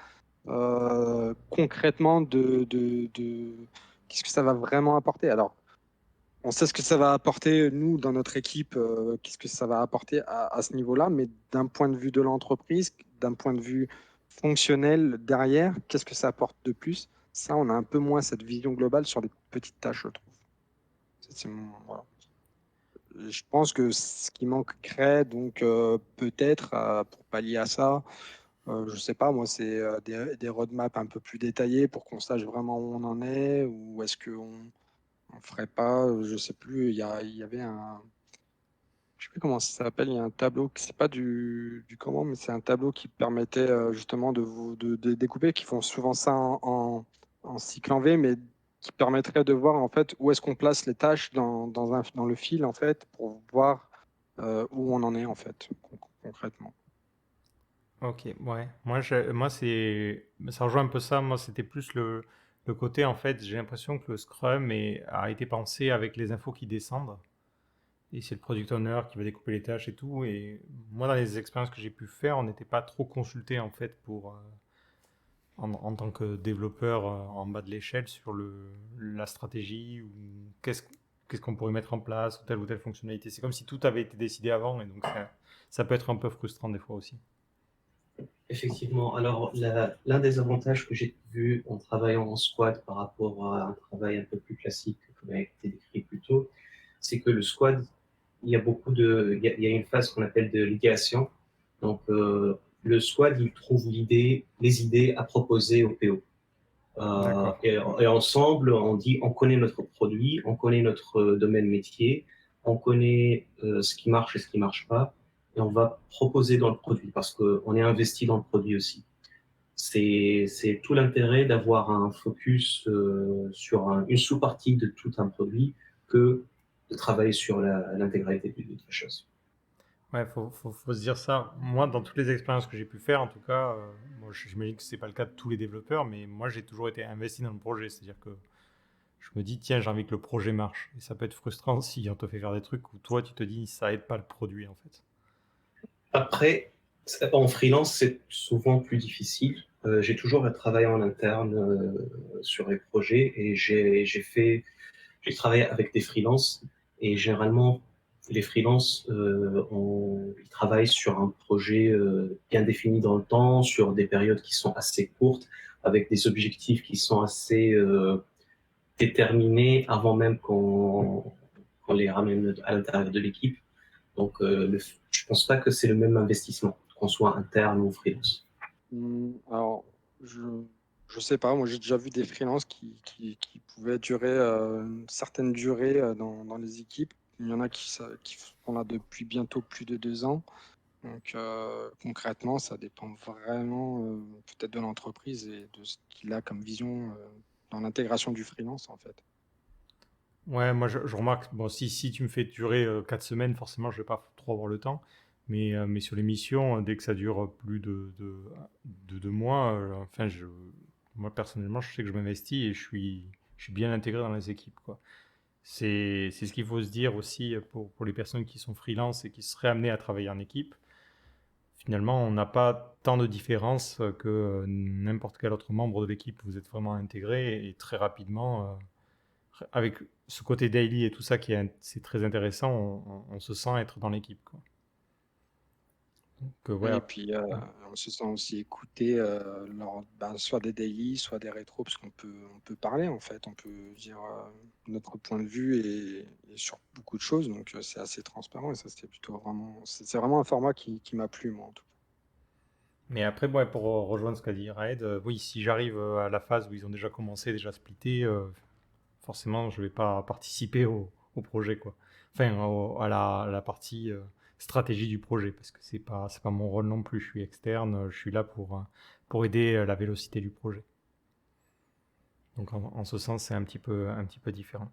concrètement qu'est-ce que ça va vraiment apporter. Alors, on sait ce que ça va apporter, nous, dans notre équipe, qu'est-ce que ça va apporter à ce niveau-là, mais d'un point de vue de l'entreprise, d'un point de vue fonctionnel derrière, qu'est-ce que ça apporte de plus? Ça, on a un peu moins cette vision globale sur les petites tâches, je trouve. Voilà. Je pense que ce qui manquerait, donc peut-être, pour pallier à ça, je sais pas, moi, c'est des roadmaps un peu plus détaillés pour qu'on sache vraiment où on en est, ou est-ce qu'on on ferait pas, je sais plus, il y avait je sais plus comment ça s'appelle, il y a un tableau, c'est pas du comment, mais c'est un tableau qui permettait justement de découper, qui font souvent ça en cycle en V, mais qui permettrait de voir en fait où est-ce qu'on place les tâches dans le fil en fait, pour voir où on en est en fait, concrètement. Ok, ouais. Ça rejoint un peu ça. Moi, c'était plus le côté, en fait, j'ai l'impression que le Scrum a été pensé avec les infos qui descendent. Et c'est le product owner qui va découper les tâches et tout. Et moi, dans les expériences que j'ai pu faire, on n'était pas trop consulté, en fait, en tant que développeur en bas de l'échelle sur la stratégie ou qu'est-ce qu'on pourrait mettre en place ou telle fonctionnalité. C'est comme si tout avait été décidé avant et donc ça peut être un peu frustrant des fois aussi. Effectivement. Alors, l'un des avantages que j'ai vu en travaillant en squad par rapport à un travail un peu plus classique, comme a été décrit plus tôt, c'est que le squad, il y a une phase qu'on appelle de l'idéation. Donc, le squad, il trouve les idées à proposer au PO. D'accord. Et ensemble, on connaît notre produit, on connaît notre domaine métier, on connaît ce qui marche et ce qui marche pas, et on va proposer dans le produit parce qu'on est investi dans le produit aussi. C'est tout l'intérêt d'avoir un focus sur une sous-partie de tout un produit que de travailler sur l'intégralité de la chose. Ouais, faut se dire ça. Moi, dans toutes les expériences que j'ai pu faire, en tout cas, bon, j'imagine que c'est pas le cas de tous les développeurs, mais moi, j'ai toujours été investi dans le projet. C'est-à-dire que je me dis, tiens, j'ai envie que le projet marche. Et ça peut être frustrant si on te fait faire des trucs où toi, tu te dis, ça aide pas le produit, en fait. Après, en freelance, c'est souvent plus difficile. J'ai toujours travaillé en interne sur les projets et j'ai travaillé avec des freelances et généralement, les freelances, ils travaillent sur un projet bien défini dans le temps, sur des périodes qui sont assez courtes, avec des objectifs qui sont assez déterminés avant même qu'on les ramène à l'intérieur de l'équipe. Donc, je pense pas que c'est le même investissement, qu'on soit interne ou freelance. Alors, je je sais pas, moi j'ai déjà vu des freelances qui pouvaient durer une certaine durée dans les équipes. Il y en a qui sont là depuis bientôt plus de 2 ans. Donc concrètement, ça dépend vraiment peut-être de l'entreprise et de ce qu'il a comme vision dans l'intégration du freelance en fait. Ouais, moi je remarque, bon, si tu me fais durer 4 semaines, forcément je vais pas trop avoir le temps. Mais sur les missions, dès que ça dure plus de 2 mois, enfin, moi personnellement, je sais que je m'investis et je suis bien intégré dans les équipes, quoi. C'est ce qu'il faut se dire aussi pour les personnes qui sont freelance et qui seraient amenées à travailler en équipe. Finalement, on n'a pas tant de différence que n'importe quel autre membre de l'équipe. Vous êtes vraiment intégré et très rapidement, avec ce côté daily et tout ça c'est très intéressant, on se sent être dans l'équipe, quoi. Donc, ouais, Et puis on se sent aussi écouté lors soit des daily, soit des rétros, parce qu'on peut parler en fait, on peut dire notre point de vue et sur beaucoup de choses, donc c'est assez transparent et ça c'est vraiment un format qui m'a plu moi en tout cas. mais après, ouais, pour rejoindre ce qu'a dit Raed, oui, si j'arrive à la phase où ils ont déjà commencé, déjà splitté, forcément, je vais pas participer au projet, quoi. Enfin, à la partie stratégie du projet, parce que c'est pas mon rôle non plus. Je suis externe, je suis là pour aider la vélocité du projet. Donc, en ce sens, c'est un petit peu différent.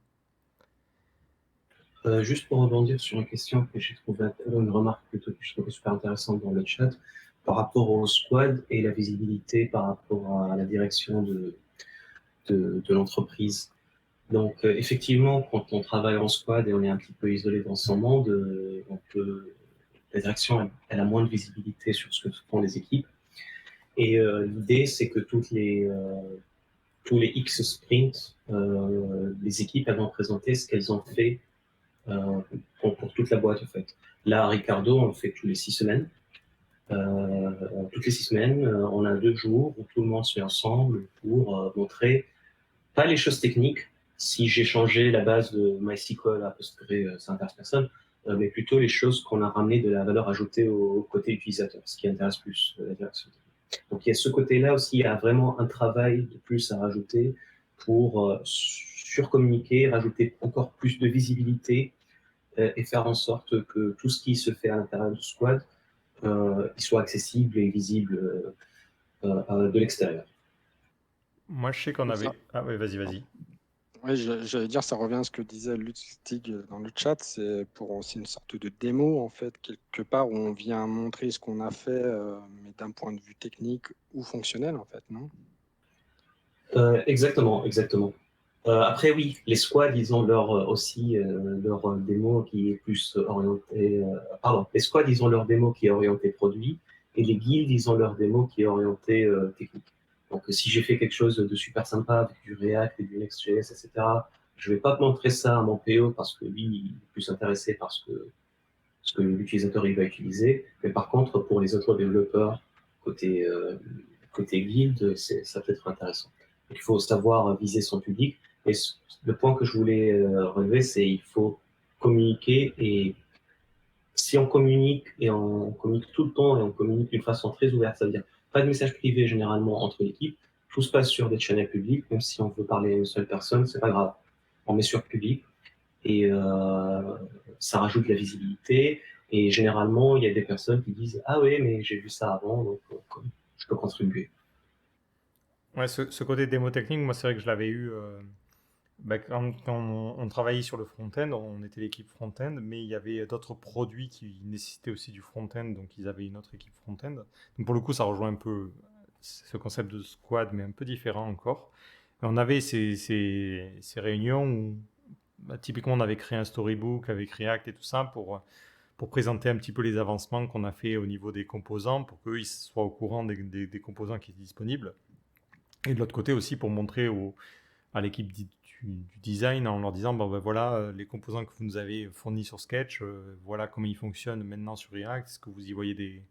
Juste pour rebondir sur une question que j'ai trouvé, une remarque plutôt que je trouvais super intéressante dans le chat, par rapport au squad et la visibilité par rapport à la direction de l'entreprise. Donc, effectivement, quand on travaille en squad et on est un petit peu isolé dans son monde, la direction, elle a moins de visibilité sur ce que font les équipes. Et l'idée, c'est que tous les X sprints, les équipes elles vont présenter ce qu'elles ont fait pour toute la boîte, en fait. Là, Ricardo, on le fait tous les 6 semaines. Toutes les 6 semaines, on a 2 jours où tout le monde se met ensemble pour montrer pas les choses techniques. Si j'ai changé la base de MySQL à Postgre, ça intéresse personne, mais plutôt les choses qu'on a ramené de la valeur ajoutée au côté utilisateur, ce qui intéresse plus la direction. Donc il y a ce côté-là aussi, il y a vraiment un travail de plus à rajouter pour surcommuniquer, rajouter encore plus de visibilité et faire en sorte que tout ce qui se fait à l'intérieur du squad soit accessible et visible de l'extérieur. Moi, je sais qu'on Ça, avait. Ah, ouais, vas-y. ouais, j'allais dire, ça revient à ce que disait Lustig dans le chat, c'est pour aussi une sorte de démo en fait, quelque part où on vient montrer ce qu'on a fait, mais d'un point de vue technique ou fonctionnel en fait, non? Exactement. Après, oui, les squads, ils ont aussi leur démo qui est plus orienté. Pardon, les squads, ils ont leur démo qui est orienté produit et les guildes, ils ont leur démo qui est orienté technique. Donc, si j'ai fait quelque chose de super sympa avec du React et du Next.js, etc., je vais pas montrer ça à mon PO parce que lui, il est plus intéressé par ce que l'utilisateur il va utiliser. Mais par contre, pour les autres développeurs, côté, euh, côté guilde, ça peut être intéressant. Donc, il faut savoir viser son public. Et le point que je voulais relever, c'est qu'il faut communiquer. Et si on communique et on communique tout le temps et on communique d'une façon très ouverte, ça veut dire pas de message privé généralement entre l'équipe, tout se passe sur des channels publics, même si on veut parler à une seule personne, c'est pas grave. On met sur public et ça rajoute de la visibilité. Et généralement, il y a des personnes qui disent ah oui, mais j'ai vu ça avant, donc je peux contribuer. Ouais, ce côté démo technique, moi, c'est vrai que je l'avais eu. Quand on travaillait sur le front-end, on était l'équipe front-end, mais il y avait d'autres produits qui nécessitaient aussi du front-end, donc ils avaient une autre équipe front-end. Donc pour le coup, ça rejoint un peu ce concept de squad, mais un peu différent encore. Et on avait ces réunions où typiquement on avait créé un storybook avec React et tout ça pour présenter un petit peu les avancements qu'on a fait au niveau des composants, pour qu'eux ils soient au courant des composants qui étaient disponibles. Et de l'autre côté aussi pour montrer à l'équipe du design en leur disant bon, ben voilà les composants que vous nous avez fournis sur Sketch, voilà comment ils fonctionnent maintenant sur React, est-ce que vous y voyez des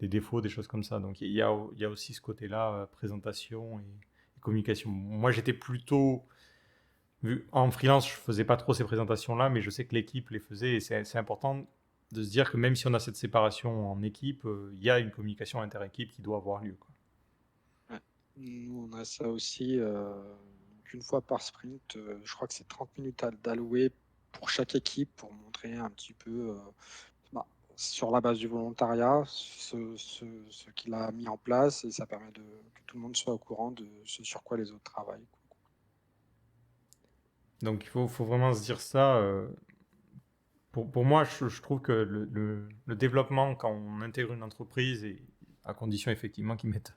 défauts, des choses comme ça. Donc il y a aussi ce côté-là, présentation et communication. Moi j'étais plutôt, en freelance, je faisais pas trop ces présentations-là, mais je sais que l'équipe les faisait et c'est important de se dire que même si on a cette séparation en équipe, il y a une communication inter-équipe qui doit avoir lieu, quoi. Ouais. Nous, on a ça aussi qu'une fois par sprint. Je crois que c'est 30 minutes d'allouer pour chaque équipe pour montrer un petit peu. Bah, sur la base du volontariat ce qu'il a mis en place, et ça permet que tout le monde soit au courant de ce sur quoi les autres travaillent. Donc il faut vraiment se dire ça. Pour moi, je trouve que le développement, quand on intègre une entreprise, et à condition effectivement qu'ils mettent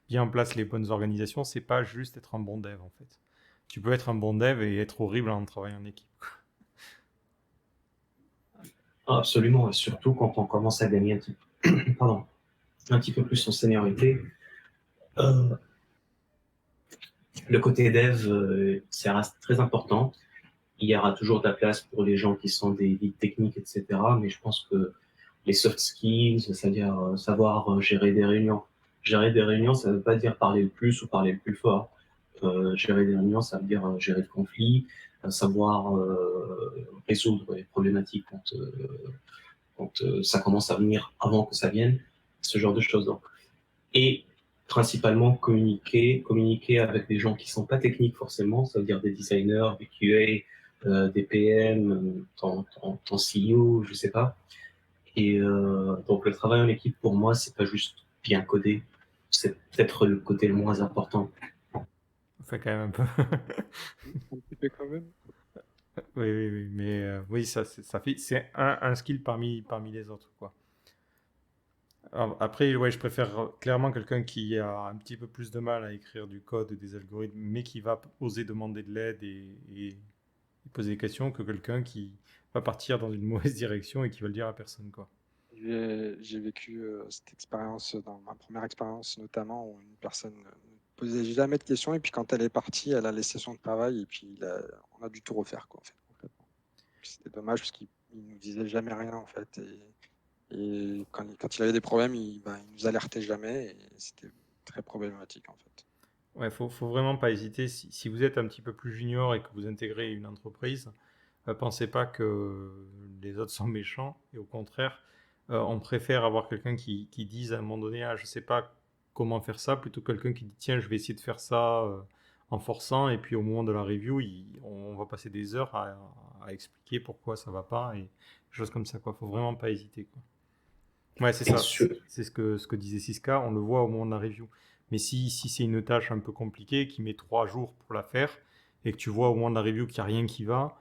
bien en place les bonnes organisations, c'est pas juste être un bon dev en fait. Tu peux être un bon dev et être horrible en travaillant en équipe. Ah, absolument, et surtout quand on commence à gagner pardon, un petit peu plus en seniorité. Le côté dev, ça reste très important. Il y aura toujours de la place pour les gens qui sont des leads techniques, etc. Mais je pense que les soft skills, c'est-à-dire savoir gérer des réunions. Gérer des réunions, ça ne veut pas dire parler le plus ou parler le plus fort. Gérer des réunions, ça veut dire gérer le conflit, savoir résoudre les problématiques quand ça commence à venir avant que ça vienne, ce genre de choses. Donc. Et principalement communiquer avec des gens qui ne sont pas techniques forcément, ça veut dire des designers, des QA, des PM, ton CEO, je ne sais pas. Et donc le travail en équipe, pour moi, c'est pas juste bien coder, c'est peut-être le côté le moins important. On fait quand même un peu. Un petit peu quand même. Oui, mais oui, c'est un skill parmi les autres, quoi. Alors, après, ouais, je préfère clairement quelqu'un qui a un petit peu plus de mal à écrire du code et des algorithmes, mais qui va oser demander de l'aide et poser des questions, que quelqu'un qui va partir dans une mauvaise direction et qui va le dire à personne, quoi. J'ai vécu cette expérience dans ma première expérience notamment, où une personne ne posait jamais de questions, et puis quand elle est partie, elle a laissé son travail, et puis on a dû tout refaire, quoi, en fait, complètement. C'était dommage parce qu'il nous disait jamais rien en fait, et quand il avait des problèmes, il nous alertait jamais, et c'était très problématique en fait. Ouais, faut vraiment pas hésiter. Si vous êtes un petit peu plus junior et que vous intégrez une entreprise, pensez pas que les autres sont méchants. Et au contraire, on préfère avoir quelqu'un qui dise à un moment donné, ah, je sais pas comment faire ça, plutôt que quelqu'un qui dit, tiens, je vais essayer de faire ça en forçant. Et puis au moment de la review, on va passer des heures à expliquer pourquoi ça va pas et des choses comme ça, quoi. Faut vraiment pas hésiter, quoi. Ouais, c'est ça. C'est ce que disait Siska. On le voit au moment de la review. Mais si c'est une tâche un peu compliquée qui met 3 jours pour la faire et que tu vois au moment de la review qu'il n'y a rien qui va,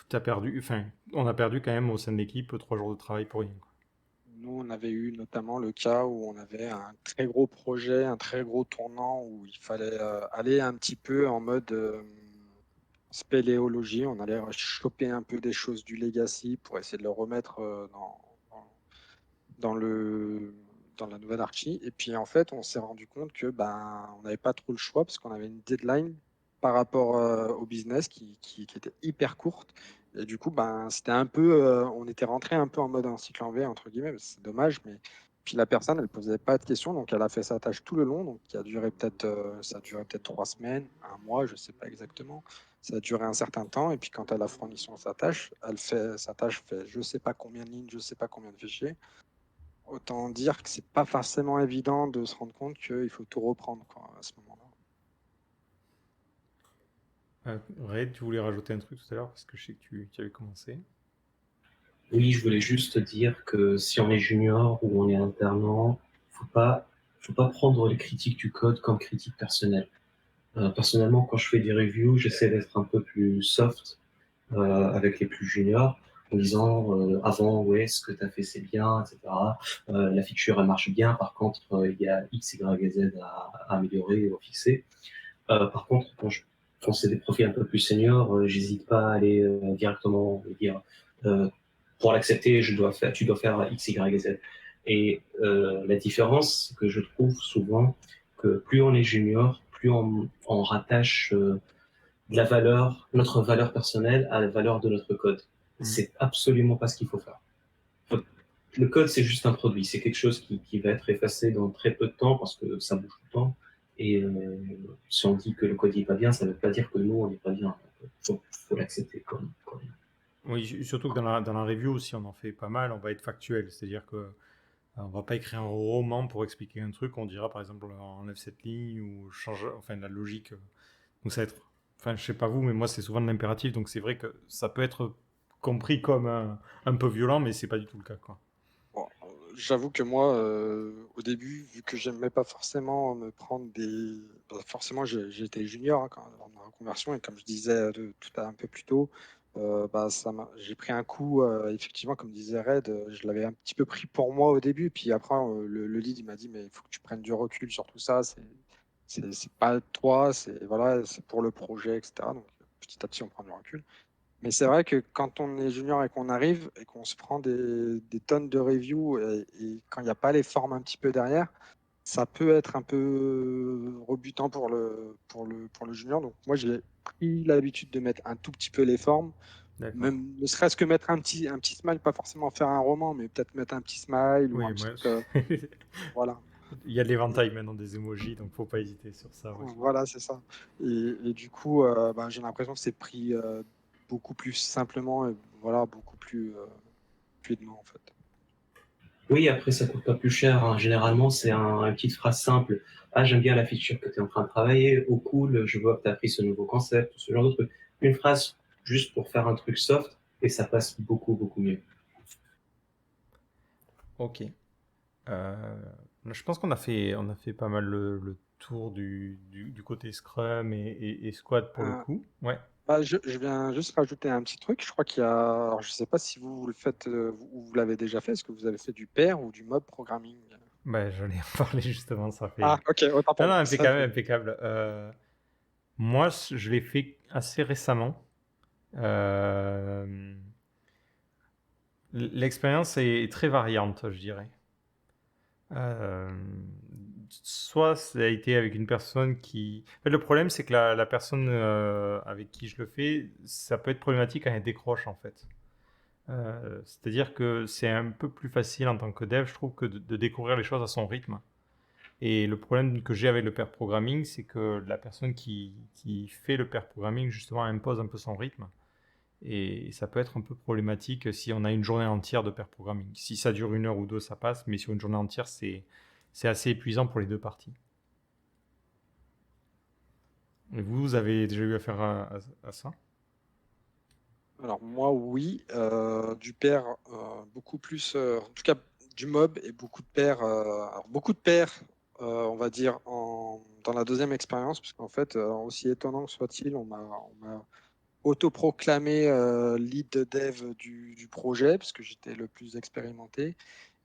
on a perdu quand même au sein de l'équipe 3 jours de travail pour rien, quoi. Nous, on avait eu notamment le cas où on avait un très gros projet, un très gros tournant, où il fallait aller un petit peu en mode spéléologie. On allait choper un peu des choses du legacy pour essayer de le remettre dans dans la nouvelle archi. Et puis en fait, on s'est rendu compte que on n'avait pas trop le choix, parce qu'on avait une deadline par rapport au business qui était hyper courte. Et du coup, c'était un peu, on était rentré un peu en mode un cycle en V, entre guillemets. C'est dommage, mais puis la personne, elle posait pas de questions, donc elle a fait sa tâche tout le long, donc qui a duré ça a duré peut-être 3 semaines, un mois, je sais pas exactement. Ça a duré un certain temps, et puis quand elle a fourni sa tâche, elle fait sa tâche, fait je sais pas combien de lignes, je sais pas combien de fichiers. Autant dire que c'est pas forcément évident de se rendre compte qu'il faut tout reprendre, quoi, à ce moment-là. Red, tu voulais rajouter un truc tout à l'heure parce que je sais que tu avais commencé. Oui, je voulais juste dire que si on est junior ou on est alternant, faut pas prendre les critiques du code comme critique personnelle. Personnellement, quand je fais des reviews, j'essaie d'être un peu plus soft avec les plus juniors, en disant avant, ouais, ce que tu as fait c'est bien, etc. La feature elle marche bien, par contre il y a X, Y et Z à améliorer ou à fixer. Par contre, quand c'est des profils un peu plus seniors, j'hésite pas à aller directement dire pour l'accepter, tu dois faire X, Y et Z. Et la différence, c'est que je trouve souvent que plus on est junior, plus on rattache de la valeur, notre valeur personnelle à la valeur de notre code. C'est absolument pas ce qu'il faut faire. Le code, c'est juste un produit. C'est quelque chose qui va être effacé dans très peu de temps parce que ça bouge tout le temps. Et si on dit que le code n'est pas bien, ça ne veut pas dire que nous, on n'est pas bien. Il faut l'accepter comme. Oui, surtout que dans la review, si on en fait pas mal, on va être factuel. C'est-à-dire que on va pas écrire un roman pour expliquer un truc. On dira par exemple enlève cette ligne ou change, enfin la logique. Donc ça va être, enfin je sais pas vous, mais moi c'est souvent de l'impératif. Donc c'est vrai que ça peut être compris comme un peu violent, mais c'est pas du tout le cas, quoi. j'avoue que moi, au début, vu que j'aimais pas forcément me prendre des. Forcément, j'étais junior, hein, dans ma reconversion, et comme je disais tout un peu plus tôt, j'ai pris un coup, effectivement, comme disait Red, je l'avais un petit peu pris pour moi au début, puis après, le lead, il m'a dit, mais il faut que tu prennes du recul sur tout ça, c'est pas toi, voilà, c'est pour le projet, etc. Donc, petit à petit, on prend du recul. Mais c'est vrai que quand on est junior et qu'on arrive et qu'on se prend des tonnes de reviews et quand il n'y a pas les formes un petit peu derrière, ça peut être un peu rebutant pour le junior. Donc moi, j'ai pris l'habitude de mettre un tout petit peu les formes, D'accord. même ne serait-ce que mettre un petit smile, pas forcément faire un roman, mais peut-être mettre un petit smile ou Oui, un moi, petit... voilà. il y a de l'éventail maintenant des emojis, donc faut pas hésiter sur ça. Ouais. Voilà, c'est ça. Et du coup, j'ai l'impression que c'est pris beaucoup plus simplement et voilà, beaucoup plus fluidement en fait. Oui, après, ça coûte pas plus cher, hein. Généralement, c'est une petite phrase simple. Ah, j'aime bien la feature que tu es en train de travailler. Oh, cool, je vois que tu as appris ce nouveau concept, ce genre de truc. Une phrase juste pour faire un truc soft et ça passe beaucoup, beaucoup mieux. Ok. Je pense on a fait pas mal le tour du côté Scrum et Squad pour le Euh, coup. Ouais. je viens juste rajouter un petit truc. Je crois qu'il y a. Alors, je sais pas si vous le faites ou vous l'avez déjà fait. Est-ce que vous avez fait du pair ou du mob programming? Bah, j'allais en parler justement, ça fait. Ah, ok, autant Non, pour non, moi. impeccable, impeccable. Moi, je l'ai fait assez récemment. Euh, L'expérience est très variante, je dirais. Euh, Soit ça a été avec une personne qui... En fait, le problème, c'est que la personne avec qui je le fais, ça peut être problématique quand elle décroche, en fait. C'est-à-dire que c'est un peu plus facile en tant que dev, je trouve, que de découvrir les choses à son rythme. Et le problème que j'ai avec le pair programming, c'est que la personne qui fait le pair programming, justement, impose un peu son rythme. Et ça peut être un peu problématique si on a une journée entière de pair programming. Si ça dure 1 heure ou 2, ça passe, mais sur une journée entière, c'est assez épuisant pour les deux parties. Et vous avez déjà eu affaire à ça? Alors moi, oui, du pair, beaucoup plus, en tout cas du mob et beaucoup de pair, alors beaucoup de pair, on va dire dans la deuxième expérience, parce qu'en fait, aussi étonnant que soit-il, on m'a autoproclamé lead dev du projet, parce que j'étais le plus expérimenté.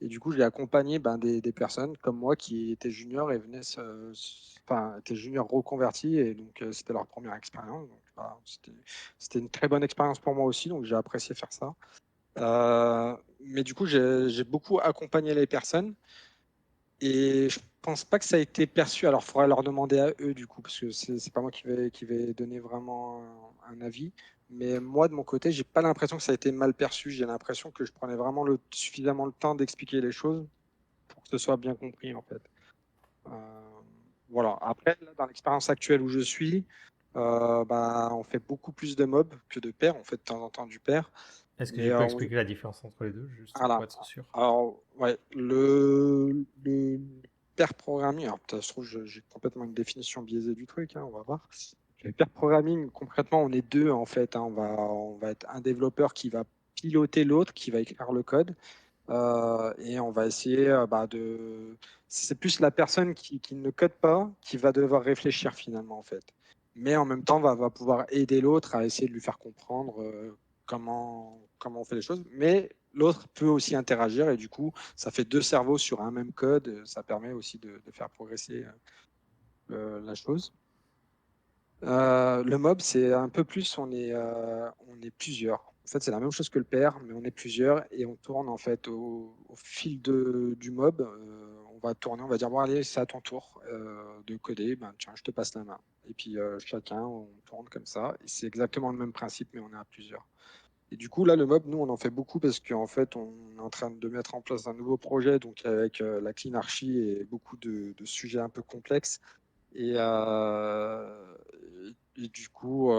Et du coup, j'ai accompagné des personnes comme moi qui étaient juniors et enfin, étaient juniors reconvertis. Et donc, c'était leur première expérience. Donc, c'était une très bonne expérience pour moi aussi. Donc, j'ai apprécié faire ça. Mais du coup, j'ai beaucoup accompagné les personnes. Et je pense pas que ça a été perçu. Alors, il faudrait leur demander à eux, du coup, parce que c'est pas moi qui vais donner vraiment un avis. Mais moi, de mon côté, j'ai pas l'impression que ça a été mal perçu. J'ai l'impression que je prenais vraiment suffisamment le temps d'expliquer les choses pour que ce soit bien compris, en fait. Euh, voilà. Après, là, dans l'expérience actuelle où je suis, on fait beaucoup plus de mobs que de pairs. On fait de temps en temps du pair. Est-ce que Mais tu peux expliquer la différence entre les deux, juste pour voilà. être sûr? Alors, ouais, le pair programming, alors peut-être je trouve que j'ai complètement une définition biaisée du truc, hein, on va voir. Le pair programming, concrètement, on est deux en fait, hein. On va être un développeur qui va piloter l'autre, qui va écrire le code, et on va essayer de. C'est plus la personne qui ne code pas qui va devoir réfléchir finalement en fait. Mais en même temps, va pouvoir aider l'autre à essayer de lui faire comprendre comment on fait les choses. Mais l'autre peut aussi interagir et du coup, ça fait deux cerveaux sur un même code. Ça permet aussi de faire progresser la chose. Le mob, c'est un peu plus, on est plusieurs. En fait, c'est la même chose que le pair, mais on est plusieurs et on tourne en fait au fil du mob. On va tourner, on va dire bon allez, c'est à ton tour de coder. Ben tiens, je te passe la main. Et puis chacun, on tourne comme ça. Et c'est exactement le même principe, mais on est à plusieurs. Et du coup, là, le mob, nous, on en fait beaucoup parce qu'en fait, on est en train de mettre en place un nouveau projet, donc avec la clean archi et beaucoup de sujets un peu complexes. Et du coup,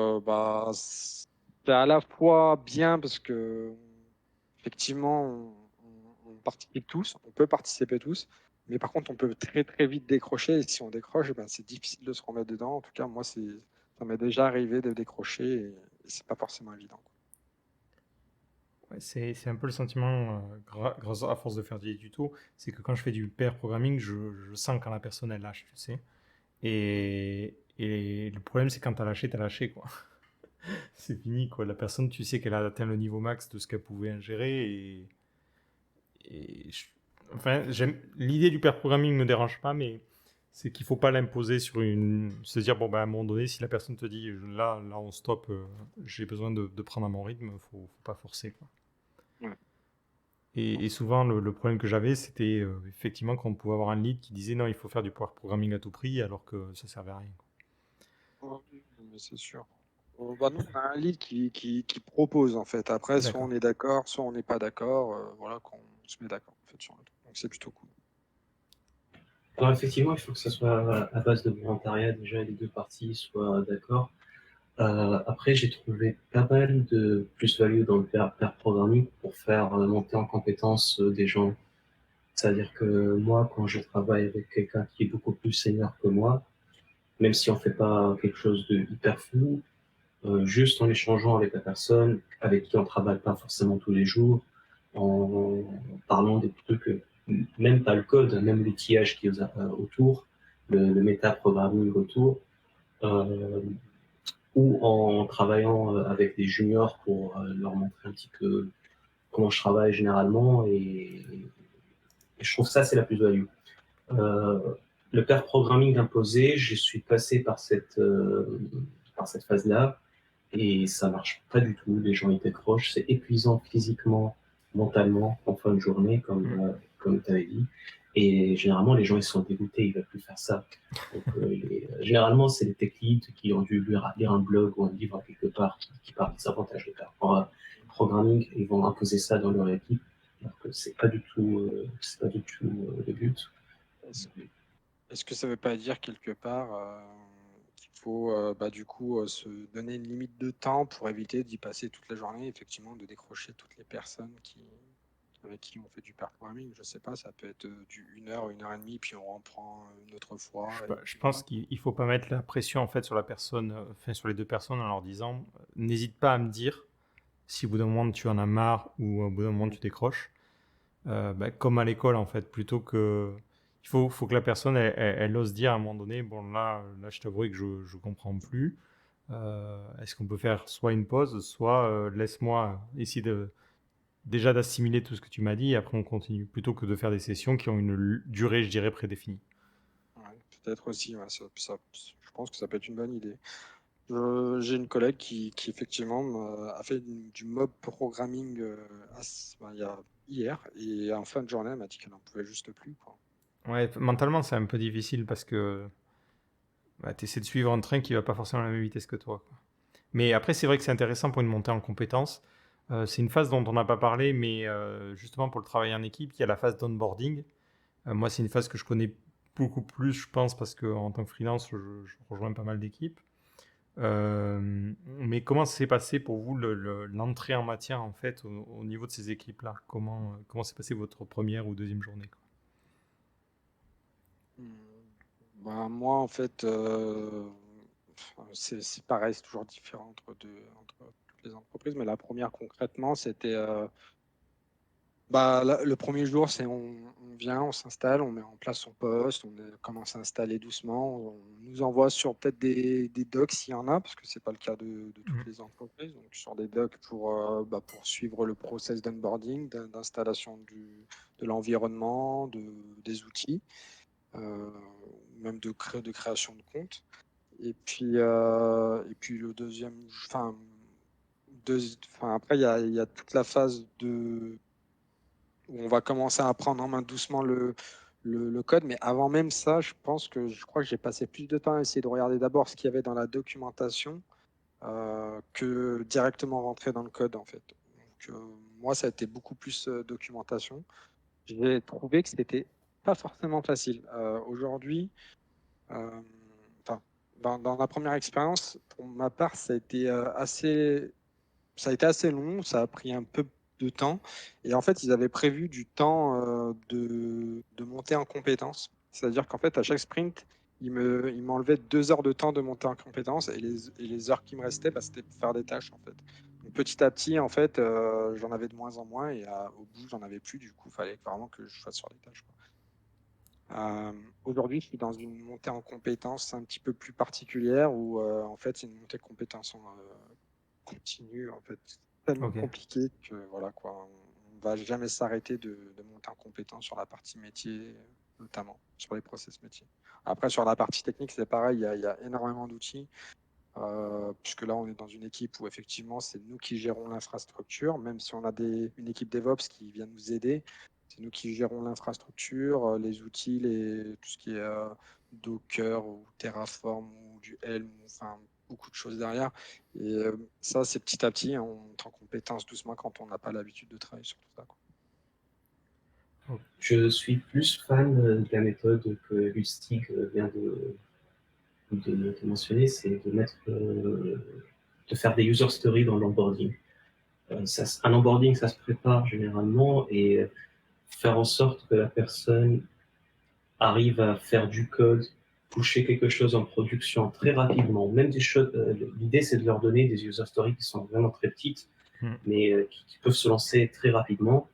c'est à la fois bien parce que effectivement, on participe tous, on peut participer tous, mais par contre, on peut très très vite décrocher. Et si on décroche, c'est difficile de se remettre dedans. En tout cas, moi, ça m'est déjà arrivé de décrocher et c'est pas forcément évident. Ouais, c'est un peu le sentiment, grâce à force de faire des tutos, c'est que quand je fais du pair programming, je sens quand la personne elle lâche, tu sais. Et le problème, c'est quand t'as lâché, quoi. C'est fini, quoi. La personne, tu sais qu'elle a atteint le niveau max de ce qu'elle pouvait ingérer. Enfin, l'idée du pair programming ne me dérange pas, mais c'est qu'il faut pas l'imposer sur une. Se dire, bon, ben, à un moment donné, si la personne te dit, là, on stop, j'ai besoin de prendre à mon rythme, faut pas forcer, quoi. Ouais. Et souvent, le problème que j'avais, c'était effectivement qu'on pouvait avoir un lead qui disait, non, il faut faire du pair programming à tout prix, alors que ça servait à rien, Ouais, mais c'est sûr. Bah, nous, on a un lead qui propose en fait. Après, quoi. soit D'accord. on est d'accord, soit on n'est pas d'accord. Voilà, qu'on se met d'accord en fait sur le truc. Donc c'est plutôt cool. Alors effectivement, il faut que ça soit à base de volontariat déjà, les deux parties soient d'accord. Après, j'ai trouvé pas mal de plus-value dans le pair programming pour faire monter en compétence des gens. C'est-à-dire que moi, quand je travaille avec quelqu'un qui est beaucoup plus senior que moi, même si on fait pas quelque chose de hyper fou, juste en échangeant avec la personne avec qui on travaille pas forcément tous les jours, en parlant des trucs, même pas le code, même l'outillage qui est autour, le méta-programming autour, euh, ou en travaillant avec des juniors pour leur montrer un petit peu comment je travaille généralement, et je trouve ça c'est la plus-value. Euh, le pair programming imposé, je suis passé par cette phase-là et ça marche pas du tout. Les gens ils décrochent, c'est épuisant physiquement, mentalement en fin de journée, Mm. comme tu avais dit. Et généralement, les gens ils sont dégoûtés, ils veulent plus faire ça. Donc, généralement, c'est les tech leads qui ont dû lire un blog ou un livre quelque part qui parle des avantages de pair programming. Ils vont imposer ça dans leur équipe. Alors que c'est pas du tout le but. Est-ce est-ce que ça veut pas dire quelque part qu'il faut bah, du coup se donner une limite de temps pour éviter d'y passer toute la journée, effectivement, de décrocher toutes les personnes avec qui on fait du pair programming? Je sais pas, ça peut être du 1 heure, 1 heure et demie, puis on reprend une autre fois. Et Je puis pense voilà. qu'il faut pas mettre la pression en fait sur la personne, enfin sur les deux personnes en leur disant, n'hésite pas à me dire si au bout d'un moment tu en as marre ou au bout d'un moment tu décroches. Bah, comme à l'école en fait, plutôt que faut que la personne elle ose dire à un moment donné, bon là je t'avoue que je comprends plus. Est-ce qu'on peut faire soit une pause, soit laisse-moi essayer déjà d'assimiler tout ce que tu m'as dit et après on continue, plutôt que de faire des sessions qui ont une durée, je dirais, prédéfinie. Ouais, peut-être aussi, ouais, je pense que ça peut être une bonne idée. J'ai une collègue qui effectivement a fait du mob programming ben, hier, et en fin de journée, elle m'a dit qu'elle n'en pouvait juste plus, quoi. Ouais, mentalement c'est un peu difficile parce que bah, tu essaies de suivre un train qui va pas forcément à la même vitesse que toi, quoi. Mais après, c'est vrai que c'est intéressant pour une montée en compétences. C'est une phase dont on n'a pas parlé, mais justement pour le travail en équipe, il y a la phase d'onboarding. Moi, c'est une phase que je connais beaucoup plus, je pense, parce qu'en tant que freelance, je rejoins pas mal d'équipes. Mais comment s'est passé pour vous l'entrée en matière, en fait, au niveau de ces équipes-là? Comment s'est passé votre première ou deuxième journée, quoi? Hmm. Ben, moi, en fait, c'est pareil, c'est toujours différent entre toutes les entreprises, mais la première concrètement, c'était bah, le premier jour, c'est on vient, on s'installe, on met en place son poste, commence à installer doucement. On nous envoie sur peut-être des docs s'il y en a, parce que c'est pas le cas de toutes Mhm. les entreprises. Donc sur des docs pour suivre le process d'onboarding, d'installation de l'environnement, des outils, euh, même de création de compte. Et puis le deuxième, après il y a toute la phase où on va commencer à prendre en main doucement le code. Mais avant même ça, je crois que j'ai passé plus de temps à essayer de regarder d'abord ce qu'il y avait dans la documentation que directement rentrer dans le code, en fait. Donc, moi, ça a été beaucoup plus documentation. J'ai trouvé que c'était pas forcément facile. Aujourd'hui, euh, enfin, dans la première expérience, pour ma part, ça a été assez long, ça a pris un peu de temps. Et en fait, ils avaient prévu du temps de monter en compétences. C'est-à-dire qu'en fait, à chaque sprint, ils m'enlevaient 2 heures de temps de monter en compétences et les heures qui me restaient, bah, c'était pour faire des tâches, en fait. Petit à petit, en fait, j'en avais de moins en moins et au bout, j'en avais plus. Du coup, il fallait vraiment que je fasse sur les tâches, quoi. Aujourd'hui, je suis dans une montée en compétences un petit peu plus particulière où, en fait, c'est une montée de compétences continue, en fait. C'est tellement Ok. compliqué que, voilà, quoi. On ne va jamais s'arrêter de monter en compétence sur la partie métier, notamment sur les process métiers. Après, sur la partie technique, c'est pareil, il y a énormément d'outils. Puisque là, on est dans une équipe où effectivement, c'est nous qui gérons l'infrastructure, même si on a une équipe DevOps qui vient nous aider, c'est nous qui gérons l'infrastructure, les outils, tout ce qui est Docker ou Terraform ou du Helm, enfin beaucoup de choses derrière. Et ça, c'est petit à petit, hein, on monte en compétence doucement quand on n'a pas l'habitude de travailler sur tout ça, quoi. Je suis plus fan de la méthode que Lustig vient de mentionner, c'est de faire des user stories dans l'onboarding. Un onboarding, ça se prépare généralement et faire en sorte que la personne arrive à faire du code, pusher quelque chose en production très rapidement. Même des choses, l'idée c'est de leur donner des user stories qui sont vraiment très petites, mais qui peuvent se lancer très rapidement.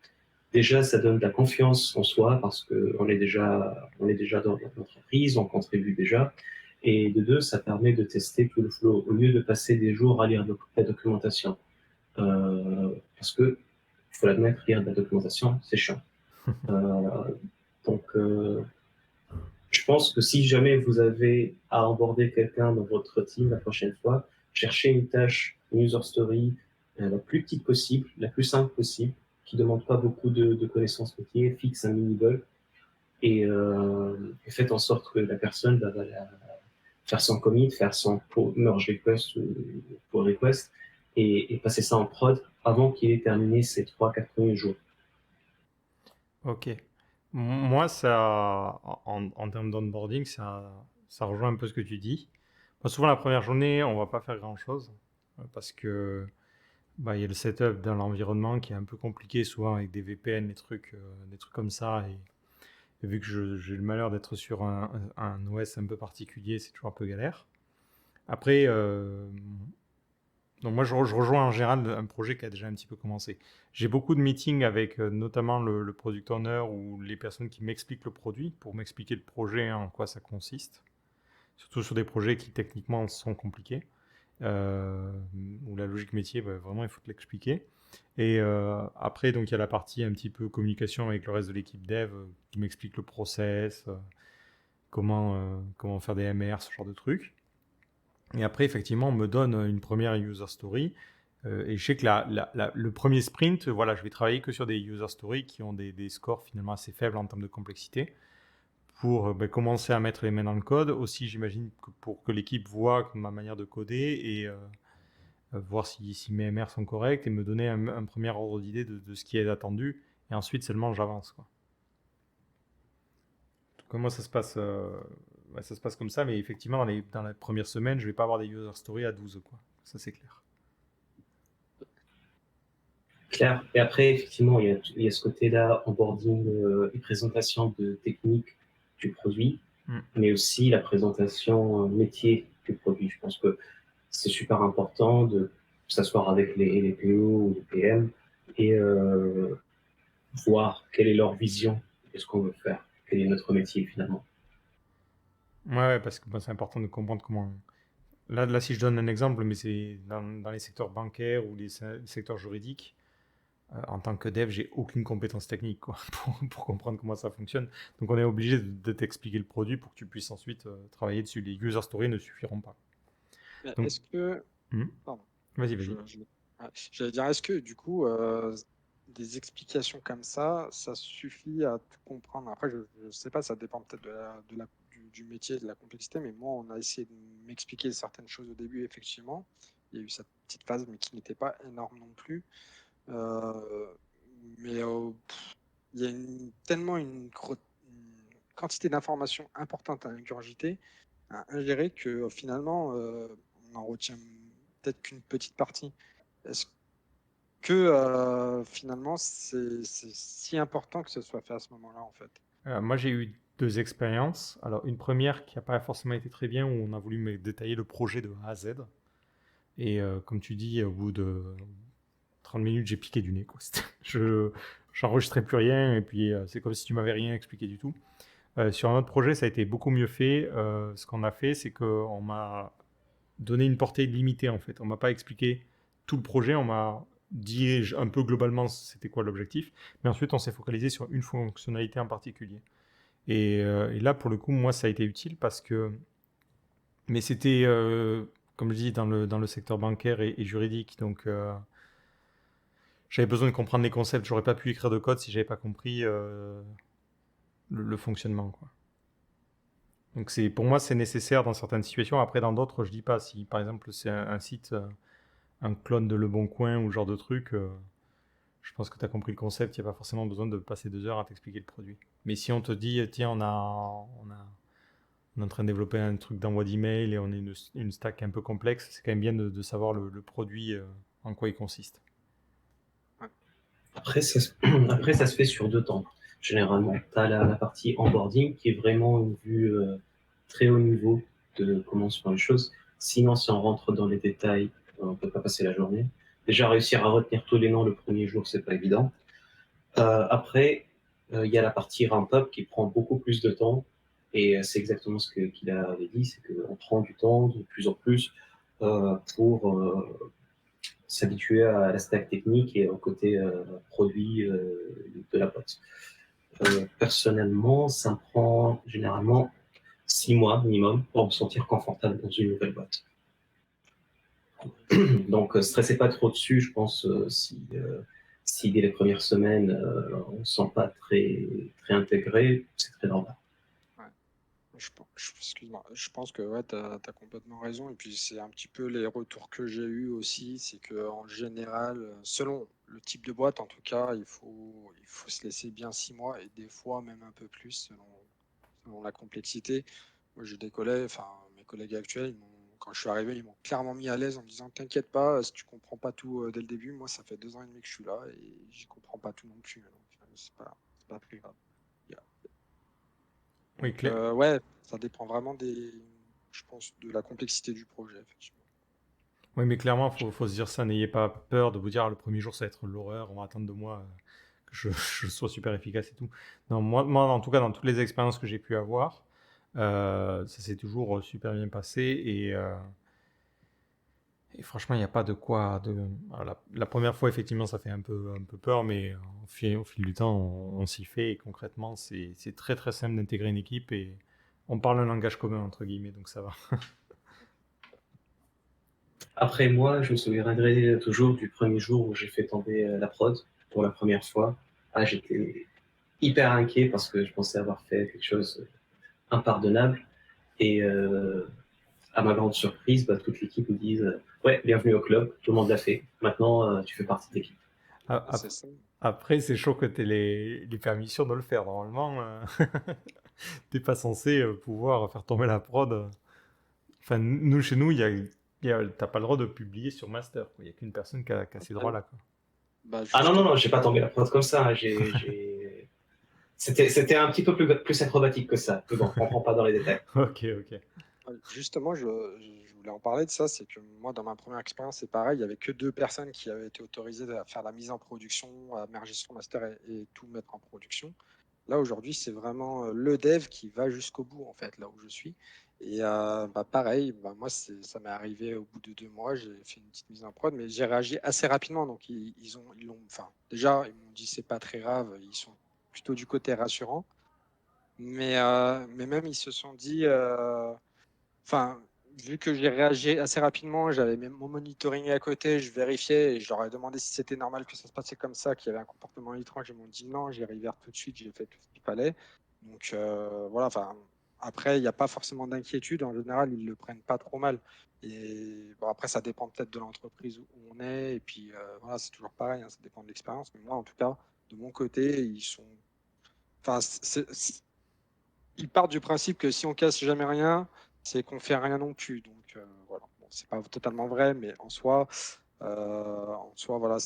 Déjà, ça donne de la confiance en soi parce qu'on est déjà dans l'entreprise, on contribue déjà. Et de deux, ça permet de tester tout le flow au lieu de passer des jours à lire la documentation. Parce que, il faut l'admettre, lire de la documentation, c'est chiant. Donc, je pense que si jamais vous avez à onboarder quelqu'un dans votre team la prochaine fois, cherchez une tâche, une user story, la plus petite possible, la plus simple possible, qui ne demande pas beaucoup de connaissances métiers, fixe un mini-goal et faites en sorte que la personne va faire son commit, faire son merge request ou pull request et passer ça en prod avant qu'il ait terminé ses 3-4 premiers jours. Ok. Moi, en termes d'onboarding, ça rejoint un peu ce que tu dis. Moi, souvent, la première journée, on va pas faire grand-chose parce que il y a le setup dans l'environnement qui est un peu compliqué, souvent avec des VPN, des trucs comme ça. Et vu que j'ai le malheur d'être sur un OS un peu particulier, c'est toujours un peu galère. Après, donc moi, je rejoins en général un projet qui a déjà un petit peu commencé. J'ai beaucoup de meetings avec notamment le product owner ou les personnes qui m'expliquent le produit pour m'expliquer le projet, en quoi ça consiste. Surtout sur des projets qui techniquement sont compliqués, où la logique métier, vraiment, il faut te l'expliquer. Et après, donc, il y a la partie un petit peu communication avec le reste de l'équipe dev qui m'explique le process, comment faire des MR, ce genre de trucs. Et après, effectivement, on me donne une première user story. Et je sais que le premier sprint, voilà, je vais travailler que sur des user stories qui ont des scores finalement assez faibles en termes de complexité pour commencer à mettre les mains dans le code. Aussi, j'imagine que pour que l'équipe voit ma manière de coder et voir si mes MR sont corrects et me donner un premier ordre d'idée de ce qui est attendu. Et ensuite, seulement, j'avance, quoi. Donc, moi, ça se passe comme ça, mais effectivement, dans la première semaine, je vais pas avoir des user stories à 12, quoi. Ça, c'est clair. Claire. Et après, effectivement, il y a ce côté-là, onboarding et présentation de technique du produit, mais aussi la présentation métier du produit. Je pense que c'est super important de s'asseoir avec les PO ou les PM et voir quelle est leur vision de ce qu'on veut faire, quel est notre métier finalement. Ouais, parce que c'est important de comprendre comment. Là, si je donne un exemple, mais c'est dans les secteurs bancaires ou les secteurs juridiques, en tant que dev, j'ai aucune compétence technique, quoi, pour comprendre comment ça fonctionne. Donc, on est obligé de t'expliquer le produit pour que tu puisses ensuite travailler dessus. Les user stories ne suffiront pas. Donc, Est-ce que... Pardon. vas-y. J'allais dire, est-ce que du coup, des explications comme ça suffit à tout comprendre? Après, je ne sais pas, ça dépend peut-être du métier, de la complexité, mais moi, on a essayé de m'expliquer certaines choses au début, effectivement. Il y a eu cette petite phase, mais qui n'était pas énorme non plus. Mais il y a tellement une quantité d'informations importantes à ingurgiter, à ingérer, que finalement, on en retient peut-être qu'une petite partie. Est-ce que finalement, c'est si important que ce soit fait à ce moment-là, en fait? Moi, j'ai eu 2 expériences. Alors, une première qui n'a pas forcément été très bien, où on a voulu me détailler le projet de A à Z. Et comme tu dis, au bout de 30 minutes, j'ai piqué du nez, quoi. J'enregistrais plus rien, et puis c'est comme si tu m'avais rien expliqué du tout. Sur un autre projet, ça a été beaucoup mieux fait. Ce qu'on a fait, c'est qu'on m'a donné une portée limitée, en fait. On m'a pas expliqué tout le projet, on m'a dit un peu globalement c'était quoi l'objectif, mais ensuite on s'est focalisé sur une fonctionnalité en particulier. Et là, pour le coup, moi, ça a été utile parce que... Mais c'était, comme je dis, dans le secteur bancaire et juridique, donc j'avais besoin de comprendre les concepts. J'aurais pas pu écrire de code si j'avais pas compris le fonctionnement, quoi. Donc pour moi, c'est nécessaire dans certaines situations. Après, dans d'autres, je dis pas. Si, par exemple, c'est un site, un clone de Le Bon Coin ou ce genre de truc, je pense que tu as compris le concept. Il n'y a pas forcément besoin de passer 2 heures à t'expliquer le produit. Mais si on te dit, tiens, on est en train de développer un truc d'envoi d'email et on est une stack un peu complexe, c'est quand même bien de savoir le produit, en quoi il consiste. Après, après, ça se fait sur 2 temps. Généralement, tu as la partie onboarding qui est vraiment une vue très haut niveau de comment se font les choses. Sinon, si on rentre dans les détails, on ne peut pas passer la journée. Déjà, réussir à retenir tous les noms le premier jour, c'est pas évident. Après, il y a la partie ramp-up qui prend beaucoup plus de temps. Et c'est exactement ce qu'il avait dit, c'est qu'on prend du temps de plus en plus pour s'habituer à la stack technique et au côté produit de la boîte. Personnellement, ça me prend généralement 6 mois minimum pour me sentir confortable dans une nouvelle boîte. Donc, stressez pas trop dessus, je pense, si dès les premières semaines, on ne se sent pas très, très intégré, c'est très normal. Excuse-moi, je pense que ouais, tu as complètement raison. Et puis, c'est un petit peu les retours que j'ai eus aussi. C'est qu'en général, selon le type de boîte, en tout cas, il faut se laisser bien 6 mois et des fois même un peu plus selon la complexité. Moi, j'ai des collègues, enfin, mes collègues actuels, quand je suis arrivé, ils m'ont clairement mis à l'aise en me disant t'inquiète pas, si tu comprends pas tout dès le début, moi, ça fait 2 ans et demi que je suis là et j'y comprends pas tout non plus. Donc, c'est pas très grave. Oui, Donc, ouais, ça dépend vraiment je pense, de la complexité du projet, effectivement. oui, mais clairement, faut se dire ça. N'ayez pas peur de vous dire le premier jour, ça va être l'horreur. On va attendre de moi que je sois super efficace et tout. Non, moi, en tout cas, dans toutes les expériences que j'ai pu avoir, ça s'est toujours super bien passé. Et franchement, il n'y a pas de quoi. Alors, la première fois, effectivement, ça fait un peu peur, mais au fil du temps, on s'y fait. Et concrètement, c'est très très simple d'intégrer une équipe et on parle un langage commun, entre guillemets, donc ça va. Après moi, je me souviendrai toujours du premier jour où j'ai fait tomber la prod pour la première fois. Ah, j'étais hyper inquiet parce que je pensais avoir fait quelque chose impardonnable. Et à ma grande surprise, toute l'équipe me dit ouais, bienvenue au club, tout le monde l'a fait. Maintenant, tu fais partie de l'équipe. C'est ça. Après, c'est chaud que tu aies les permissions de le faire. Normalement, t'es pas censé pouvoir faire tomber la prod. Enfin, nous, chez nous, t'as pas le droit de publier sur Master. Il n'y a qu'une personne qui a ces droits-là, quoi. Bah, Ah non, non, justement, non, j'ai pas tombé la prod comme ça. C'était un petit peu plus acrobatique que ça. Mais bon, on prend pas dans les détails. Ok. justement, je voulais en parler de ça. C'est que moi, dans ma première expérience, c'est pareil. Il n'y avait que 2 personnes qui avaient été autorisées à faire la mise en production, à merger sur master et tout mettre en production. Là, aujourd'hui, c'est vraiment le dev qui va jusqu'au bout, en fait, là où je suis. Et pareil, moi, ça m'est arrivé au bout de 2 mois, j'ai fait une petite mise en prod, mais j'ai réagi assez rapidement. Donc, enfin, déjà, ils m'ont dit c'est pas très grave, ils sont plutôt du côté rassurant. Mais même, ils se sont dit, enfin, vu que j'ai réagi assez rapidement, j'avais même mon monitoring à côté, je vérifiais et je leur ai demandé si c'était normal que ça se passait comme ça, qu'il y avait un comportement étrange. Ils m'ont dit non, j'ai réouvert tout de suite, j'ai fait tout ce qu'il fallait. Donc voilà, enfin, après, il n'y a pas forcément d'inquiétude. En général, ils ne le prennent pas trop mal. Et bon, après, ça dépend peut-être de l'entreprise où on est. Et puis voilà, c'est toujours pareil, hein, ça dépend de l'expérience. Mais moi, en tout cas, de mon côté, ils sont. Enfin, ils partent du principe que si on casse jamais rien, c'est qu'on fait rien non plus. Donc voilà, bon, c'est pas totalement vrai, mais en soi, voilà,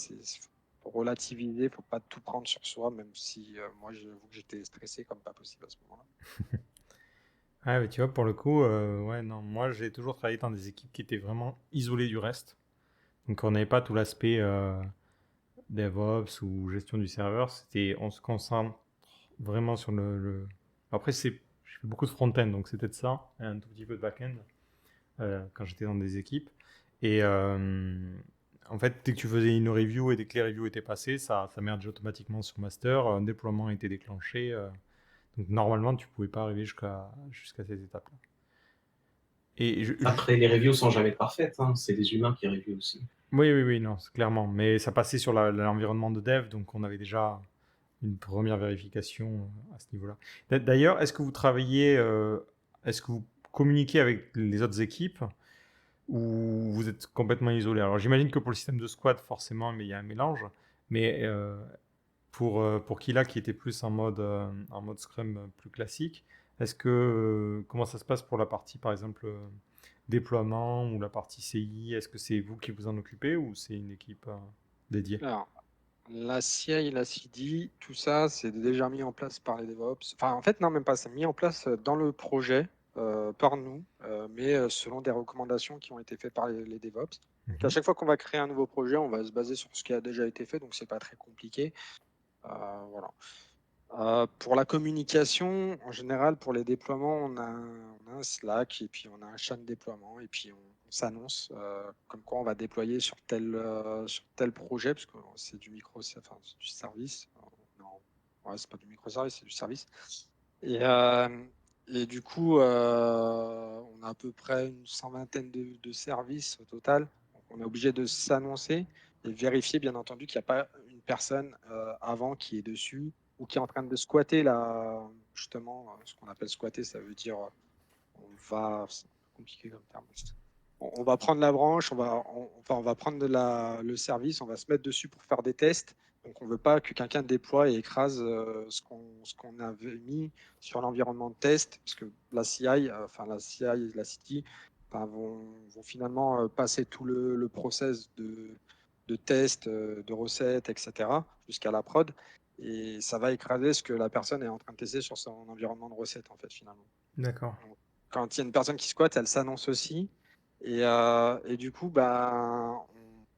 faut relativiser, faut pas tout prendre sur soi, même si moi, j'avoue que j'étais stressé comme pas possible à ce moment-là. Ah, mais tu vois, pour le coup, ouais, non, moi, j'ai toujours travaillé dans des équipes qui étaient vraiment isolées du reste. Donc, on n'avait pas tout l'aspect DevOps ou gestion du serveur, on se concentre vraiment sur Après, je fais beaucoup de front-end, donc c'est peut-être ça, et un tout petit peu de back-end quand j'étais dans des équipes. Et en fait, dès que tu faisais une review et dès que les reviews étaient passées, ça merge automatiquement sur master, un déploiement était déclenché. Donc normalement, tu pouvais pas arriver jusqu'à ces étapes-là. Après, les reviews sont jamais parfaites, hein. C'est des humains qui reviewent aussi. Oui, non, c'est clairement. Mais ça passait sur l'environnement de dev, donc on avait déjà une première vérification à ce niveau-là. D'ailleurs, est-ce que vous travaillez, est-ce que vous communiquez avec les autres équipes ou vous êtes complètement isolé? Alors j'imagine que pour le système de squad, forcément, mais il y a un mélange. Mais pour Kila qui était plus en mode Scrum plus classique, comment ça se passe pour la partie, par exemple, déploiement ou la partie CI? Est-ce que c'est vous qui vous en occupez ou c'est une équipe dédiée? Alors, la CI, la CD, tout ça, c'est déjà mis en place par les DevOps. Enfin, en fait, non, même pas. C'est mis en place dans le projet par nous, mais selon des recommandations qui ont été faites par les DevOps. Donc, à chaque fois qu'on va créer un nouveau projet, on va se baser sur ce qui a déjà été fait, donc c'est pas très compliqué. Voilà. Pour la communication, en général, pour les déploiements, on a un Slack et puis on a un chat de déploiement et puis on s'annonce comme quoi on va déployer sur tel projet, parce que c'est du enfin, c'est du service. Non, ouais, c'est pas du microservice, c'est du service. Et du coup, on a à peu près une 120aine de services au total. Donc, on est obligé de s'annoncer et vérifier, bien entendu, qu'il n'y a pas une personne avant qui est dessus ou qui est en train de squatter justement, ce qu'on appelle squatter, ça veut dire c'est un peu compliqué comme terme. On va prendre la branche, on va prendre le service, on va se mettre dessus pour faire des tests. Donc on ne veut pas que quelqu'un déploie et écrase ce qu'on avait mis sur l'environnement de test, parce que la CI, la CI et la CT vont finalement passer tout le process de test, de recettes, etc., jusqu'à la prod. Et ça va écraser ce que la personne est en train de tester sur son environnement de recette, en fait, finalement. D'accord. Donc, quand il y a une personne qui squatte, elle s'annonce aussi. Et du coup,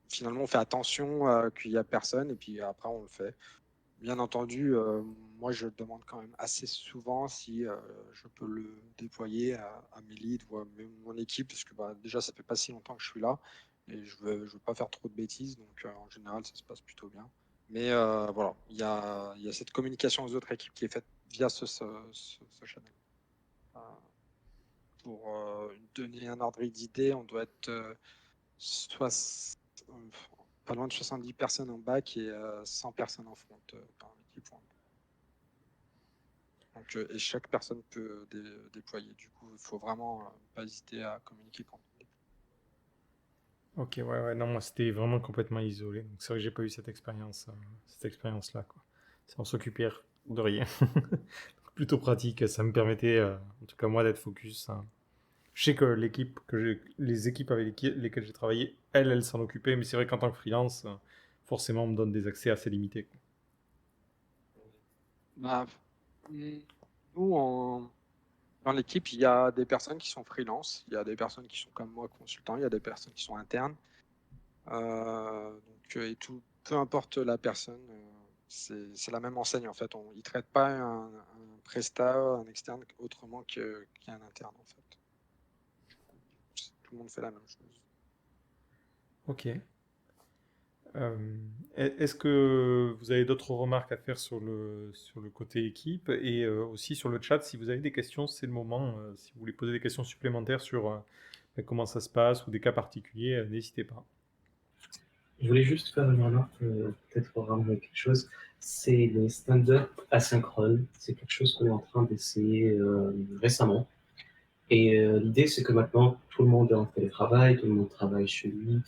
finalement, on fait attention qu'il n'y a personne. Et puis après, on le fait. Bien entendu, moi, je demande quand même assez souvent si je peux le déployer à mes leads ou à mon équipe, parce que déjà, ça fait pas si longtemps que je suis là. Et je veux pas faire trop de bêtises. Donc, en général, ça se passe plutôt bien. Mais voilà, il y a cette communication aux autres équipes qui est faite via ce channel. Pour donner un ordre d'idée, on doit être pas loin de 70 personnes en back et 100 personnes en front par équipe. Donc, et chaque personne peut déployer. Du coup, il faut vraiment pas hésiter à communiquer quand on déploie. Ok, ouais, non, moi c'était vraiment complètement isolé. Donc c'est vrai que j'ai pas eu cette expérience-là, quoi. On s'occupait de rien. Plutôt pratique, ça me permettait, en tout cas moi, d'être focus, hein. Je sais que les équipes avec lesquelles j'ai travaillé, elles s'en occupaient, mais c'est vrai qu'en tant que freelance, forcément, on me donne des accès assez limités, quoi. Nous, dans l'équipe, il y a des personnes qui sont freelance, il y a des personnes qui sont comme moi consultants, il y a des personnes qui sont internes. Et tout, peu importe la personne, c'est la même enseigne en fait. Ils ne traitent pas un prestat, un externe autrement qu'un interne en fait. Tout le monde fait la même chose. Ok. Est-ce que vous avez d'autres remarques à faire sur le côté équipe et aussi sur le chat, si vous avez des questions, c'est le moment. Si vous voulez poser des questions supplémentaires sur comment ça se passe ou des cas particuliers, n'hésitez pas. Je voulais juste faire une remarque, peut-être ramener quelque chose. C'est les stand-up asynchrones. C'est quelque chose qu'on est en train d'essayer récemment. Et l'idée, c'est que maintenant, tout le monde est en télétravail, tout le monde travaille chez lui.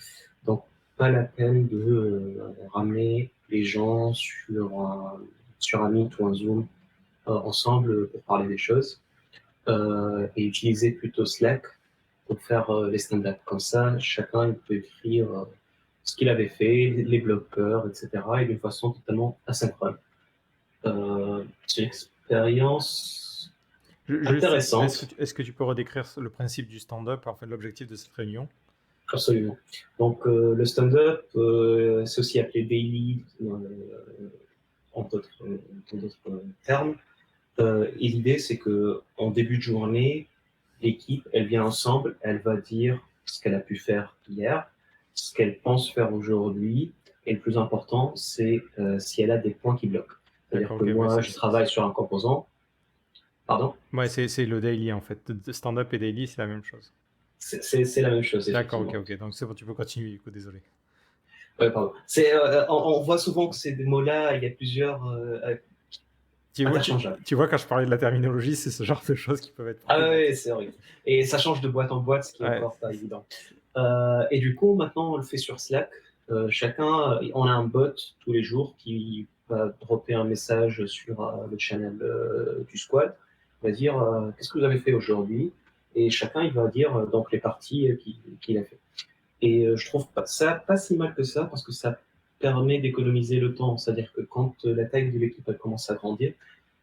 Donc, pas la peine de ramener les gens sur un Meet ou un Zoom ensemble pour parler des choses. Et utiliser plutôt Slack pour faire les stand-up. Comme ça, chacun il peut écrire ce qu'il avait fait, les bloqueurs, etc. et d'une façon totalement asynchrone. C'est une expérience intéressante. Est-ce que tu peux redécrire le principe du stand-up, en fait, l'objectif de cette réunion? Absolument. Donc, le stand-up, c'est aussi appelé daily en d'autres termes. Et l'idée, c'est que en début de journée, l'équipe, elle vient ensemble, elle va dire ce qu'elle a pu faire hier, ce qu'elle pense faire aujourd'hui, et le plus important, c'est si elle a des points qui bloquent. C'est-à-dire D'accord, que ok, ouais, moi, je travaille sur un composant. Pardon? ouais, c'est le daily en fait. Stand-up et daily, c'est la même chose. C'est la même chose, D'accord, ok, effectivement. ok. Donc c'est bon, tu peux continuer, du coup, désolé. Ouais, pardon. On voit souvent que ces mots-là, il y a plusieurs Tu vois, interchangeables. tu vois, quand je parlais de la terminologie, c'est ce genre de choses qui peuvent être Ah problématiques. ouais, c'est horrible. Et ça change de boîte en boîte, ce qui est Ouais, encore pas évident. Et du coup, maintenant, on le fait sur Slack. Chacun, on a un bot tous les jours qui va dropper un message sur le channel du squad. Il va dire qu'est-ce que vous avez fait aujourd'hui, et chacun il va dire donc les parties qu'il a fait. Et je trouve ça pas si mal que ça, parce que ça permet d'économiser le temps. C'est-à-dire que quand la taille de l'équipe elle commence à grandir,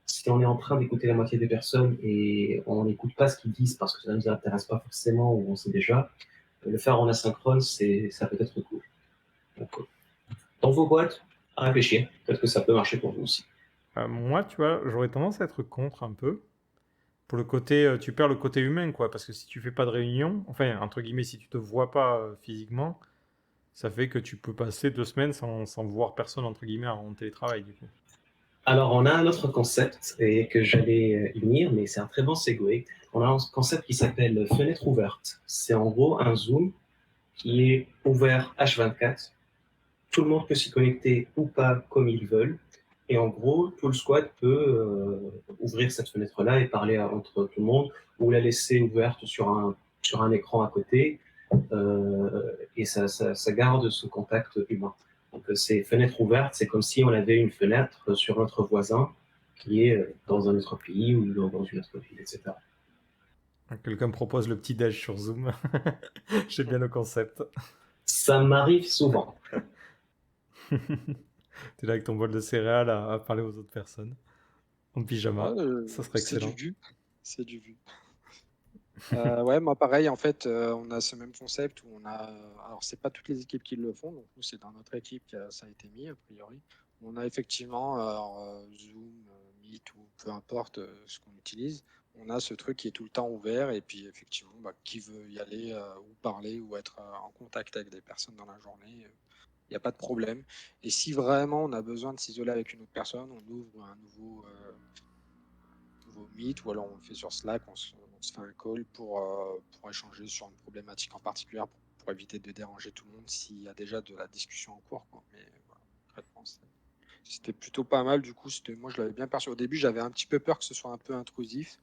si on est en train d'écouter la moitié des personnes et on n'écoute pas ce qu'ils disent parce que ça ne nous intéresse pas forcément ou on sait déjà, le faire en asynchrone, ça peut être cool. Donc, dans vos boîtes, à réfléchir. Peut-être que ça peut marcher pour vous aussi. moi, tu vois, j'aurais tendance à être contre un peu. Pour le côté, tu perds le côté humain, quoi. Parce que si tu fais pas de réunion, enfin, entre guillemets, si tu te vois pas physiquement, ça fait que tu peux passer 2 semaines sans voir personne, entre guillemets, en télétravail, du coup. Alors, on a un autre concept et que j'allais y venir, mais c'est un très bon segue. On a un concept qui s'appelle fenêtre ouverte. C'est en gros un Zoom qui est ouvert H24. Tout le monde peut s'y connecter ou pas comme ils veulent. Et en gros, tout le squad peut ouvrir cette fenêtre-là et parler entre tout le monde, ou la laisser ouverte sur un écran à côté, et ça garde ce contact humain. Donc ces fenêtres ouvertes, c'est comme si on avait une fenêtre sur notre voisin qui est dans un autre pays ou dans une autre ville, etc. Quelqu'un propose le petit déj sur Zoom. J'aime bien le concept. Ça m'arrive souvent. T'es là avec ton bol de céréales à parler aux autres personnes. En pyjama. Ça serait C'est du excellent. vu. C'est du vu. Ouais, moi pareil, en fait, on a ce même concept où on a. Alors, c'est pas toutes les équipes qui le font, donc nous, c'est dans notre équipe que ça a été mis, a priori. On a effectivement Zoom, Meet ou peu importe ce qu'on utilise. On a ce truc qui est tout le temps ouvert et puis effectivement, bah, qui veut y aller ou parler ou être en contact avec des personnes dans la journée, il n'y a pas de problème. Et si vraiment on a besoin de s'isoler avec une autre personne, on ouvre un nouveau Meet ou alors on le fait sur Slack, on se fait un call pour échanger sur une problématique en particulier pour éviter de déranger tout le monde s'il y a déjà de la discussion en cours, quoi. Mais voilà, concrètement, c'était plutôt pas mal. Du coup, moi, je l'avais bien perçu. Au début, j'avais un petit peu peur que ce soit un peu intrusif,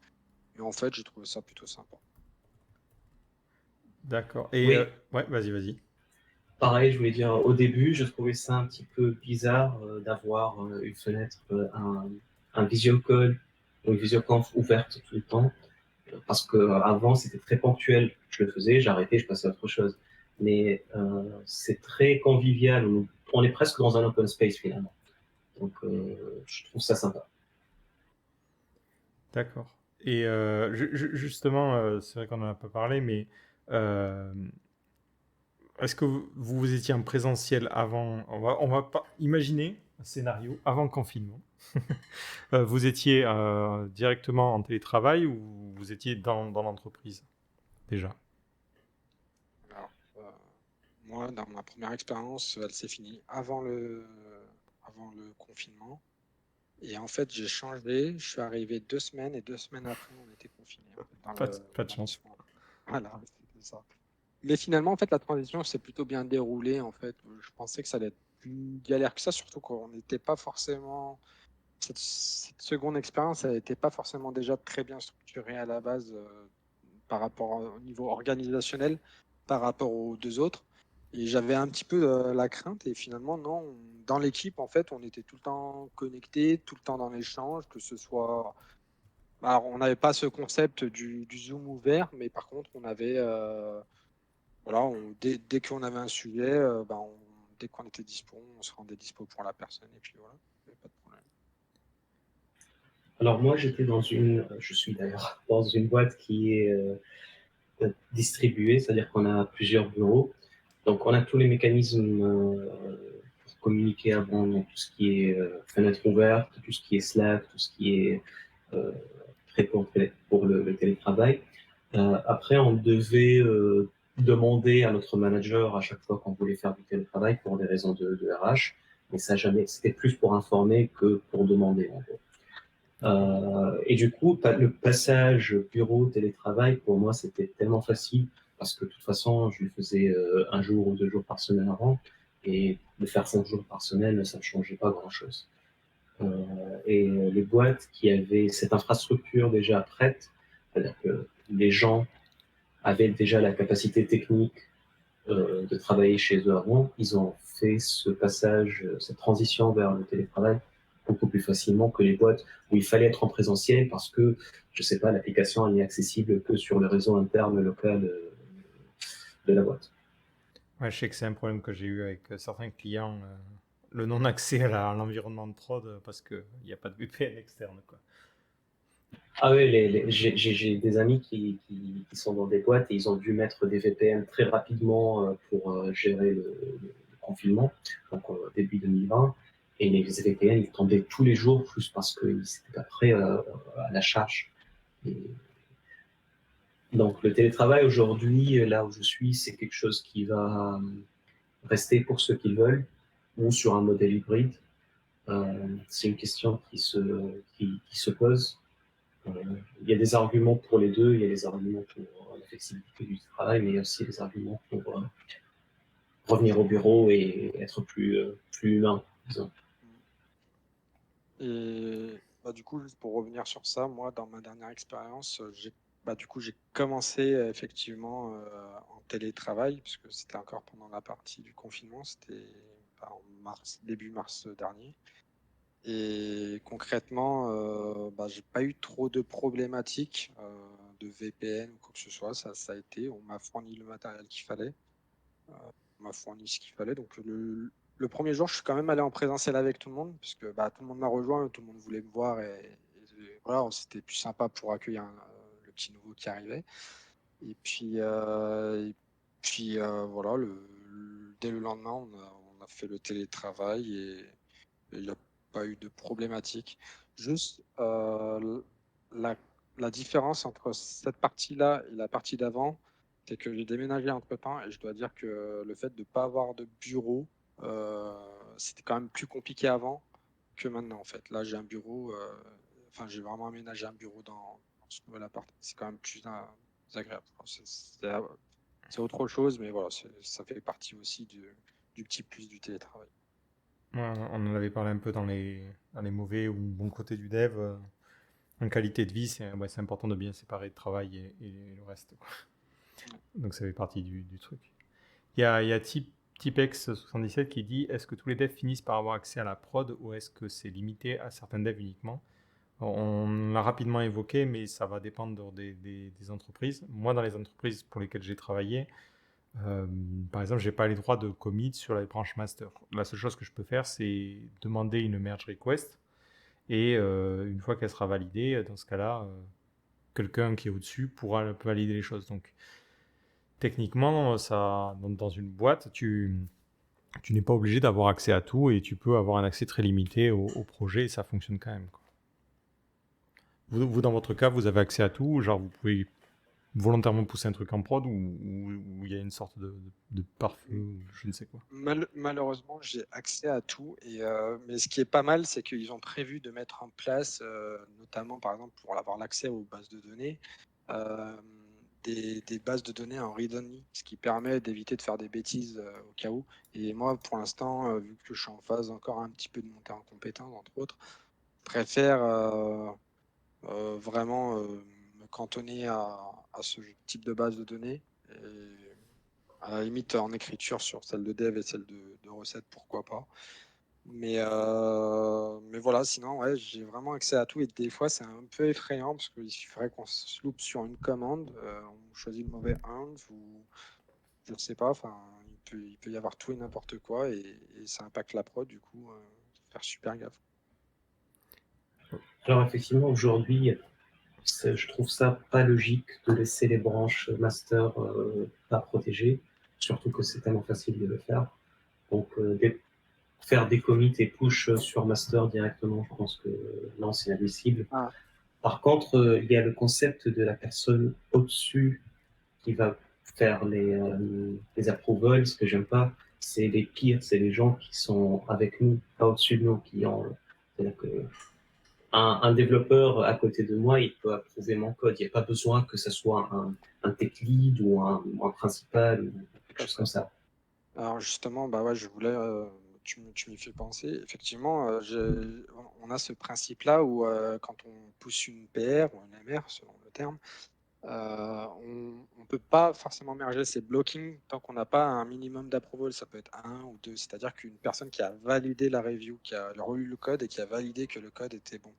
mais en fait, j'ai trouvé ça plutôt sympa. D'accord. Et Oui, ouais, vas-y. pareil, je voulais dire, au début, je trouvais ça un petit peu bizarre d'avoir une fenêtre, un visio call ou une visioconf ouverte tout le temps. Parce qu'avant, c'était très ponctuel. Je le faisais, j'arrêtais, je passais à autre chose. Mais c'est très convivial. On est presque dans un open space finalement. Donc, je trouve ça sympa. D'accord. Et justement, c'est vrai qu'on n'en a pas parlé, mais euh, est-ce que vous étiez en présentiel avant? On va pas imaginer un scénario avant le confinement. Vous étiez directement en télétravail ou vous étiez dans l'entreprise déjà? Alors, moi, dans ma première expérience, elle s'est finie avant le confinement. Et en fait, j'ai changé. Je suis arrivé 2 semaines et 2 semaines après, on était confinés en fait, Pas de dans le chance. soin. Voilà, c'était ça. Mais finalement, en fait, la transition s'est plutôt bien déroulée. En fait, je pensais que ça allait être plus galère que ça, surtout qu'on n'était pas forcément. Cette seconde expérience, elle n'était pas forcément déjà très bien structurée à la base par rapport au niveau organisationnel, par rapport aux deux autres. Et j'avais un petit peu la crainte. Et finalement, non, dans l'équipe, en fait, on était tout le temps connectés, tout le temps dans l'échange, que ce soit. Alors, on n'avait pas ce concept du Zoom ouvert, mais par contre, on avait. Voilà, dès qu'on avait un sujet, dès qu'on était dispo, on se rendait dispo pour la personne. Et puis voilà, il n'y avait pas de problème. Alors moi, je suis d'ailleurs dans une boîte qui est distribué, c'est-à-dire qu'on a plusieurs bureaux. Donc, on a tous les mécanismes pour communiquer avant, donc tout ce qui est fenêtre ouverte, tout ce qui est Slack, tout ce qui est prêt pour le télétravail. Après, on devait demander à notre manager à chaque fois qu'on voulait faire du télétravail pour des raisons de RH, mais ça jamais, c'était plus pour informer que pour demander, en gros. Et du coup, le passage bureau-télétravail, pour moi, c'était tellement facile parce que de toute façon, je le faisais 1 jour ou 2 jours par semaine avant, et de faire 5 jours par semaine, ça ne changeait pas grand-chose. Et les boîtes qui avaient cette infrastructure déjà prête, c'est-à-dire que les gens avaient déjà la capacité technique de travailler chez eux avant, ils ont fait ce passage, cette transition vers le télétravail beaucoup plus facilement que les boîtes où il fallait être en présentiel parce que, je sais pas, l'application n'est accessible que sur le réseau interne local de la boîte. Ouais, je sais que c'est un problème que j'ai eu avec certains clients, le non-accès à l'environnement de prod parce qu'il n'y a pas de VPN externe, quoi. Ah oui, j'ai des amis qui sont dans des boîtes et ils ont dû mettre des VPN très rapidement pour gérer le confinement, donc début 2020. Et les VPN, ils tombaient tous les jours juste parce qu'ils n'étaient pas prêts à la charge. Et donc le télétravail aujourd'hui, là où je suis, c'est quelque chose qui va rester pour ceux qui le veulent ou sur un modèle hybride. C'est une question qui se pose. Il y a des arguments pour les deux, il y a des arguments pour la flexibilité du travail, mais il y a aussi des arguments pour revenir au bureau et être plus humain, disons. Et du coup, juste pour revenir sur ça, moi, dans ma dernière expérience, j'ai commencé effectivement en télétravail, puisque c'était encore pendant la partie du confinement, c'était en mars, début mars dernier. Et concrètement, j'ai pas eu trop de problématiques de VPN ou quoi que ce soit. Ça a été, on m'a fourni le matériel qu'il fallait, on m'a fourni ce qu'il fallait. Donc le premier jour, je suis quand même allé en présentiel avec tout le monde, puisque tout le monde m'a rejoint, tout le monde voulait me voir et voilà, c'était plus sympa pour accueillir le petit nouveau qui arrivait. Et puis voilà, dès le lendemain, on a fait le télétravail et il n'y a pas eu de problématique. Juste la, la différence entre cette partie-là et la partie d'avant, c'est que j'ai déménagé entre-temps et je dois dire que le fait de ne pas avoir de bureau, c'était quand même plus compliqué avant que maintenant en fait. Là, j'ai un bureau, j'ai vraiment aménagé un bureau dans ce nouvel appart. C'est quand même plus agréable. C'est autre chose, mais voilà, ça fait partie aussi du petit plus du télétravail. Ouais, on en avait parlé un peu dans les mauvais ou bons côtés du dev. En qualité de vie, c'est important de bien séparer le travail et le reste, quoi. Donc ça fait partie du truc. Il y a Tipex77 qui dit: est-ce que tous les devs finissent par avoir accès à la prod ou est-ce que c'est limité à certains devs uniquement? On l'a rapidement évoqué, mais ça va dépendre des entreprises. Moi, dans les entreprises pour lesquelles j'ai travaillé, par exemple, j'ai pas les droits de commit sur les branches master. La seule chose que je peux faire, c'est demander une merge request et une fois qu'elle sera validée, dans ce cas-là, quelqu'un qui est au-dessus peut valider les choses. Donc, techniquement, dans une boîte, tu n'es pas obligé d'avoir accès à tout et tu peux avoir un accès très limité au projet et ça fonctionne quand même, quoi. Vous, dans votre cas, vous avez accès à tout, genre vous pouvez volontairement pousser un truc en prod ou il y a une sorte de pare-feu, je ne sais quoi. Malheureusement, j'ai accès à tout. Mais ce qui est pas mal, c'est qu'ils ont prévu de mettre en place, notamment par exemple pour avoir l'accès aux bases de données, euh, des bases de données en read-only, ce qui permet d'éviter de faire des bêtises au cas où. Et moi, pour l'instant, vu que je suis en phase encore un petit peu de monter en compétence, entre autres, je préfère vraiment me cantonner à ce type de base de données. Et à la limite en écriture sur celle de dev et celle de recette, pourquoi pas. Mais voilà, sinon, ouais, j'ai vraiment accès à tout et des fois, c'est un peu effrayant parce qu'il suffirait qu'on se loupe sur une commande, on choisit le mauvais hand ou je ne sais pas, enfin, il peut y avoir tout et n'importe quoi et ça impacte la prod, du coup, faut faire super gaffe. Alors effectivement, aujourd'hui, je trouve ça pas logique de laisser les branches master pas protégées, surtout que c'est tellement facile de le faire. Donc, faire des commits et push sur master directement, je pense que non, c'est inadmissible. Ah, Par contre, il y a le concept de la personne au-dessus qui va faire les approvals. Ce que j'aime pas, c'est les pires, c'est les gens qui sont avec nous, pas au-dessus de nous, qui ont. C'est-à-dire que un développeur à côté de moi, il peut approuver mon code. Il n'y a pas besoin que ce soit un tech lead ou un principal ou quelque chose comme ça. alors justement, bah ouais, je voulais, tu m'y fais penser. Effectivement, on a ce principe-là où quand on pousse une PR ou une MR, selon le terme, on ne peut pas forcément merger ces blockings tant qu'on n'a pas un minimum d'approval. Ça peut être un ou deux. C'est-à-dire qu'une personne qui a validé la review, qui a relu le code et qui a validé que le code était bon.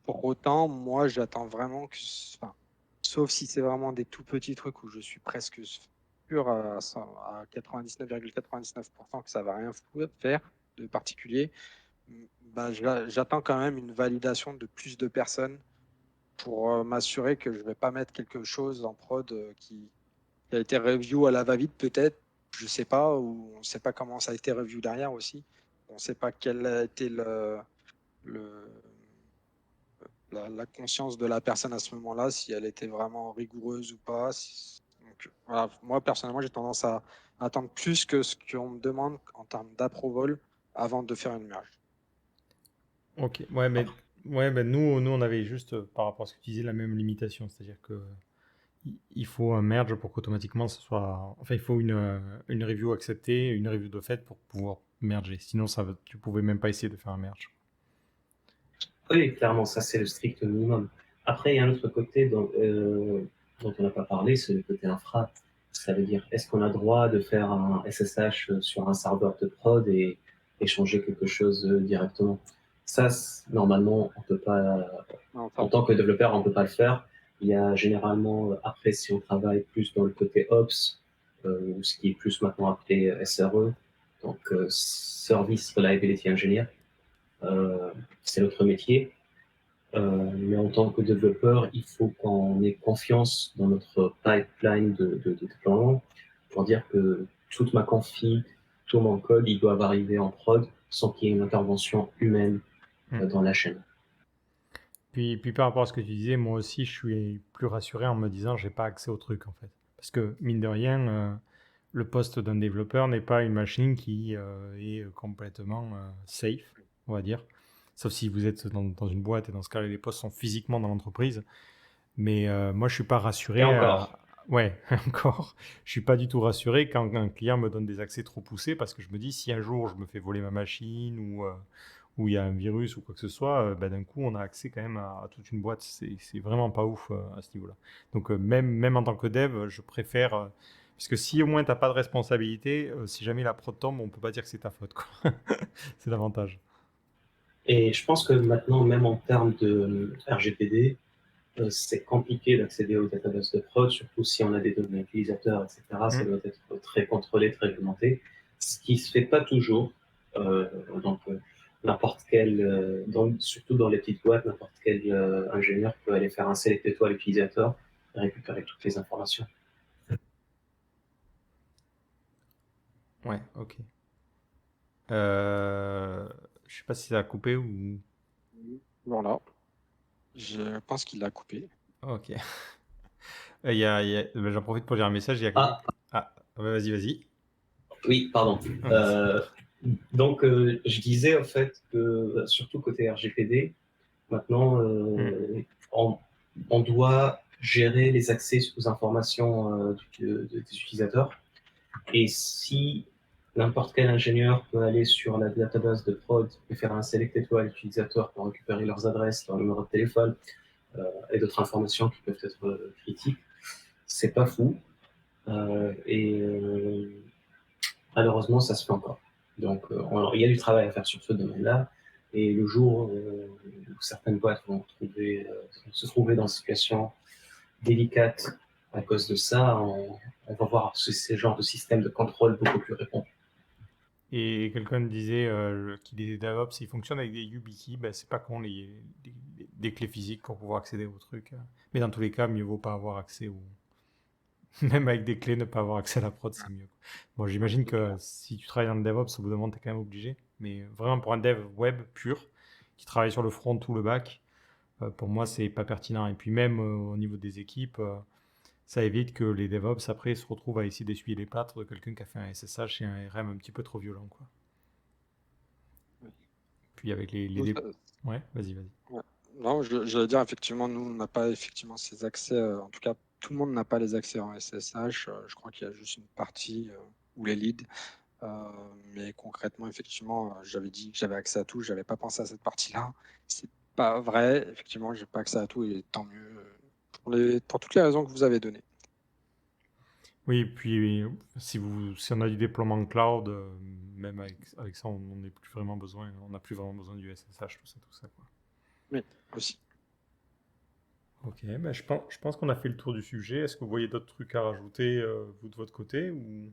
Pour autant, moi, j'attends vraiment que, enfin, sauf si c'est vraiment des tout petits trucs où je suis presque sûr à 99,99% que ça va rien faire de particulier, bah, j'attends quand même une validation de plus de personnes pour m'assurer que je ne vais pas mettre quelque chose en prod qui a été review à la va-vite peut-être, je ne sais pas, ou on ne sait pas comment ça a été review derrière aussi. On ne sait pas quel a été le, la conscience de la personne à ce moment-là, si elle était vraiment rigoureuse ou pas. Donc, voilà, moi, personnellement, j'ai tendance à attendre plus que ce qu'on me demande en termes d'approval avant de faire une merge. Ok, ouais, mais nous, on avait juste, par rapport à ce que tu disais, la même limitation. C'est-à-dire que il faut un merge pour qu'automatiquement ce soit. Enfin, il faut une review acceptée, une review de fait pour pouvoir merger. Sinon, tu pouvais même pas essayer de faire un merge. Oui, clairement, ça c'est le strict minimum. Après, il y a un autre côté dont on n'a pas parlé, c'est le côté infra. Ça veut dire, est-ce qu'on a droit de faire un SSH sur un serveur de prod et échanger quelque chose directement? Ça, normalement, on peut pas, Enfin, en tant que développeur, on peut pas le faire. Il y a généralement, après, si on travaille plus dans le côté Ops, ou ce qui est plus maintenant appelé SRE, donc Service Reliability Engineer, c'est notre métier. Mais en tant que développeur, il faut qu'on ait confiance dans notre pipeline de déploiement pour dire que toute ma config, tout mon code, ils doivent arriver en prod sans qu'il y ait une intervention humaine dans la chaîne. Puis par rapport à ce que tu disais, moi aussi, je suis plus rassuré en me disant, j'ai pas accès au truc en fait. Parce que mine de rien, le poste d'un développeur n'est pas une machine qui est complètement safe, on va dire. Sauf si vous êtes dans une boîte et dans ce cas-là, les postes sont physiquement dans l'entreprise. Mais moi, je suis pas rassuré. Et encore. Ouais, encore. Je suis pas du tout rassuré quand un client me donne des accès trop poussés parce que je me dis si un jour je me fais voler ma machine ou il y a un virus ou quoi que ce soit, bah, d'un coup on a accès quand même à toute une boîte. C'est vraiment pas ouf à ce niveau-là. Donc même en tant que dev, je préfère parce que si au moins t'as pas de responsabilité, si jamais la prod tombe, on peut pas dire que c'est ta faute, quoi. C'est l'avantage. Et je pense que maintenant, même en termes de RGPD, c'est compliqué d'accéder aux databases de prod, surtout si on a des données utilisateurs, etc. Ça doit être très contrôlé, très réglementé, ce qui se fait pas toujours. Donc, n'importe quel, surtout dans les petites boîtes, n'importe quel ingénieur peut aller faire un select étoile utilisateur et récupérer toutes les informations. Ouais, ok. Je sais pas si ça a coupé ou. voilà. Je pense qu'il l'a coupé. Ok. J'en profite pour lire un message. Il y a quelqu'un. Ah, Ah, ouais, vas-y. oui, pardon. Vas-y. Donc, je disais en fait que, surtout côté RGPD, maintenant, on doit gérer les accès aux informations des utilisateurs. Et si n'importe quel ingénieur peut aller sur la database de prod et faire un select étoile utilisateur pour récupérer leurs adresses, leur numéro de téléphone et d'autres informations qui peuvent être critiques, c'est pas fou. Malheureusement, ça se fait encore. Donc, il y a du travail à faire sur ce domaine-là. Et le jour où certaines boîtes vont se trouver dans une situation délicate à cause de ça, on va voir ces genres de systèmes de contrôle beaucoup plus répandus. Et quelqu'un disait qu'il est DevOps, il fonctionne avec des YubiKey. Ben, c'est pas con, des clés physiques pour pouvoir accéder au truc. Mais dans tous les cas, mieux vaut pas avoir accès au... Même avec des clés, ne pas avoir accès à la prod, c'est mieux. Bon, j'imagine que si tu travailles dans le DevOps, au bout d'un moment, tu es quand même obligé. Mais vraiment, pour un dev web pur, qui travaille sur le front ou le back, pour moi, c'est pas pertinent. Et puis même au niveau des équipes, ça évite que les DevOps, après, se retrouvent à essayer d'essuyer les plâtres de quelqu'un qui a fait un SSH et un RM un petit peu trop violent, quoi. Puis avec Ouais, vas-y. Ouais. Non, j'allais dire, effectivement, nous, on n'a pas effectivement ces accès. En tout cas, tout le monde n'a pas les accès en SSH. Je crois qu'il y a juste une partie où les leads. Mais concrètement, effectivement, j'avais dit que j'avais accès à tout. J'avais pas pensé à cette partie-là. C'est pas vrai. Effectivement, j'ai pas accès à tout et tant mieux pour toutes les raisons que vous avez données. Oui, puis si on a du déploiement cloud, même avec ça, on n'a plus vraiment besoin du SSH, tout ça, quoi. Oui, aussi. Ok, ben je pense qu'on a fait le tour du sujet. Est-ce que vous voyez d'autres trucs à rajouter, vous de votre côté, ou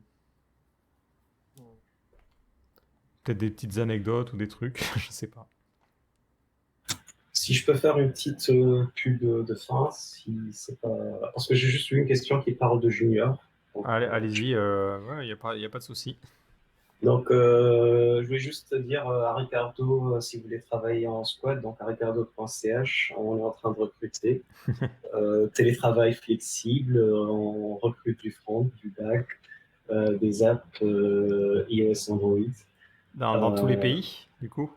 peut-être des petites anecdotes ou des trucs, je sais pas. Si je peux faire une petite pub de fin, si c'est pas... parce que j'ai juste eu une question qui parle de junior. Donc, Allez-y, il y a pas de souci. Donc, je vais juste dire à Ricardo, si vous voulez travailler en squad, donc à ricardo.ch, on est en train de recruter. Télétravail flexible, on recrute du front, du back, des apps iOS, Android. Dans tous les pays, du coup?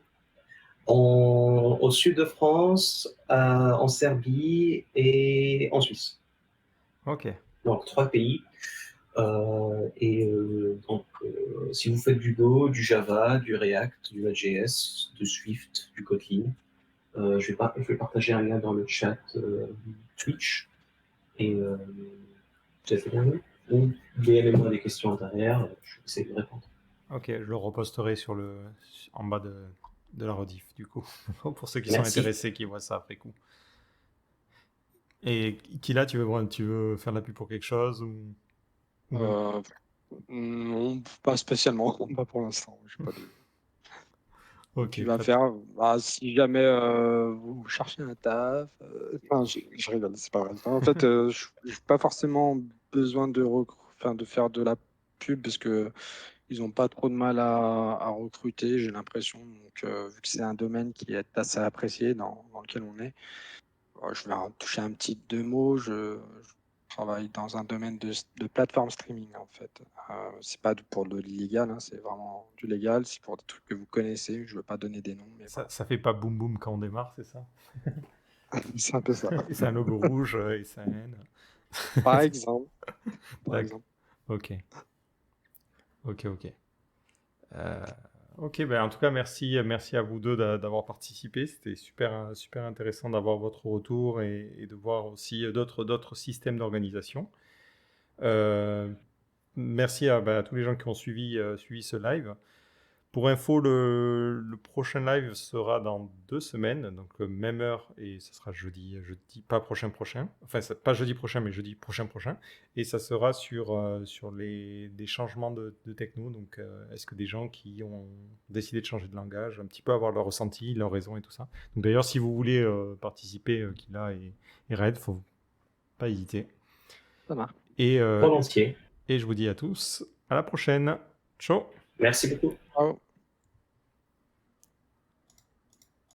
Au sud de France, en Serbie et en Suisse. Ok. Donc, 3 pays. Si vous faites du Go, du Java, du React, du Node.js, du Swift, du Kotlin, je vais partager un lien dans le chat Twitch. Et j'ai fait dernier. Donc, DM-moi des questions derrière, je vais essayer de répondre. Ok, je le reposterai en bas de la rediff, du coup, pour ceux qui sont Merci. intéressés, qui voient ça après coup. Et Kila, tu veux faire de la pub pour quelque chose ou... Non, pas spécialement, pas pour l'instant. J'ai pas de... Ok, Tu vas faire, si jamais vous cherchez un taf, enfin, je rigole, c'est pas vrai. En fait, je n'ai pas forcément besoin de faire de la pub parce que ils n'ont pas trop de mal à recruter, j'ai l'impression. Donc, vu que c'est un domaine qui est assez apprécié dans lequel on est, je vais en toucher un petit deux mots. Je travaille dans un domaine de plateforme streaming, en fait. C'est pas pour de l'illégal, hein, c'est vraiment du légal. C'est pour des trucs que vous connaissez. Je ne veux pas donner des noms, mais ça fait pas boum boum quand on démarre, c'est ça? c'est un peu ça. Et c'est un logo rouge et c'est un N. Par exemple. D'accord. Ok. Ok, ben en tout cas, merci à vous deux d'avoir participé. C'était super intéressant d'avoir votre retour et de voir aussi d'autres systèmes d'organisation. Merci à tous les gens qui ont suivi ce live. Pour info, le prochain live sera dans 2 semaines, donc même heure, et ça sera jeudi pas prochain, enfin pas jeudi prochain, mais jeudi prochain, et ça sera sur des changements de techno, donc est-ce que des gens qui ont décidé de changer de langage, un petit peu avoir leur ressenti, leur raison et tout ça. Donc d'ailleurs, si vous voulez participer, Kila et Red, faut pas hésiter. Ça marche. Volontiers. Et je vous dis à tous, à la prochaine. Ciao! Merci beaucoup. Ciao.